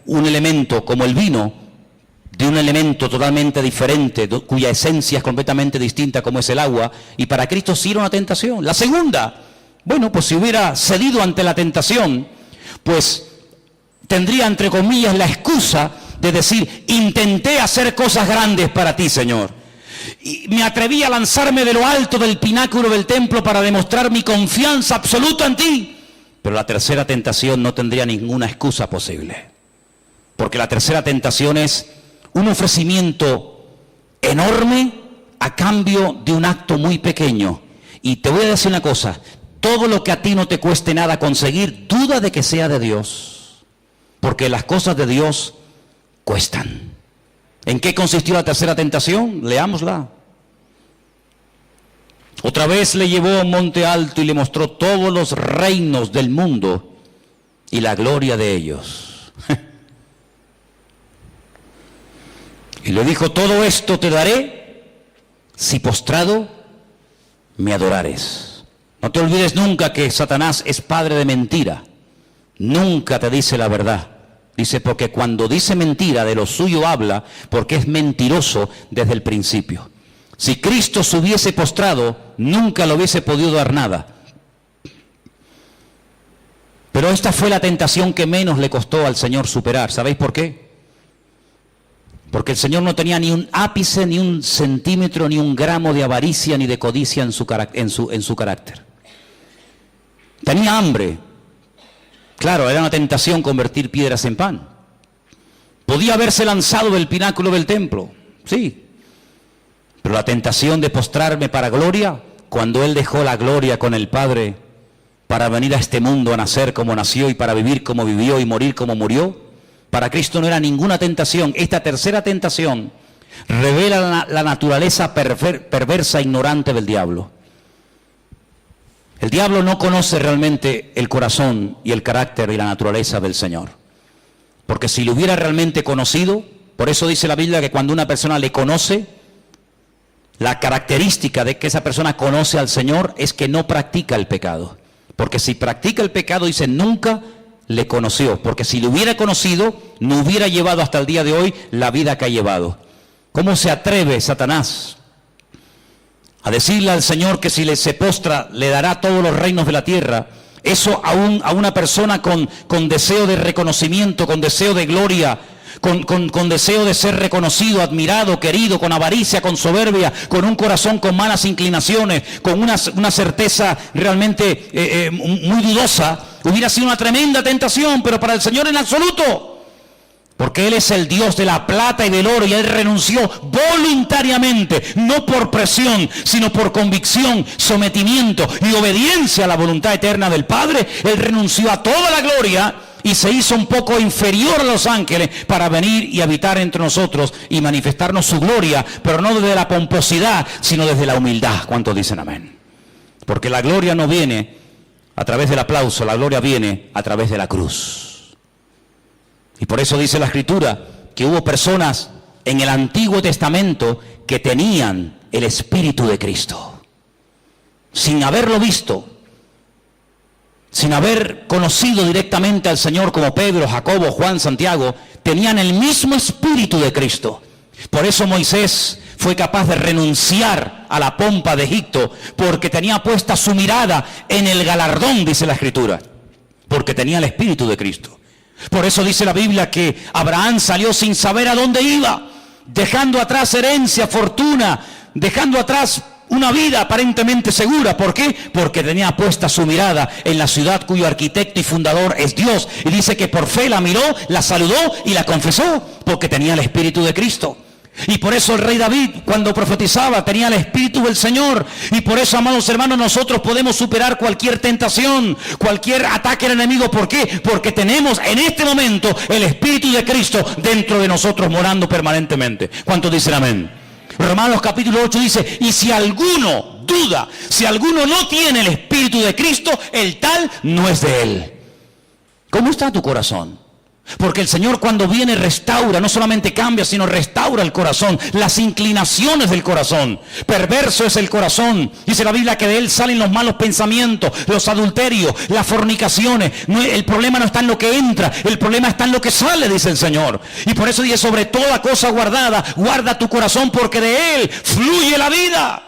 un elemento como el vino, de un elemento totalmente diferente, cuya esencia es completamente distinta, como es el agua, y para Cristo sí era una tentación. La segunda, bueno, pues si hubiera cedido ante la tentación, pues tendría, entre comillas, la excusa de decir: intenté hacer cosas grandes para ti, Señor, y me atreví a lanzarme de lo alto del pináculo del templo para demostrar mi confianza absoluta en ti. Pero la tercera tentación no tendría ninguna excusa posible, porque la tercera tentación es un ofrecimiento enorme a cambio de un acto muy pequeño. Y te voy a decir una cosa: todo lo que a ti no te cueste nada conseguir, duda de que sea de Dios, porque las cosas de Dios cuestan. ¿En qué consistió la tercera tentación? Leámosla. Otra vez le llevó a un monte alto y le mostró todos los reinos del mundo y la gloria de ellos. Y le dijo: todo esto te daré si postrado me adorares. No te olvides nunca que Satanás es padre de mentira. Nunca te dice la verdad. Dice, porque cuando dice mentira, de lo suyo habla, porque es mentiroso desde el principio. Si Cristo se hubiese postrado, nunca le hubiese podido dar nada. Pero esta fue la tentación que menos le costó al Señor superar. ¿Sabéis por qué? Porque el Señor no tenía ni un ápice, ni un centímetro, ni un gramo de avaricia, ni de codicia en su carácter. Tenía hambre. Claro, era una tentación convertir piedras en pan. Podía haberse lanzado del pináculo del templo, sí. Pero la tentación de postrarme para gloria, cuando Él dejó la gloria con el Padre para venir a este mundo a nacer como nació y para vivir como vivió y morir como murió, para Cristo no era ninguna tentación. Esta tercera tentación revela la naturaleza perversa e ignorante del diablo. El diablo no conoce realmente el corazón y el carácter y la naturaleza del Señor. Porque si lo hubiera realmente conocido, por eso dice la Biblia que cuando una persona le conoce, la característica de que esa persona conoce al Señor es que no practica el pecado. Porque si practica el pecado, dice, nunca le conoció. Porque si le hubiera conocido, no hubiera llevado hasta el día de hoy la vida que ha llevado. ¿Cómo se atreve Satanás a decirle al Señor que si se postra le dará todos los reinos de la tierra, Eso a una persona con deseo de reconocimiento, con deseo de gloria, con deseo de ser reconocido, admirado, querido, con avaricia, con soberbia, con un corazón con malas inclinaciones, con una certeza realmente muy dudosa, hubiera sido una tremenda tentación, pero para el Señor en absoluto. Porque Él es el Dios de la plata y del oro y Él renunció voluntariamente, no por presión, sino por convicción, sometimiento y obediencia a la voluntad eterna del Padre. Él renunció a toda la gloria y se hizo un poco inferior a los ángeles para venir y habitar entre nosotros y manifestarnos su gloria, pero no desde la pomposidad, sino desde la humildad. ¿Cuántos dicen amén? Porque la gloria no viene a través del aplauso, la gloria viene a través de la cruz. Y por eso dice la Escritura que hubo personas en el Antiguo Testamento que tenían el Espíritu de Cristo. Sin haberlo visto, sin haber conocido directamente al Señor como Pedro, Jacobo, Juan, Santiago, tenían el mismo Espíritu de Cristo. Por eso Moisés fue capaz de renunciar a la pompa de Egipto, porque tenía puesta su mirada en el galardón, dice la Escritura, porque tenía el Espíritu de Cristo. Por eso dice la Biblia que Abraham salió sin saber a dónde iba, dejando atrás herencia, fortuna, dejando atrás una vida aparentemente segura. ¿Por qué? Porque tenía puesta su mirada en la ciudad cuyo arquitecto y fundador es Dios. Y dice que por fe la miró, la saludó y la confesó, porque tenía el Espíritu de Cristo. Y por eso el rey David, cuando profetizaba, tenía el Espíritu del Señor. Y por eso, amados hermanos, nosotros podemos superar cualquier tentación, cualquier ataque del enemigo. ¿Por qué? Porque tenemos en este momento el Espíritu de Cristo dentro de nosotros, morando permanentemente. ¿Cuántos dicen amén? Romanos capítulo 8 dice, y si alguno duda, si alguno no tiene el Espíritu de Cristo, el tal no es de él. ¿Cómo está tu corazón? Porque el Señor cuando viene restaura, no solamente cambia, sino restaura el corazón, las inclinaciones del corazón. Perverso es el corazón. Dice la Biblia que de él salen los malos pensamientos, los adulterios, las fornicaciones. El problema no está en lo que entra, el problema está en lo que sale, dice el Señor. Y por eso dice, sobre toda cosa guardada, guarda tu corazón, porque de él fluye la vida.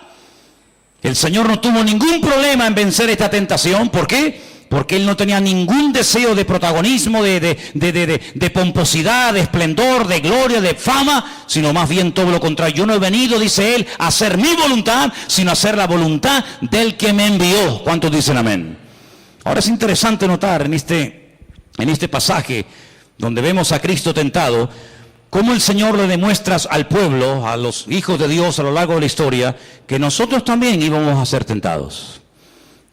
El Señor no tuvo ningún problema en vencer esta tentación. ¿Por qué? Porque Él no tenía ningún deseo de protagonismo, de pomposidad, de esplendor, de gloria, de fama, sino más bien todo lo contrario. Yo no he venido, dice Él, a hacer mi voluntad, sino a hacer la voluntad del que me envió. ¿Cuántos dicen amén? Ahora es interesante notar en este pasaje donde vemos a Cristo tentado, cómo el Señor le demuestra al pueblo, a los hijos de Dios a lo largo de la historia, que nosotros también íbamos a ser tentados.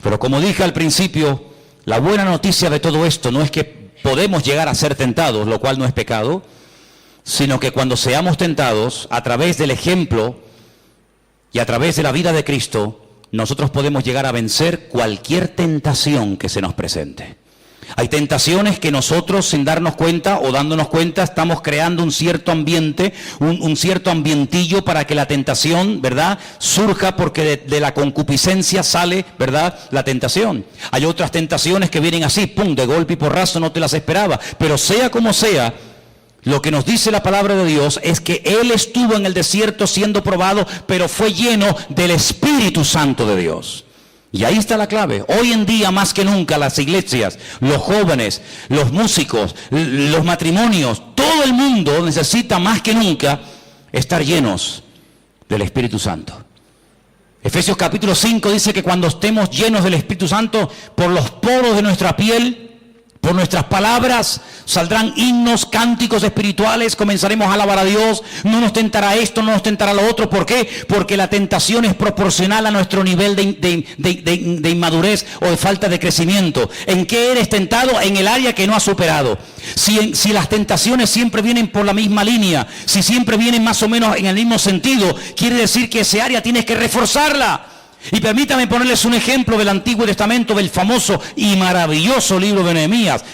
Pero como dije al principio, la buena noticia de todo esto no es que podemos llegar a ser tentados, lo cual no es pecado, sino que cuando seamos tentados, a través del ejemplo y a través de la vida de Cristo, nosotros podemos llegar a vencer cualquier tentación que se nos presente. Hay tentaciones que nosotros, sin darnos cuenta o dándonos cuenta, estamos creando un cierto ambiente, un cierto ambientillo para que la tentación, ¿verdad?, surja, porque de la concupiscencia sale, ¿verdad?, la tentación. Hay otras tentaciones que vienen así, pum, de golpe y porrazo, no te las esperaba. Pero sea como sea, lo que nos dice la palabra de Dios es que Él estuvo en el desierto siendo probado, pero fue lleno del Espíritu Santo de Dios. Y ahí está la clave. Hoy en día más que nunca las iglesias, los jóvenes, los músicos, los matrimonios, todo el mundo necesita más que nunca estar llenos del Espíritu Santo. Efesios capítulo 5 dice que cuando estemos llenos del Espíritu Santo, por los poros de nuestra piel, por nuestras palabras, saldrán himnos, cánticos espirituales, comenzaremos a alabar a Dios, no nos tentará esto, no nos tentará lo otro. ¿Por qué? Porque la tentación es proporcional a nuestro nivel de inmadurez o de falta de crecimiento. ¿En qué eres tentado? En el área que no has superado. Si las tentaciones siempre vienen por la misma línea, si siempre vienen más o menos en el mismo sentido, quiere decir que ese área tienes que reforzarla. Y permítame ponerles un ejemplo del Antiguo Testamento, del famoso y maravilloso libro de Nehemías,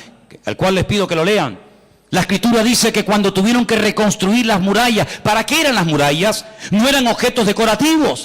al cual les pido que lo lean. La Escritura dice que cuando tuvieron que reconstruir las murallas, ¿para qué eran las murallas? No eran objetos decorativos.